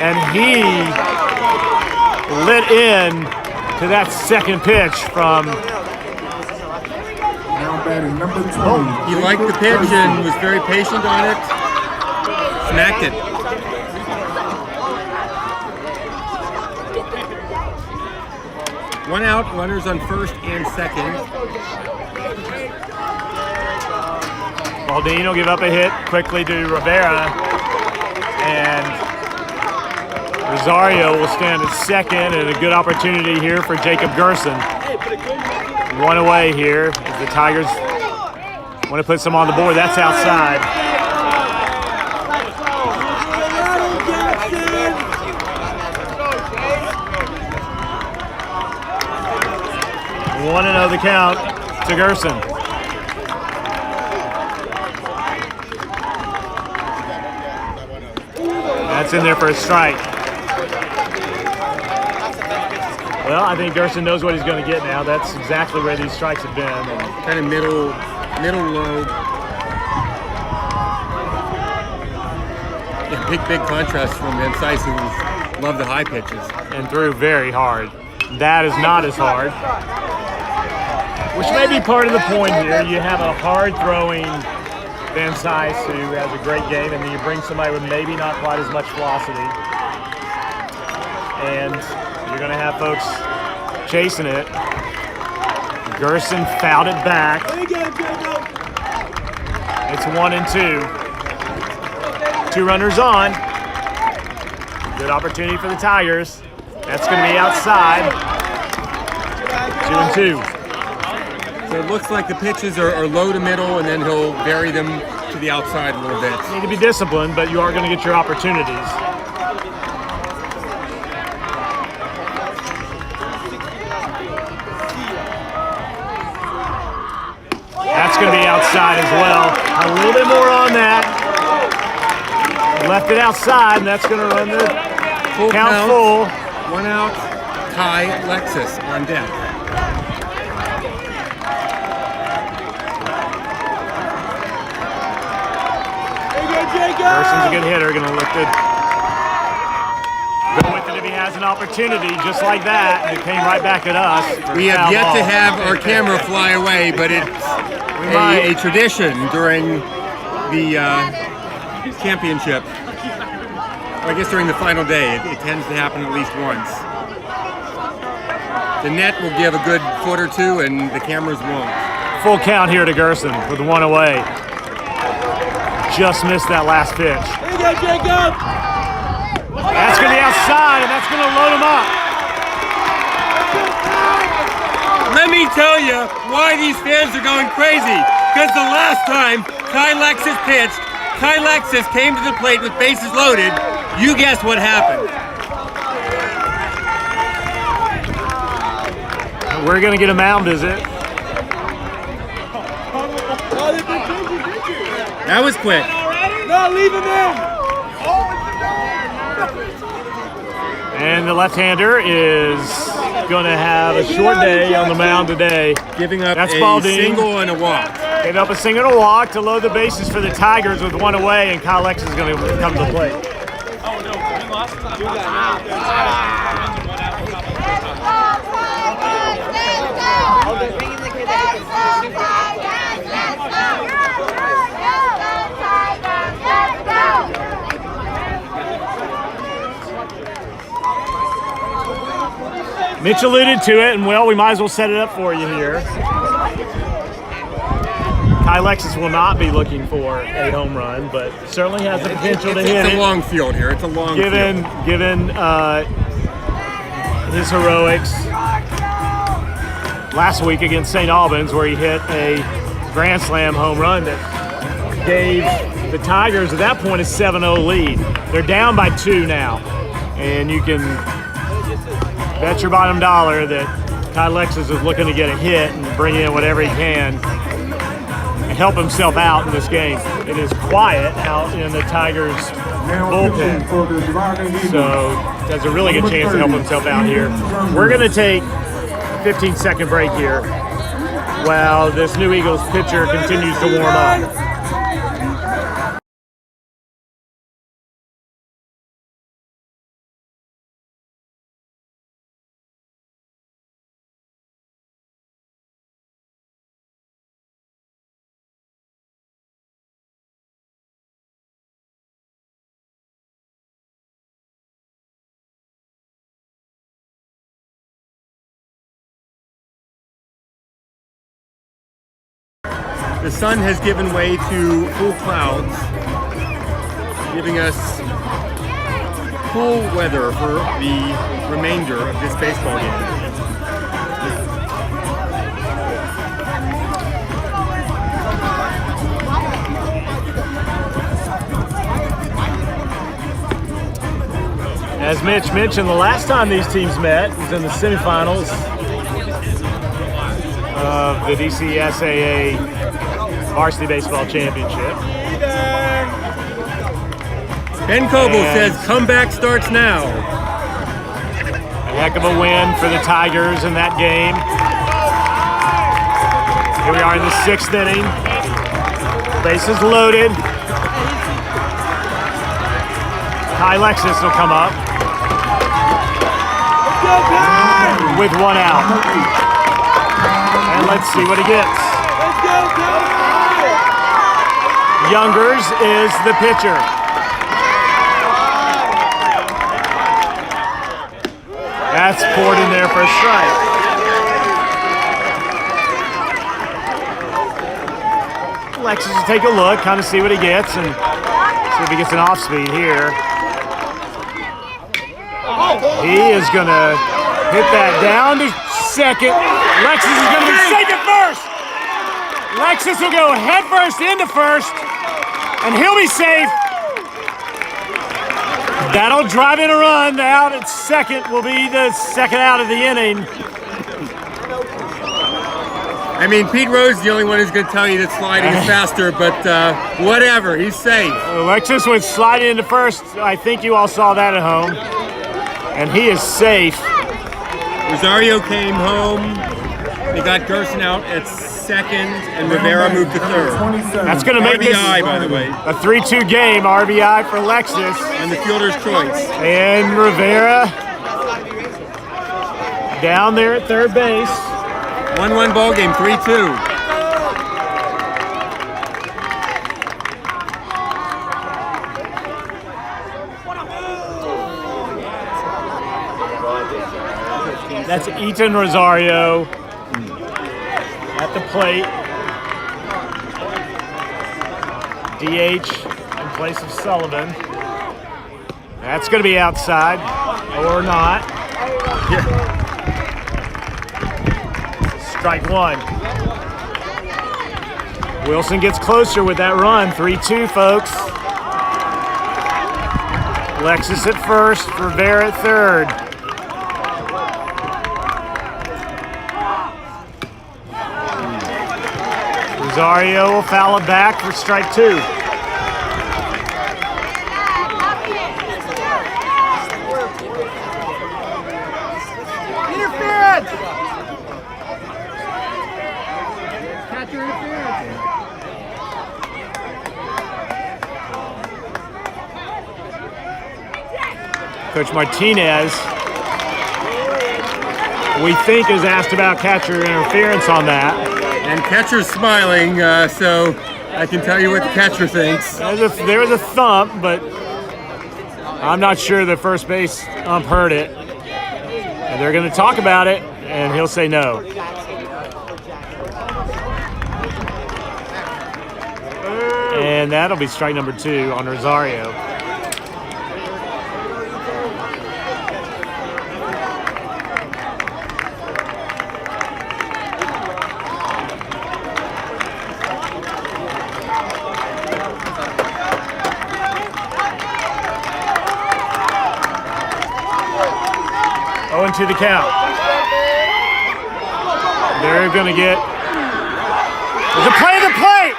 And he lit in to that second pitch from. Now batting number 20. He liked the pitch and was very patient on it. Smacked it. One out, runners on first and second. Baldini will give up a hit quickly to Rivera, and Rosario will stand at second, and a good opportunity here for Jacob Gerson. 1 away here as the Tigers want to put some on the board. That's outside. One and 0 the count to Gerson. That's in there for a strike. Well, I think Gerson knows what he's going to get now. That's exactly where these strikes have been. And Kind of middle low. Yeah, big contrast from Van Sice, who loved the high pitches. and threw very hard. That is not as hard. Which may be part of the point here. You have a hard-throwing Van Sice who has a great game, and then you bring somebody with maybe not quite as much velocity. And you're going to have folks chasing it. Gerson fouled it back. It's 1-2. 2 runners on. Good opportunity for the Tigers. That's going to be outside. 2-2. So it looks like the pitches are low to middle, and then he'll vary them to the outside a little bit. You need to be disciplined, but you are going to get your opportunities. That's going to be outside as well. A little bit more on that. Left it outside, and that's going to run the count full. 1 out. Ty Lexus on deck. Gerson's a good hitter, going to look good. Go with it if he has an opportunity, just like that. And it came right back at us. We have yet to have our camera fly away, but it's a tradition during the championship. Well, I guess during the final day, it tends to happen at least once. The net will give a good foot or two, and the cameras won't. Full count here to Gerson with 1 away. Just missed that last pitch. Here you go, Jacob! That's going to be outside, and that's going to load him up. Let me tell you why these fans are going crazy. Because the last time Ty Lexus pitched, Ty Lexus came to the plate with bases loaded. You guess what happened. We're going to get a mound visit. That was quick. No, leave him in! And the left-hander is going to have a short day on the mound today. Giving up That's a Balding. single and a walk. Gave up a single and a walk to load the bases for the Tigers with one away, and Kyle Lex is going to come to the plate. Mitch alluded to it, and well, we might as well set it up for you here. Kyle Lexus will not be looking for a home run, but certainly has the potential to hit it. It's a long field here. It's a long field. Given his heroics last week against St. Albans, where he hit a grand slam home run that gave the Tigers at that point a 7-0 lead. They're down by 2 now, and you can bet your bottom dollar that Kyle Lexus is looking to get a hit and bring in whatever he can and help himself out in this game. It is quiet out in the Tigers bullpen, so has a really good chance to help himself out here. We're going to take a 15-second break here while this New Eagles pitcher continues to warm up. The sun has given way to full clouds, giving us cool weather for the remainder of this baseball game. As Mitch mentioned, the last time these teams met was in the semifinals of the DCSAA Varsity Baseball Championship. Ben Coble says comeback starts now. A heck of a win for the Tigers in that game. Here we are in the 6th inning. Bases loaded. Kyle Lexus will come up with 1 out. And let's see what he gets. Youngers is the pitcher. That's poured in there for a strike. Lexus will take a look, kind of see what he gets, and see if he gets an off speed here. He is going to hit that down to second. Lexus is going to be safe at first. Lexus will go head first into first, and he'll be safe. That'll drive in a run. The out at second will be the second out of the inning. I mean, Pete Rose is the only one who's going to tell you that sliding is faster, but whatever, he's safe. Lexus went sliding into first. I think you all saw that at home. And he is safe. Rosario came home. They got Gerson out at second, and Rivera moved to third. That's going to make this RBI, by the way. a 3-2 game. RBI for Lexus. And the fielder's choice. And Rivera down there at third base. 1-1 ball game, 3-2. That's Eaton Rosario at the plate. DH in place of Sullivan. That's going to be outside or not. Yeah. Strike 1. Wilson gets closer with that run. 3-2, folks. Lexus at first, Rivera at third. Rosario will foul it back for strike 2. Interference! Coach Martinez, we think, is asked about catcher interference on that. And catcher's smiling, so I can tell you what the catcher thinks. There was a thump, but I'm not sure the first base ump heard it. And they're going to talk about it, and he'll say no. And that'll be strike number 2 on Rosario. To the count. They're going to get. There's a play to the plate.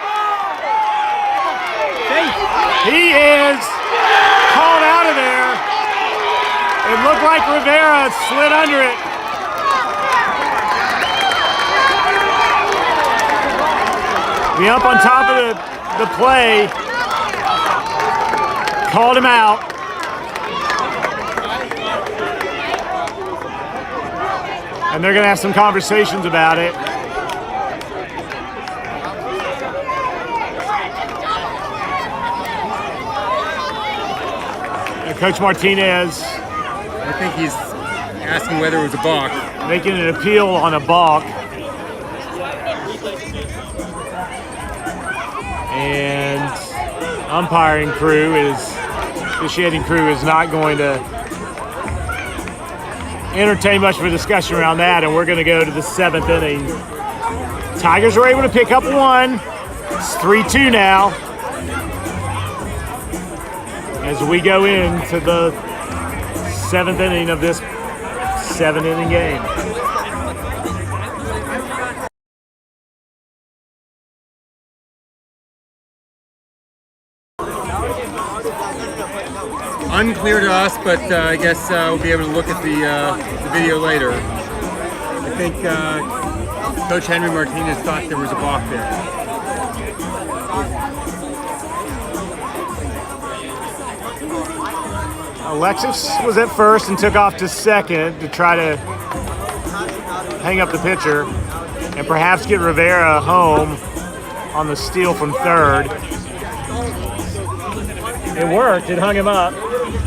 He is called out of there. It looked like Rivera slid under it. The ump on top of the play called him out. And they're going to have some conversations about it. And Coach Martinez, I think he's asking whether it was a balk. Making an appeal on a balk. And officiating crew is not going to entertain much of a discussion around that, and we're going to go to the 7th inning. Tigers were able to pick up 1. It's 3-2 now as we go into the 7th inning of this 7-inning game. Unclear to us, but I guess we'll be able to look at the video later. I think Coach Henry Martinez thought there was a balk there. Alexis was at first and took off to second to try to hang up the pitcher and perhaps get Rivera home on the steal from third. It worked, it hung him up,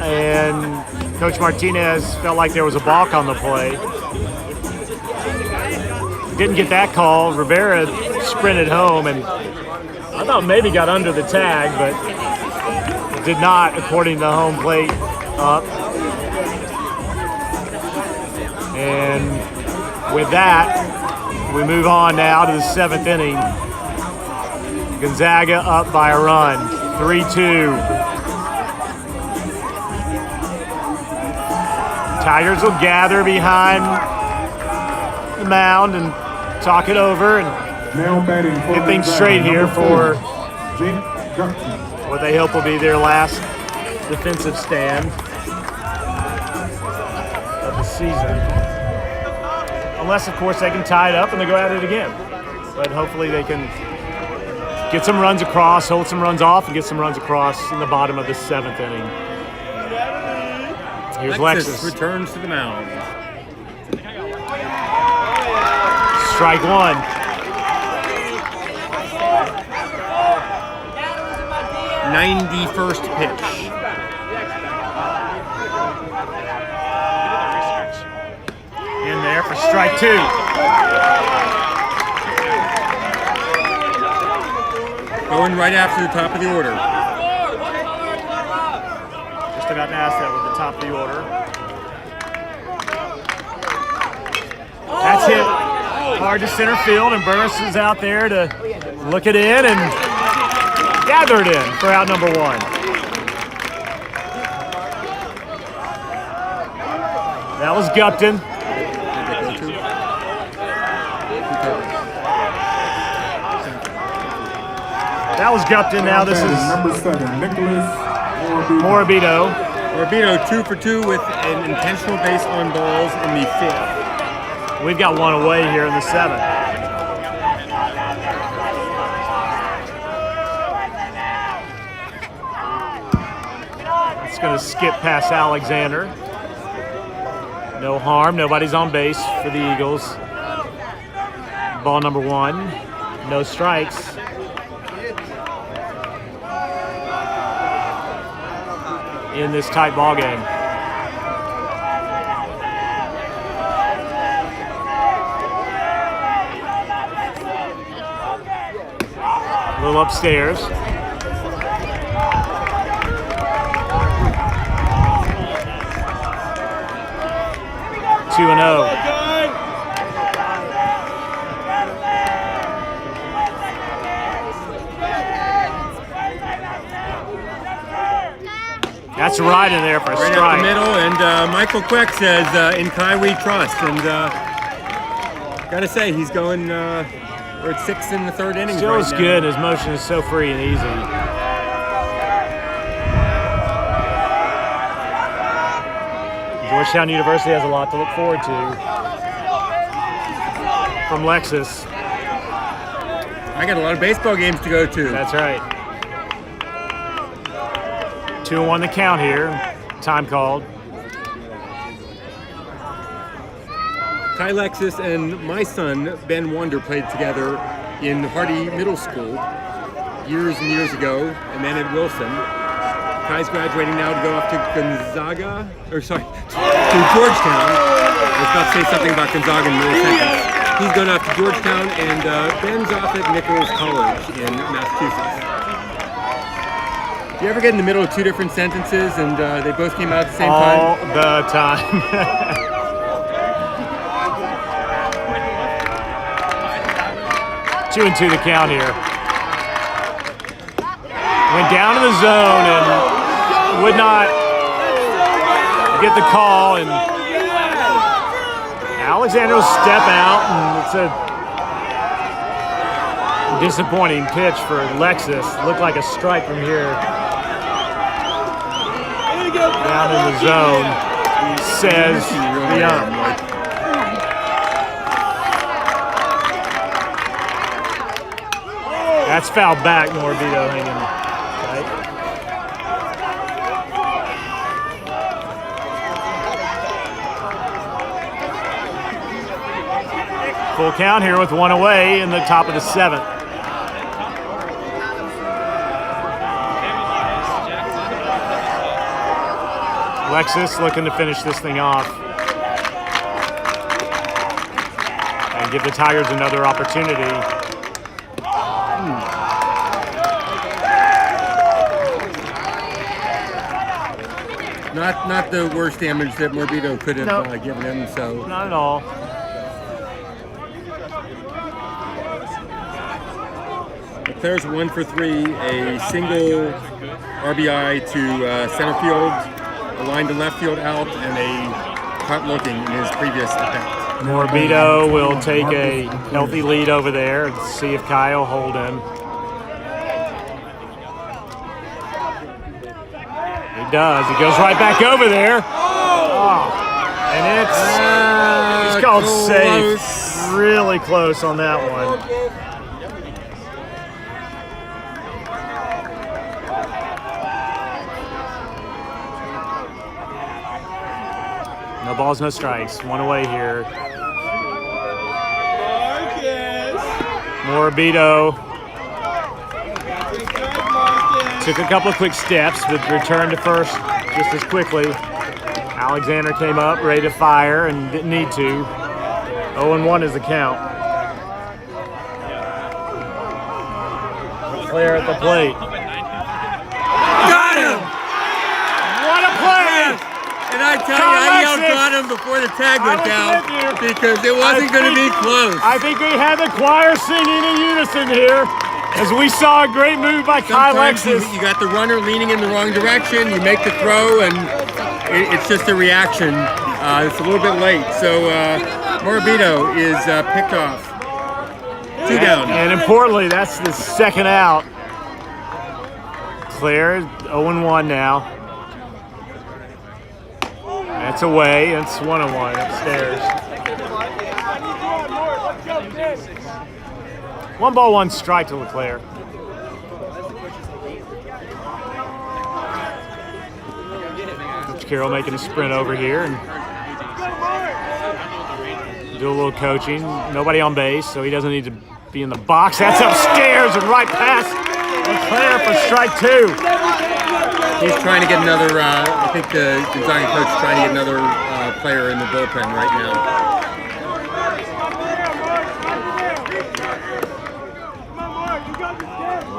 and Coach Martinez felt like there was a balk on the play. Didn't get that call. Rivera sprinted home and I thought maybe got under the tag, but did not, according to the home plate up. And with that, we move on now to the 7th inning. Gonzaga up by a run, 3-2. Tigers will gather behind the mound and talk it over and get things straight here for what they hope will be their last defensive stand of the season. Unless, of course, they can tie it up and they go at it again. But hopefully they can get some runs across, hold some runs off, and get some runs across in the bottom of the 7th inning. Here's Alexis. Returns to the mound. Strike 1. '91st pitch. In there for strike 2. Going right after the top of the order. Just about to ask that with the top of the order. That's hit hard to center field, and Burris is out there to look it in and gather it in for out number 1. That was Gupton. That was Gupton. Now this is number 7, Nicholas Morabito. Morabito 2 for 2 with an intentional base on balls in the 5th. We've got one away here in the 7th. It's going to skip past Alexander. No harm. Nobody's on base for the Eagles. Ball number 1. No strikes. In this tight ball game. A little upstairs. 2-0. That's right in there for a Right strike. up the middle, and Michael Queck says, "In Kai we trust." And gotta say, he's going. We're at 6 in the 3rd inning. Still right is now. good. His motion is so free and easy. Georgetown University has a lot to look forward to from Lexus. I got a lot of baseball games to go to. That's right. 2-1 the count here. Time called. Ty Lexus and my son, Ben Wonder, played together in Hardy Middle School years and years ago, and then at Wilson. Ty's graduating now to go off to Gonzaga, to Georgetown. I was about to say something about Gonzaga in the middle sentence. He's going off to Georgetown, and Ben's off at Nichols College in Massachusetts. Do you ever get in the middle of 2 different sentences and they both came out at the same time? All the time. 2-2 the count here. Went down to the zone and would not get the call, and Alexander will step out, and it's a disappointing pitch for Lexus. Looked like a strike from here. Down in the zone, says the ump. That's fouled back. Morbido hanging tight. Full count here with 1 away in the top of the 7th. Lexus looking to finish this thing off and give the Tigers another opportunity. Not the worst damage that Morbido could have given him. So Not at all. Claire's 1 for 3, a single RBI to center field, a line to left field out, and a caught looking in his previous at-bat. Morbido will take a healthy lead over there and see if Kyle hold him. He does. He goes right back over there. Oh. And it's called safe. Really close on that one. No balls, no strikes. 1 away here. Morbido took a couple of quick steps, but returned to first just as quickly. Alexander came up, ready to fire, and didn't need to. 0-1 is the count. Claire at the plate. Got him! What a play! And I tell you, I yelled got him before the tag went down because it wasn't going to be close. I think we had the choir singing in unison here as we saw a great move by Kai Sometimes Lexus. you got the runner leaning in the wrong direction, you make the throw, and it's just a reaction. It's a little bit late. So Morbido is picked off. 2 down. And importantly, that's the second out. Claire 0-1 now. That's away. It's 1-1 upstairs. 1 ball, 1 strike to LeClaire. Carroll making a sprint over here and do a little coaching. Nobody on base, so he doesn't need to be in the box. That's upstairs and right past Leclerc for strike 2. He's trying to get another, I think the Gonzaga coach is trying to get another player in the bullpen right now.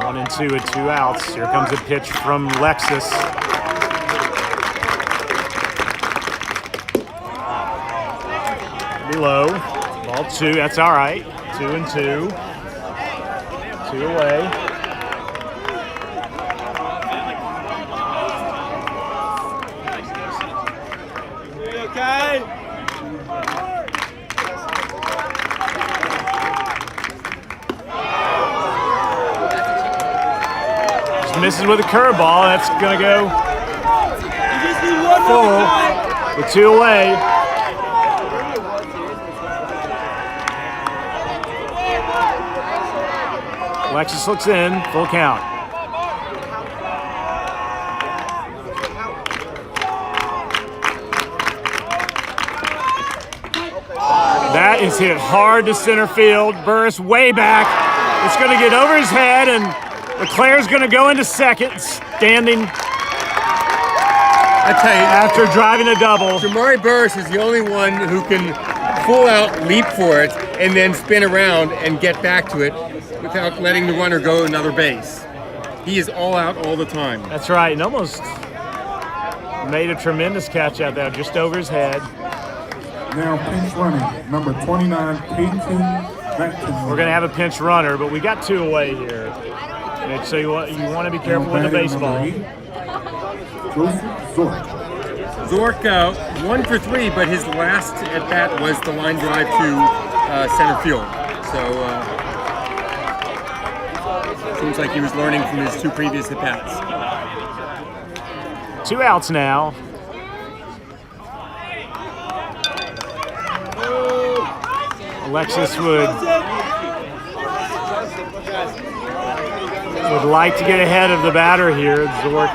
One and 2 with 2 outs. Here comes a pitch from Lexus. Below. Ball 2, that's all right. 2 and 2. 2 away. Okay. Just misses with a curveball. That's going to go full with 2 away. Alexis looks in, full count. That is hit hard to center field. Burris way back. It's going to get over his head, and Leclerc's going to go into second, standing I tell you, after driving a double. Jamari Burris is the only one who can full out leap for it and then spin around and get back to it without letting the runner go another base. He is all out all the time. That's right, and almost made a tremendous catch out there, just over his head. Now pinch running, number 29, Peyton Beckton. We're going to have a pinch runner, but we got 2 away here. Mitch, so you want to be careful with the baseball. Joseph Zork. Zork 1 for 3, but his last at bat was the line drive to center field. So seems like he was learning from his 2 previous at bats. 2 outs now. Alexis would like to get ahead of the batter here. Zork,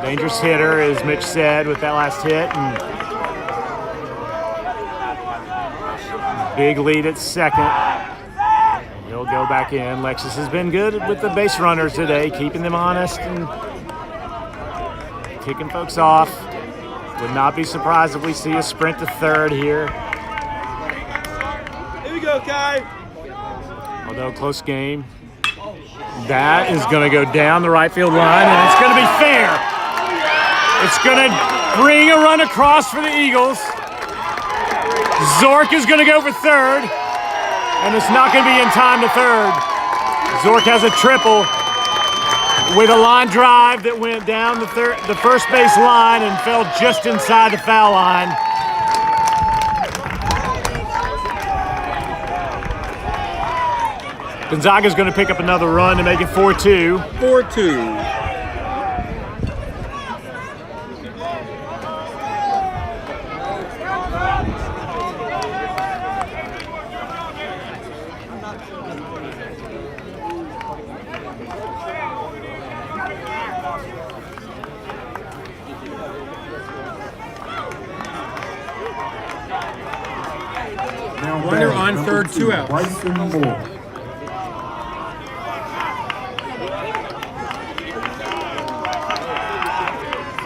dangerous hitter, as Mitch said, with that last hit. And big lead at second. He'll go back in. Alexis has been good with the base runners today, keeping them honest and kicking folks off. Would not be surprised if we see a sprint to third here. Here we go, Kai. Although close game. That is going to go down the right field line, and it's going to be fair. It's going to bring a run across for the Eagles. Zork is going to go for third, and it's not going to be in time to third. Zork has a triple with a line drive that went down the first base line and fell just inside the foul line. Gonzaga's going to pick up another run to make it 4-2. 4-2. Runner on third, 2 outs. Bryson Moore.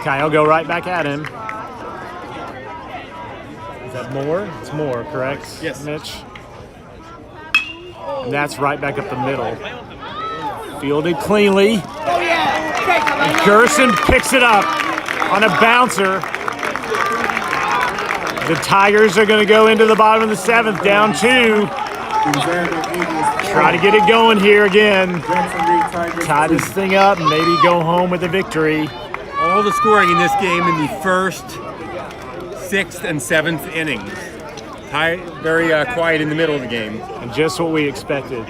Kyle go right back at him. Is that Moore? It's Moore, correct? Yes. Mitch? And that's right back up the middle. Fielded cleanly. And Gerson picks it up on a bouncer. The Tigers are going to go into the bottom of the 7th, down 2. Try to get it going here again. Tie this thing up and maybe go home with a victory. All the scoring in this game in the first, 6th, and 7th innings. Very quiet in the middle of the game. And just what we expected,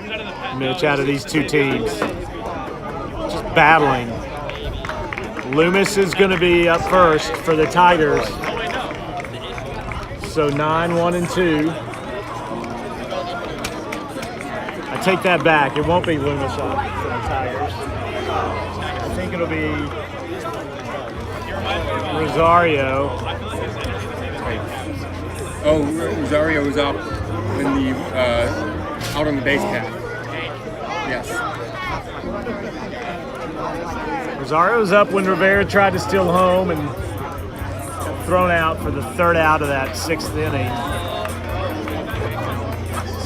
Mitch, out of these 2 teams. Just battling. Loomis is going to be up first for the Tigers. So 9-1-2. I take that back. It won't be Loomis up for the Tigers. I think it'll be Rosario. Oh, Rosario was up when the out on the base path. Yes. Rosario was up when Rivera tried to steal home and got thrown out for the third out of that 6th inning.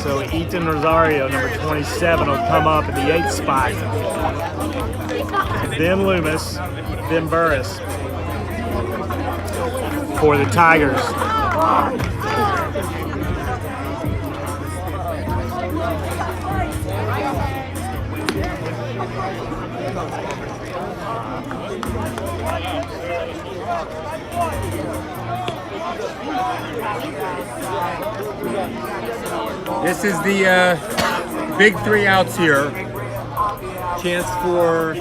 So Ethan Rosario, number 27, will come up in the 8th spot. Then Loomis, then Burris for the Tigers. This is the big 3 outs here. Chance for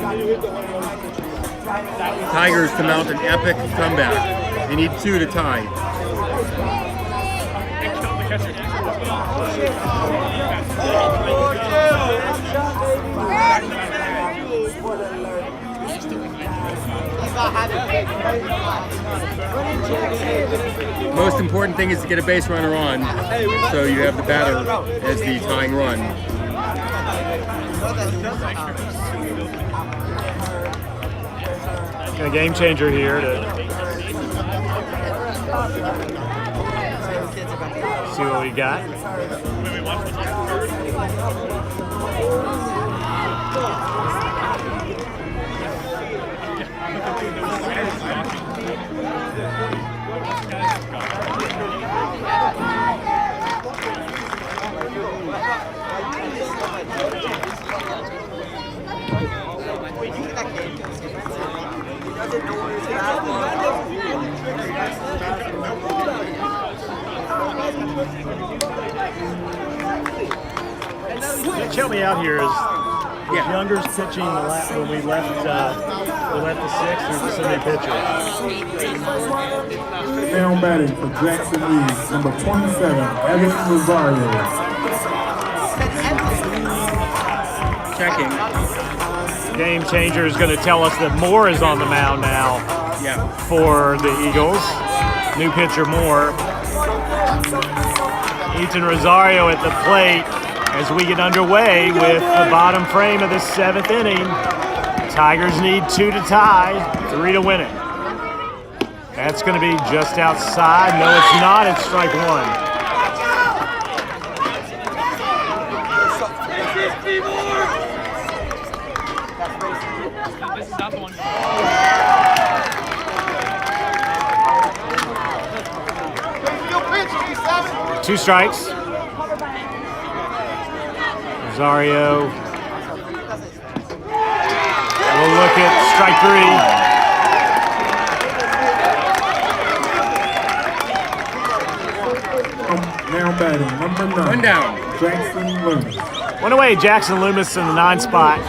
Tigers to mount an epic comeback. They need 2 to tie. Most important thing is to get a base runner on, so you have the batter as the tying run. A game changer here to see what we got. Help me out here. Is Younger's pitching when we left the 6th? Or is this a new pitcher? Down batting for Jackson Lee, number 27, Evan Rosario. Checking. Game changer is going to tell us that Moore is on the mound now for the Eagles. New pitcher Moore. Ethan Rosario at the plate as we get underway with the bottom frame of the 7th inning. Tigers need 2 to tie, 3 to win it. That's going to be just outside. No, it's not. It's strike 1. Two strikes. Rosario will look at strike 3. Now batting, number 9. 1 down. Jackson Loomis. One away, Jackson Loomis in the 9 spot.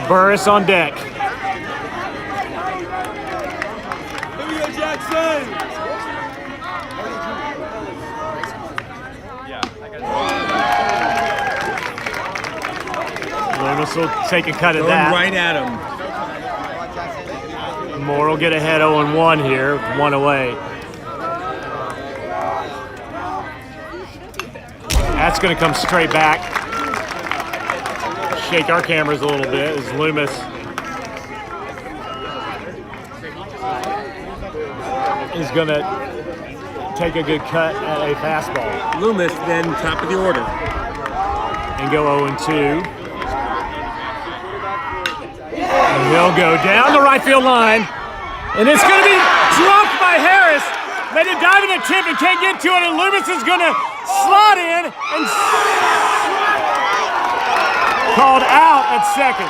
Burris on deck. Here we go, Jackson! Loomis will take a cut at Going that. right at him. Moore will get ahead 0-1 here, 1 away. That's going to come straight back. Shake our cameras a little bit as Loomis is going to take a good cut at a fastball. Loomis then top of the order. And go 0-2. And he'll go down the right field line. And it's going to be dropped by Harris. Made a diving attempt and can't get to it. And Loomis is going to slot in and called out at second.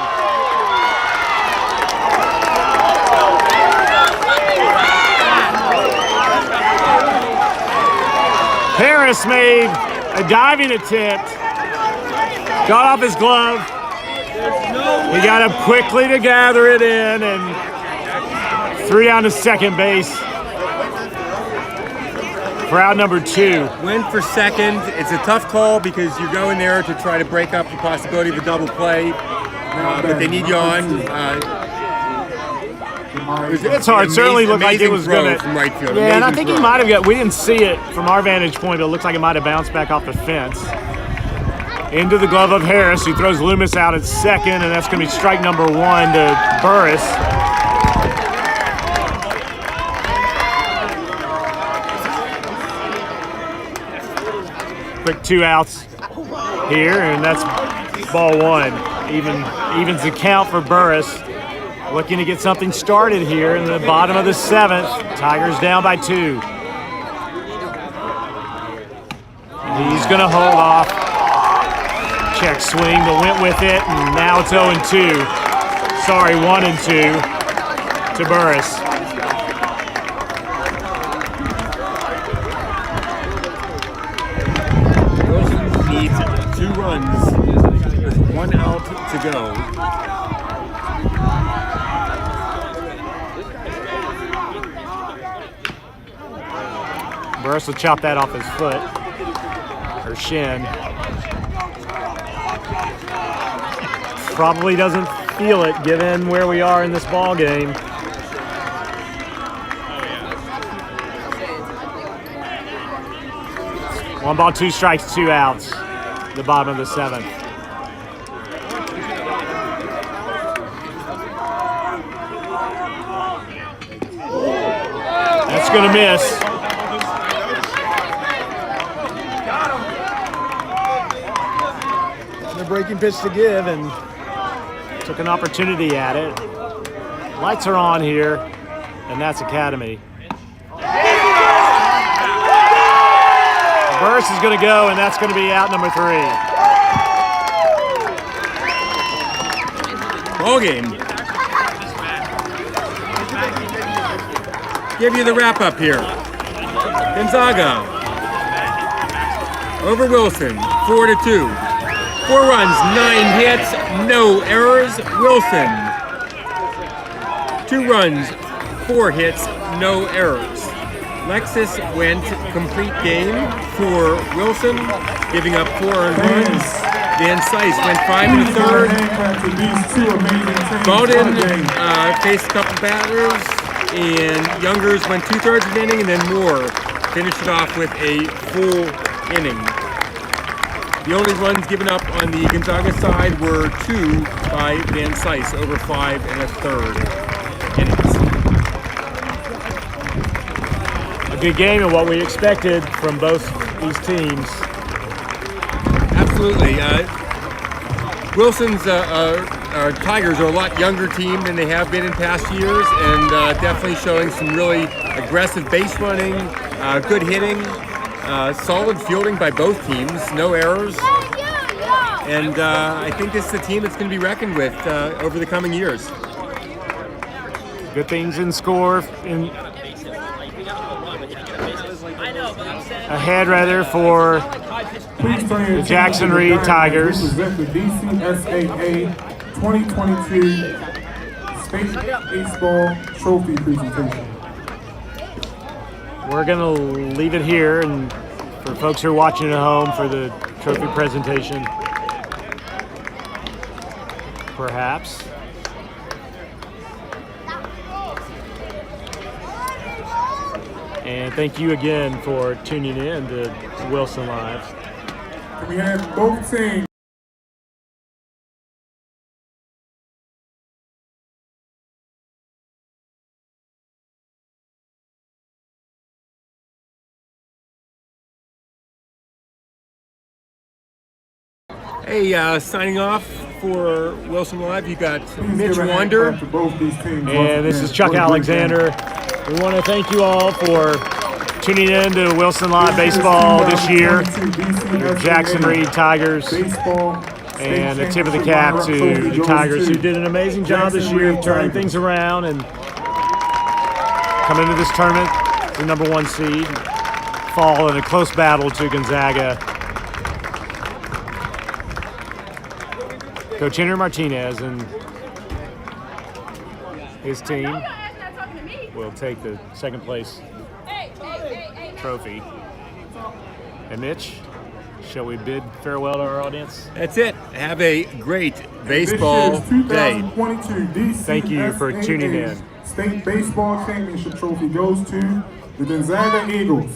Harris made a diving attempt. Got off his glove. He got up quickly to gather it in and threw down to second base for out number 2. Went for second. It's a tough call because you go in there to try to break up the possibility of a double play, but they need you on. It's hard. Certainly looked like it was going from right field. Yeah, and I Amazing think he throw. might have got. We didn't see it from our vantage point, but it looks like it might have bounced back off the fence into the glove of Harris, who throws Loomis out at second, and that's going to be strike number 1 to Burris. Quick 2 outs here, and that's ball 1. Evens the count for Burris. Looking to get something started here in the bottom of the 7th. Tigers down by 2. He's going to hold off. Check swing, but went with it, and now it's 0-2. Sorry, 1-2 to Burris. Wilson needs 2 runs with 1 out to go. Burris will chop that off his foot, or shin. Probably doesn't feel it given where we are in this ball game. One ball, 2 strikes, 2 outs. The bottom of the 7th. That's going to miss. The breaking pitch to give, and took an opportunity at it. Lights are on here, and that's Academy. Burris is going to go, and that's going to be out number 3. Ball game. Give you the wrap up here. Gonzaga over Wilson, 4-2. 4 runs, 9 hits, no errors. Wilson, 2 runs, 4 hits, no errors. Lexus went complete game for Wilson, giving up 4 earned runs. Van Sice went 5 1/3. Bowden faced a couple batters, and Youngers went 2/3 of an inning, and then Moore finished it off with a full inning. The only runs given up on the Gonzaga side were 2 by Van Sice over 5 1/3 innings. A good game and what we expected from both these teams. Absolutely. Wilson's Tigers are a lot younger team than they have been in past years, and definitely showing some really aggressive base running, good hitting, solid fielding by both teams, no errors. And I think this is a team that's going to be reckoned with over the coming years. Good things in score, ahead rather for the Jackson Reed Tigers. Present the DCSAA 2022 State Baseball Trophy presentation. We're going to leave it here, and for folks who are watching at home for the trophy presentation, perhaps. And thank you again for tuning in to Wilson Live. We have both teams. Hey, signing off for Wilson Live, you got Mitch Wander. And this is Chuck Alexander. We want to thank you all for tuning in to Wilson Live Baseball this year. The Jackson Reed Tigers. And a tip of the cap to the Tigers, who did an amazing job this year of turning things around and come into this tournament, the number 1 seed, fall in a close battle to Gonzaga. Coach Henry Martinez and his team will take the second place trophy. And Mitch, shall we bid farewell to our audience? That's it. Have a great baseball day. Thank you for tuning in. State Baseball Championship trophy goes to the Gonzaga Eagles.